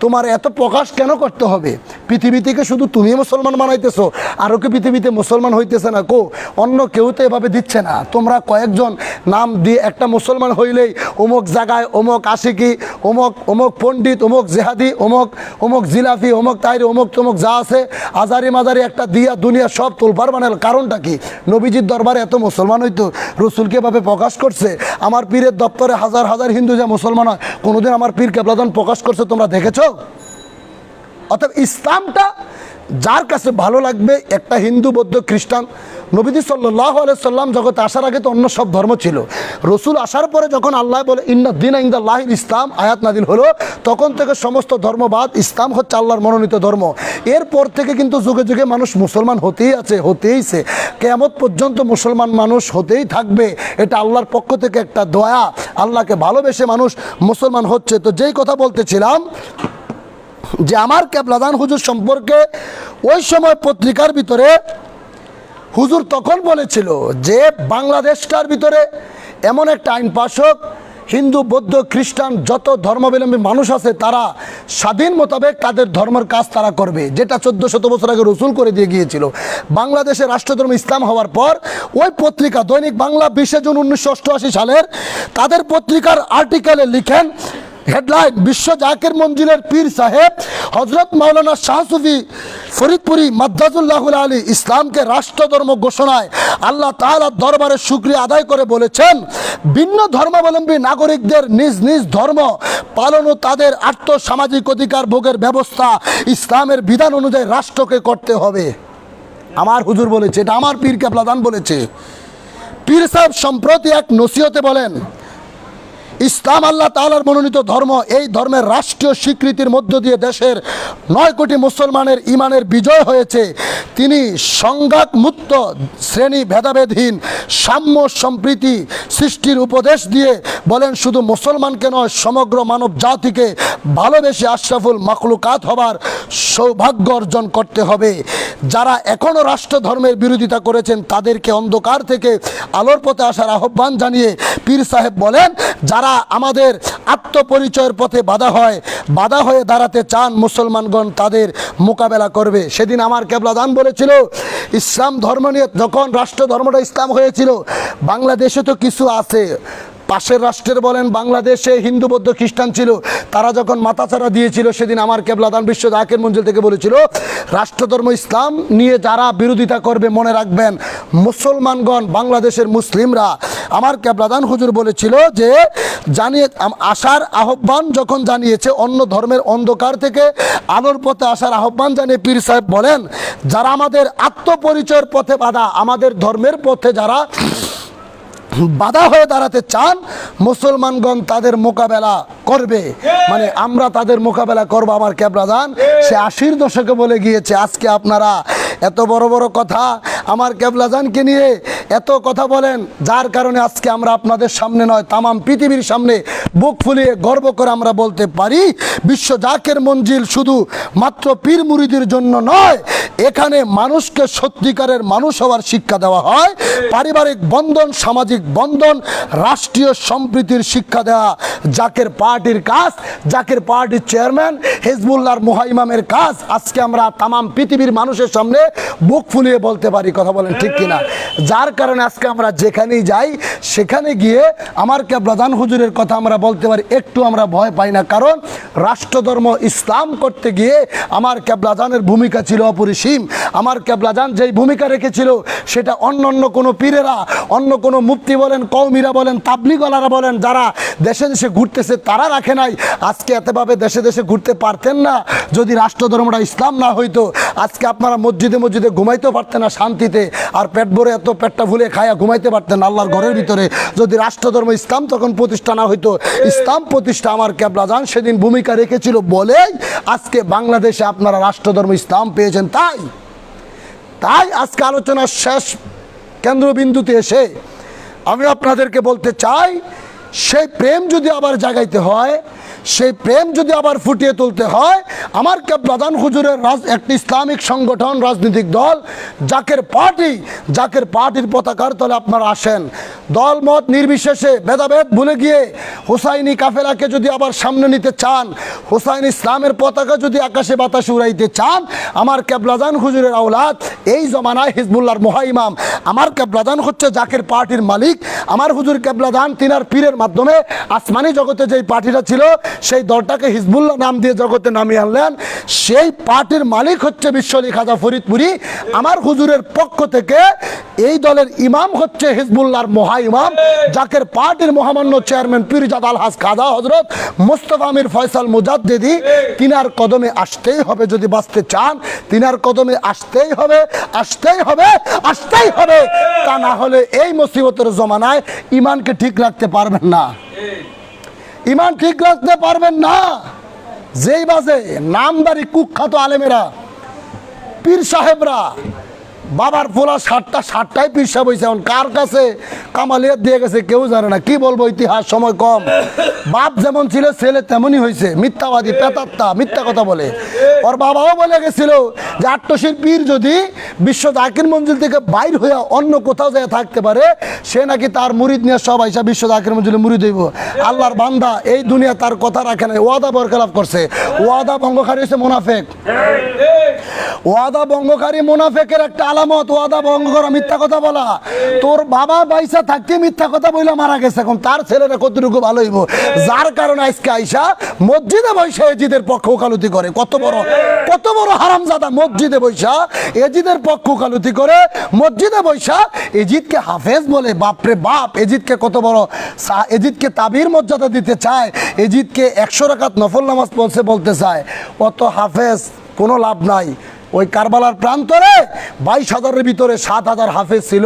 তোমার এত প্রকাশ কেন করতে হবে? পৃথিবী থেকে শুধু তুমি মুসলমান বানাইতেছো, আরও কি পৃথিবীতে মুসলমান হইতেছে না? কো অন্য কেউ তো এভাবে দিচ্ছে না। তোমরা কয়েকজন নাম দিয়ে একটা মুসলমান হইলেই অমুক জায়গায় অমুক আশিকি, অমুক অমুক পণ্ডিত, অমুক জেহাদি, অমুক অমুক জিলাফি, অমুক তাইরি, অমুক তমুক যা আছে আজারি মাজারি একটা দিয়া দুনিয়া সব তোলপার বানাল। কারণটা কি? নবীজির দরবারে এত মুসলমান হইতো, রসুলকে এভাবে প্রকাশ করছে। আমার পীরের দপ্তরে হাজার হাজার হিন্দু যে মুসলমান হয়, কোনোদিন আমার পীর কেবলাদান প্রকাশ করছে তোমরা দেখেছো? অর্থাৎ ইসলামটা যার কাছে ভালো লাগবে, একটা হিন্দু বৌদ্ধ খ্রিস্টান, নবীজি সাল্লাল্লাহু আলাইহি সাল্লাম জগতে আসার আগে তো অন্য সব ধর্ম ছিল। রসুল আসার পরে যখন আল্লাহ বলে ইন্না দীনা ইনদাল্লাহিল ইসলাম আয়াত নাজিল হলো, তখন থেকে সমস্ত ধর্মবাদ, ইসলাম হচ্ছে আল্লাহর মনোনীত ধর্ম। এরপর থেকে কিন্তু যুগে যুগে মানুষ মুসলমান হতেই আছে, হতেইছে, কিয়ামত পর্যন্ত মুসলমান মানুষ হতেই থাকবে। এটা আল্লাহর পক্ষ থেকে একটা দয়া, আল্লাহকে ভালোবেসে মানুষ মুসলমান হচ্ছে। তো যেই কথা বলতেছিলাম যে আমার কেবলাদান হুজুর সম্পর্কে ওই সময় পত্রিকার ভিতরে হুজুর তখন বলেছিল যে বাংলাদেশটার ভিতরে এমন একটা আইন পাশ হোক, হিন্দু বৌদ্ধ খ্রিস্টান যত ধর্মাবলম্বী মানুষ আছে তারা স্বাধীন মোতাবেক তাদের ধর্মের কাজ তারা করবে, যেটা 1400 বছর আগে রসুল করে দিয়ে গিয়েছিল। বাংলাদেশের রাষ্ট্রধর্ম ইসলাম হওয়ার পর ওই পত্রিকা দৈনিক বাংলা 20 জুন 1988 সালের তাদের পত্রিকার আর্টিকেলে লিখেন, হেডলাইন, বিশ্ব জাকির মঞ্জিলের পীর সাহেব হজরত মাওলানা শাহ সুফি ফরিদপুরি মাদ্দাজুল্লাহুল আলী ইসলামকে রাষ্ট্রধর্ম ঘোষণায় আল্লাহ তাআলার দরবারে শুকরিয়া আদায় করে বলেছেন, ভিন্ন ধর্মাবলম্বী নাগরিকদের নিজ নিজ ধর্ম পালন ও তাদের আর্থসামাজিক অধিকার ভোগের ব্যবস্থা ইসলামের বিধান অনুযায়ী রাষ্ট্রকে করতে হবে। আমার হুজুর বলেছে, এটা আমার পীর কেবলাদান বলেছে। পীর সাহেব সম্প্রতি এক নসিহতে বলেন, ইসলাম আল্লাহ তাআলার মনোনীত ধর্ম। এই ধর্মের রাষ্ট্রীয় স্বীকৃতির মধ্য দিয়ে দেশের 9 কোটি মুসলমানের ইমানের বিজয় হয়েছে। তিনি সংঘাতমুক্ত, শ্রেণী ভেদাভেদহীন, সাম্য সম্প্রীতি সৃষ্টির উপদেশ দিয়ে বলেন, শুধু মুসলমানকে নয় সমগ্র মানব জাতিকে ভালোবেসে আশরাফুল মাখলুকাত হবার সৌভাগ্য অর্জন করতে হবে। যারা এখনও রাষ্ট্র ধর্মের বিরোধিতা করেছেন তাদেরকে অন্ধকার থেকে আলোর পথে আসার আহ্বান জানিয়ে পীর সাহেব বলেন, যারা আমাদের আত্মপরিচয়ের পথে বাধা হয়ে দাঁড়াতে চান মুসলমানগণ তাদের মোকাবেলা করবে। সেদিন আমার কেবলাদান বলেছিল, ইসলাম ধর্ম নিয়ে যখন রাষ্ট্র ধর্মটা ইসলাম হয়েছিল, বাংলাদেশে তো কিছু আছে, পাশের রাষ্ট্রের বলেন বাংলাদেশে হিন্দু বৌদ্ধ খ্রিস্টান ছিল, তারা যখন মাথাচাড়া দিয়েছিল, সেদিন আমার কেবলাদান বিশ্ব জাকির মঞ্জিল থেকে বলেছিল, রাষ্ট্রধর্ম ইসলাম নিয়ে যারা বিরোধিতা করবে মনে রাখবেন মুসলমানগণ, বাংলাদেশের মুসলিমরা। আমার কেবলাদান হুজুর বলেছিল যে জানিয়ে আসার আহ্বান যখন জানিয়েছে, অন্য ধর্মের অন্ধকার থেকে আলোর পথে আসার আহ্বান জানিয়ে পীর সাহেব বলেন, যারা আমাদের আত্মপরিচয়ের পথে বাধা, আমাদের ধর্মের পথে যারা বাধা হয়ে দাঁড়াতে চান মুসলমানগণ তাদের মোকাবেলা করবে, মানে আমরা তাদের মোকাবেলা করব। আমার কেবলাদান সে 80-র দশকে বলে গিয়েছে। আজকে আপনারা এত বড় বড় কথা আমার কেবলাদানকে নিয়ে এত কথা বলেন, যার কারণে আজকে আমরা আপনাদের সামনে নয় তামাম পৃথিবীর সামনে বুক ফুলিয়ে গর্ব করে আমরা বলতে পারি, বিশ্ব জাকির মঞ্জিল শুধু মাত্র পীর মুরিদের জন্য নয়, এখানে মানুষকে সত্যিকারের মানুষ হওয়ার শিক্ষা দেওয়া হয়, পারিবারিক বন্ধন, সামাজিক বন্ধন, রাষ্ট্রীয় সম্প্রীতির শিক্ষা দেওয়া জাকির পার্টির কাজ, জাকির পার্টির চেয়ারম্যান হিজবুল্লাহর মুহাইমামের কাজ। আজকে আমরা তামাম পৃথিবীর মানুষের সামনে বুক ফুলিয়ে বলতে পারি, কথা বলেন ঠিক কিনা? যার কারণে আজকে আমরা যেখানেই যাই সেখানে গিয়ে আমার কেবলাদান হুজুরের কথা আমরা বলতে পারি, একটু আমরা ভয় পাই না। কারণ রাষ্ট্রধর্ম ইসলাম করতে গিয়ে আমার কেবলাদানের ভূমিকা ছিল অপরিসীম। আমার কেবলাদান যেই ভূমিকা রেখেছিল সেটা অন্য কোনো পীরেরা, অন্য কোনো মুফতি বলেন, কওমিরা বলেন, তাবলিগওয়ালারা বলেন, যারা দেশে দেশে ঘুরতেছে তারা রাখে নাই। আজকে এতভাবে দেশে দেশে ঘুরতে পারতেন না যদি রাষ্ট্রধর্মটা ইসলাম না হইতো। আজকে আপনারা মসজিদে মসজিদে ঘুমাইতেও পারতেন না শান্তিতে, আর পেট ভরে এত পেটটা ফুলে খায়া ঘুমাইতে পারতেন আল্লাহর ঘরের ভিতরে, যদি রাষ্ট্রধর্ম ইসলাম তখন প্রতিষ্ঠা না হইতো। ইসলাম প্রতিষ্ঠা আমার কেবলাদান সেদিন ভূমিকা রেখেছিল বলেই আজকে বাংলাদেশে আপনারা রাষ্ট্রধর্ম ইসলাম পেয়েছেন। তাই আজকে আলোচনার শেষ কেন্দ্রবিন্দুতে এসে আমি আপনাদেরকে বলতে চাই, সেই প্রেম যদি আবার জাগাইতে হয়, সেই প্রেম যদি আবার ফুটিয়ে তুলতে হয়, আমার কেবলাদান হুজুরের একটি ইসলামিক সংগঠন, রাজনৈতিক দল জাকির পার্টির পতাকার তলে আপনারা আসেন। দলমত নির্বিশেষে ভেদাভেদ ভুলে গিয়ে হুসাইনি কাফেলাকে যদি আবার সামনে নিতে চান, হুসাইন ইসলামের পতাকা যদি আকাশে বাতাসে উড়াইতে চান, আমার কেবলাজান হুজুরের আওলাদ এই জমানায় হিজবুল্লাহর মহাইমাম, আমার কেবলাজান হচ্ছে জাকের পার্টির মালিক, আমার হুজুর কেবলাজান তিনার পীরের মাধ্যমে আসমানি জগতে যেই পার্টিটা ছিল সেই দলটাকে হিজবুল্লাহ নাম দিয়ে জগতে নামিয়ে আনলেন। সেই পার্টির মালিক হচ্ছে বিশ্বলি খাজা ফরিদপুরি। আমার হুজুরের পক্ষ থেকে এই দলের ইমাম হচ্ছে হিজবুল্লাহর মহাইমাম, জাকের পার্টির মহামান্য চেয়ারম্যান পীরজাদা আলহাজ খাজা হযরত মুস্তাফা আমির ফয়সাল মুজাদ্দিদি। তিনার কদমে আসতেই হবে, যদি বাঁচতে চান তিনার কদমে আসতেই হবে, আসতেই হবে, আসতেই হবে। তা না হলে এই মুসিবতের জমানায় ইমানকে ঠিক রাখতে পারবেন না, ইমান ঠিক রাখতে পারবেন না। যেই বাজে নামদারি কুখ্যাত আলেমেরা, পীর সাহেবরা, বাবার পোলা ষাটটাই পীর সাহেব হয়েছে, এখন কার কাছে কামালিয়াত দিয়ে গেছে কেউ জানে না। কি বলবো, ইতিহাস সময় কম। বাপ যেমন ছিল ছেলে তেমনই হয়েছে, মিথ্যাবাদী, পেতাত্তা, মিথ্যা কথা বলে। ওর বাবাও বলে গেছিল যে আট্টশীর পীর যদি বিশ্ব জাকির মঞ্জিল থেকে বাইর হয়ে অন্য কোথাও যায় থাকতে পারে, সে নাকি তার মুরিদ নিয়ে সব আইসা বিশ্ব জাকির মঞ্জিলে মুরিদ হইব। আল্লাহর বান্দা এই দুনিয়া তার কথা রাখে না, ওয়াদা বরখেলাপ করছে, ওয়াদা ভঙ্গকারী হচ্ছে মুনাফেক। ওয়াদা ভঙ্গকারী মুনাফেকের একটা আলামত ওয়াদা ভঙ্গ করা, মিথ্যা কথা বলা। তোর বাবা বাইসা থাকতে মিথ্যা কথা বইলা মারা গেছে, এখন তার ছেলেরা কতটুকু ভালো হইব? যার কারণে আজকে আইসা মসজিদে বৈশা এজিদের পক্ষ ওকালতি করে। কত বড় হারামজাদা! মসজিদে বৈশা এজিদের পক্ষ ওকালতি করে, মসজিদে বৈশা এজিদকে হাফেজ বলে। বাপরে বাপ! এজিদকে কত বড়, এজিদকে তাবির মর্যাদা দিতে চায়, এজিদকে 100 রাকাত নফল নামাজ পড়ছে বলতে চায়। অত হাফেজ কোনো লাভ নাই। ওই কারবালার প্রান্তরে 22,000-এর ভিতরে 7,000 হাফেজ ছিল,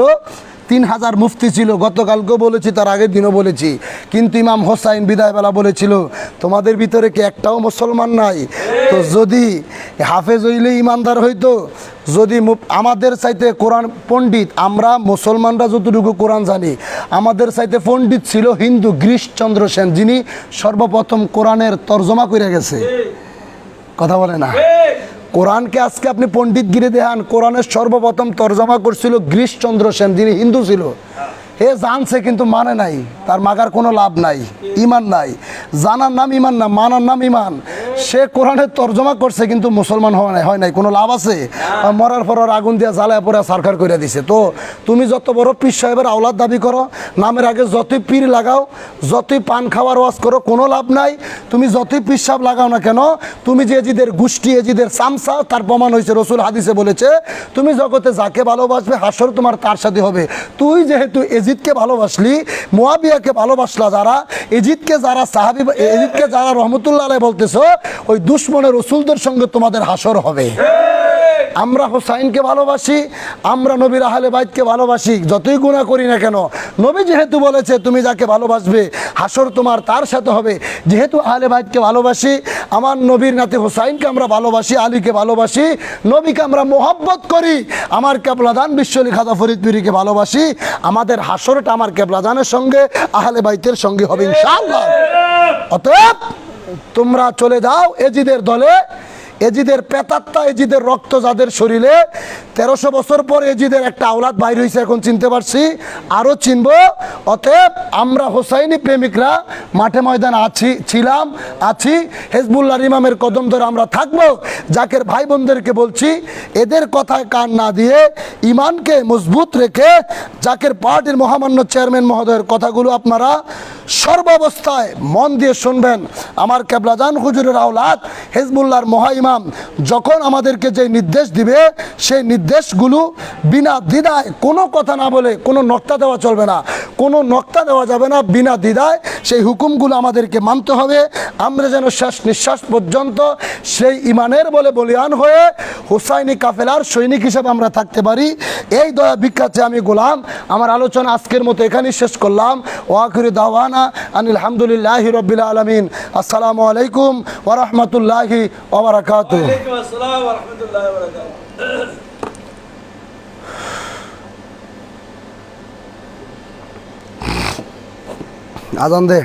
3,000 মুফতি ছিল। গতকালকেও বলেছি, তার আগের দিনও বলেছি। কিন্তু ইমাম হোসাইন বিদায়বেলা বলেছিল, তোমাদের ভিতরে কি একটাও মুসলমান নাই? তো যদি হাফেজ হইলে ইমানদার হইতো, যদি আমাদের চাইতে কোরআন পণ্ডিত, আমরা মুসলমানরা যতটুকু কোরআন জানি, আমাদের চাইতে পণ্ডিত ছিল হিন্দু গিরিশচন্দ্র সেন, যিনি সর্বপ্রথম কোরআনের তর্জমা করে গেছে। কথা বলে না? কোরআনকে আজকে আপনি পণ্ডিত গিরে দেখান, কোরআনের সর্বপ্রথম তর্জমা করছিল গিরিশচন্দ্র সেন, যিনি হিন্দু ছিল। হে জানছে কিন্তু মানে নাই, তার মাগার কোনো লাভ নাই, ইমান নাই। জানার নাম ইমান না, মানার নাম ইমান। সে কোরআনের তর্জমা করছে কিন্তু মুসলমান হয় নাই, কোনো লাভ আছে? মরার পর আগুন দিয়ে জ্বালায় পরে সারখার করে দিছে। তো তুমি যত বড় পীর সাহেবের আওলাদ দাবি করো, নামের আগে যতই পীর লাগাও, যতই পান খাওয়ার ওয়াজ করো, কোনো লাভ নাই। তুমি যতই পীর সাহেব লাগাও না কেন, তুমি যে এজিদের গোষ্ঠী, এজিদের চামচা, তার প্রমাণ হয়েছে রসুল হাদিসে বলেছে, তুমি জগতে যাকে ভালোবাসবে হাসর তোমার তার সাথে হবে। তুই যেহেতু এজিদকে ভালোবাসলি, মুয়াবিয়াকে ভালোবাসলা, যারা এজিদকে, যারা সাহাবী, এজিদকে যারা রহমতুল্লাহ আলাইহি বলতেছো, ওই দুশ্মনের রসুলদের সঙ্গে তোমাদের হাসর হবে। আমরা হোসাইনকে ভালোবাসি, আমরা নবীর আহলে বাইতকে ভালোবাসি, যতই গুনাহ করি না কেন। নবী যেহেতু বলেছে তুমি যাকে ভালোবাসবে হাসর তোমার তার সাথে হবে, যেহেতু আহলে বাইতকে ভালোবাসি, আমার নবীর নাতে হোসাইনকে আমরা ভালোবাসি, আলীকে ভালোবাসি, নবীকে আমরা মোহাব্বত করি, আমার কেবলাদান বিশ্বলি খাজা ফরিদপুরিকে ভালোবাসি, আমাদের হাসরটা আমার কেবলাদানের সঙ্গে, আহলে বাইতের সঙ্গে হবে ইনশাআল্লাহ। অতএব তোমরা চলে যাও এজিদের দলে। এজিদের পেতাত্তা, এজিদের রক্ত যাদের শরীরে, 1300 বছর পর এজিদের একটা আওলাদ বাইর হয়েছে, এখন চিনতে পারছি, আরও চিনব। অতএব আমরা হোসাইনি প্রেমিকরা মাঠে ময়দানে ছিলাম, আছি, হেজবুল্লাহর ইমামের কদম ধরে আমরা থাকবো। জাকের ভাই বোনদেরকে বলছি, এদের কথায় কান না দিয়ে ইমানকে মজবুত রেখে জাকের পার্টির মহামান্য চেয়ারম্যান মহোদয়ের কথাগুলো আপনারা সর্বাবস্থায় মন দিয়ে শুনবেন। আমার কেবলাজান হুজুরের আওলাদ হেজবুল্লাহর মহা ইমাম যখন আমাদেরকে যে নির্দেশ দিবে, সেই নির্দেশগুলো বিনা দ্বিধায়, কোনো কথা না বলে, কোনো নক্তা দেওয়া চলবে না, কোনো নক্তা দেওয়া যাবে না, বিনা দ্বিধায় সেই হুকুমগুলো আমাদেরকে মানতে হবে। আমরা যেন শেষ নিঃশ্বাস পর্যন্ত সেই ইমানের বলে বলিয়ান হয়ে হুসাইনি কাফেলার সৈনিক হিসেবে আমরা থাকতে পারি। এই দয়া ভিক্ষাতে আমি গোলাম আমার আলোচনা আজকের মতো এখানেই শেষ করলাম। ওয়াখিরু দাওয়ানা আনিল হামদুলিল্লাহি রাব্বিল আলামিন। আসসালামু আলাইকুম ওয়া রাহমাতুল্লাহি ওয়া বারাকাতুহু। ওয়ালাইকুম আসসালাম ওয়া রাহমাতুল্লাহি ওয়া বারাকাতুহু। আজান দে।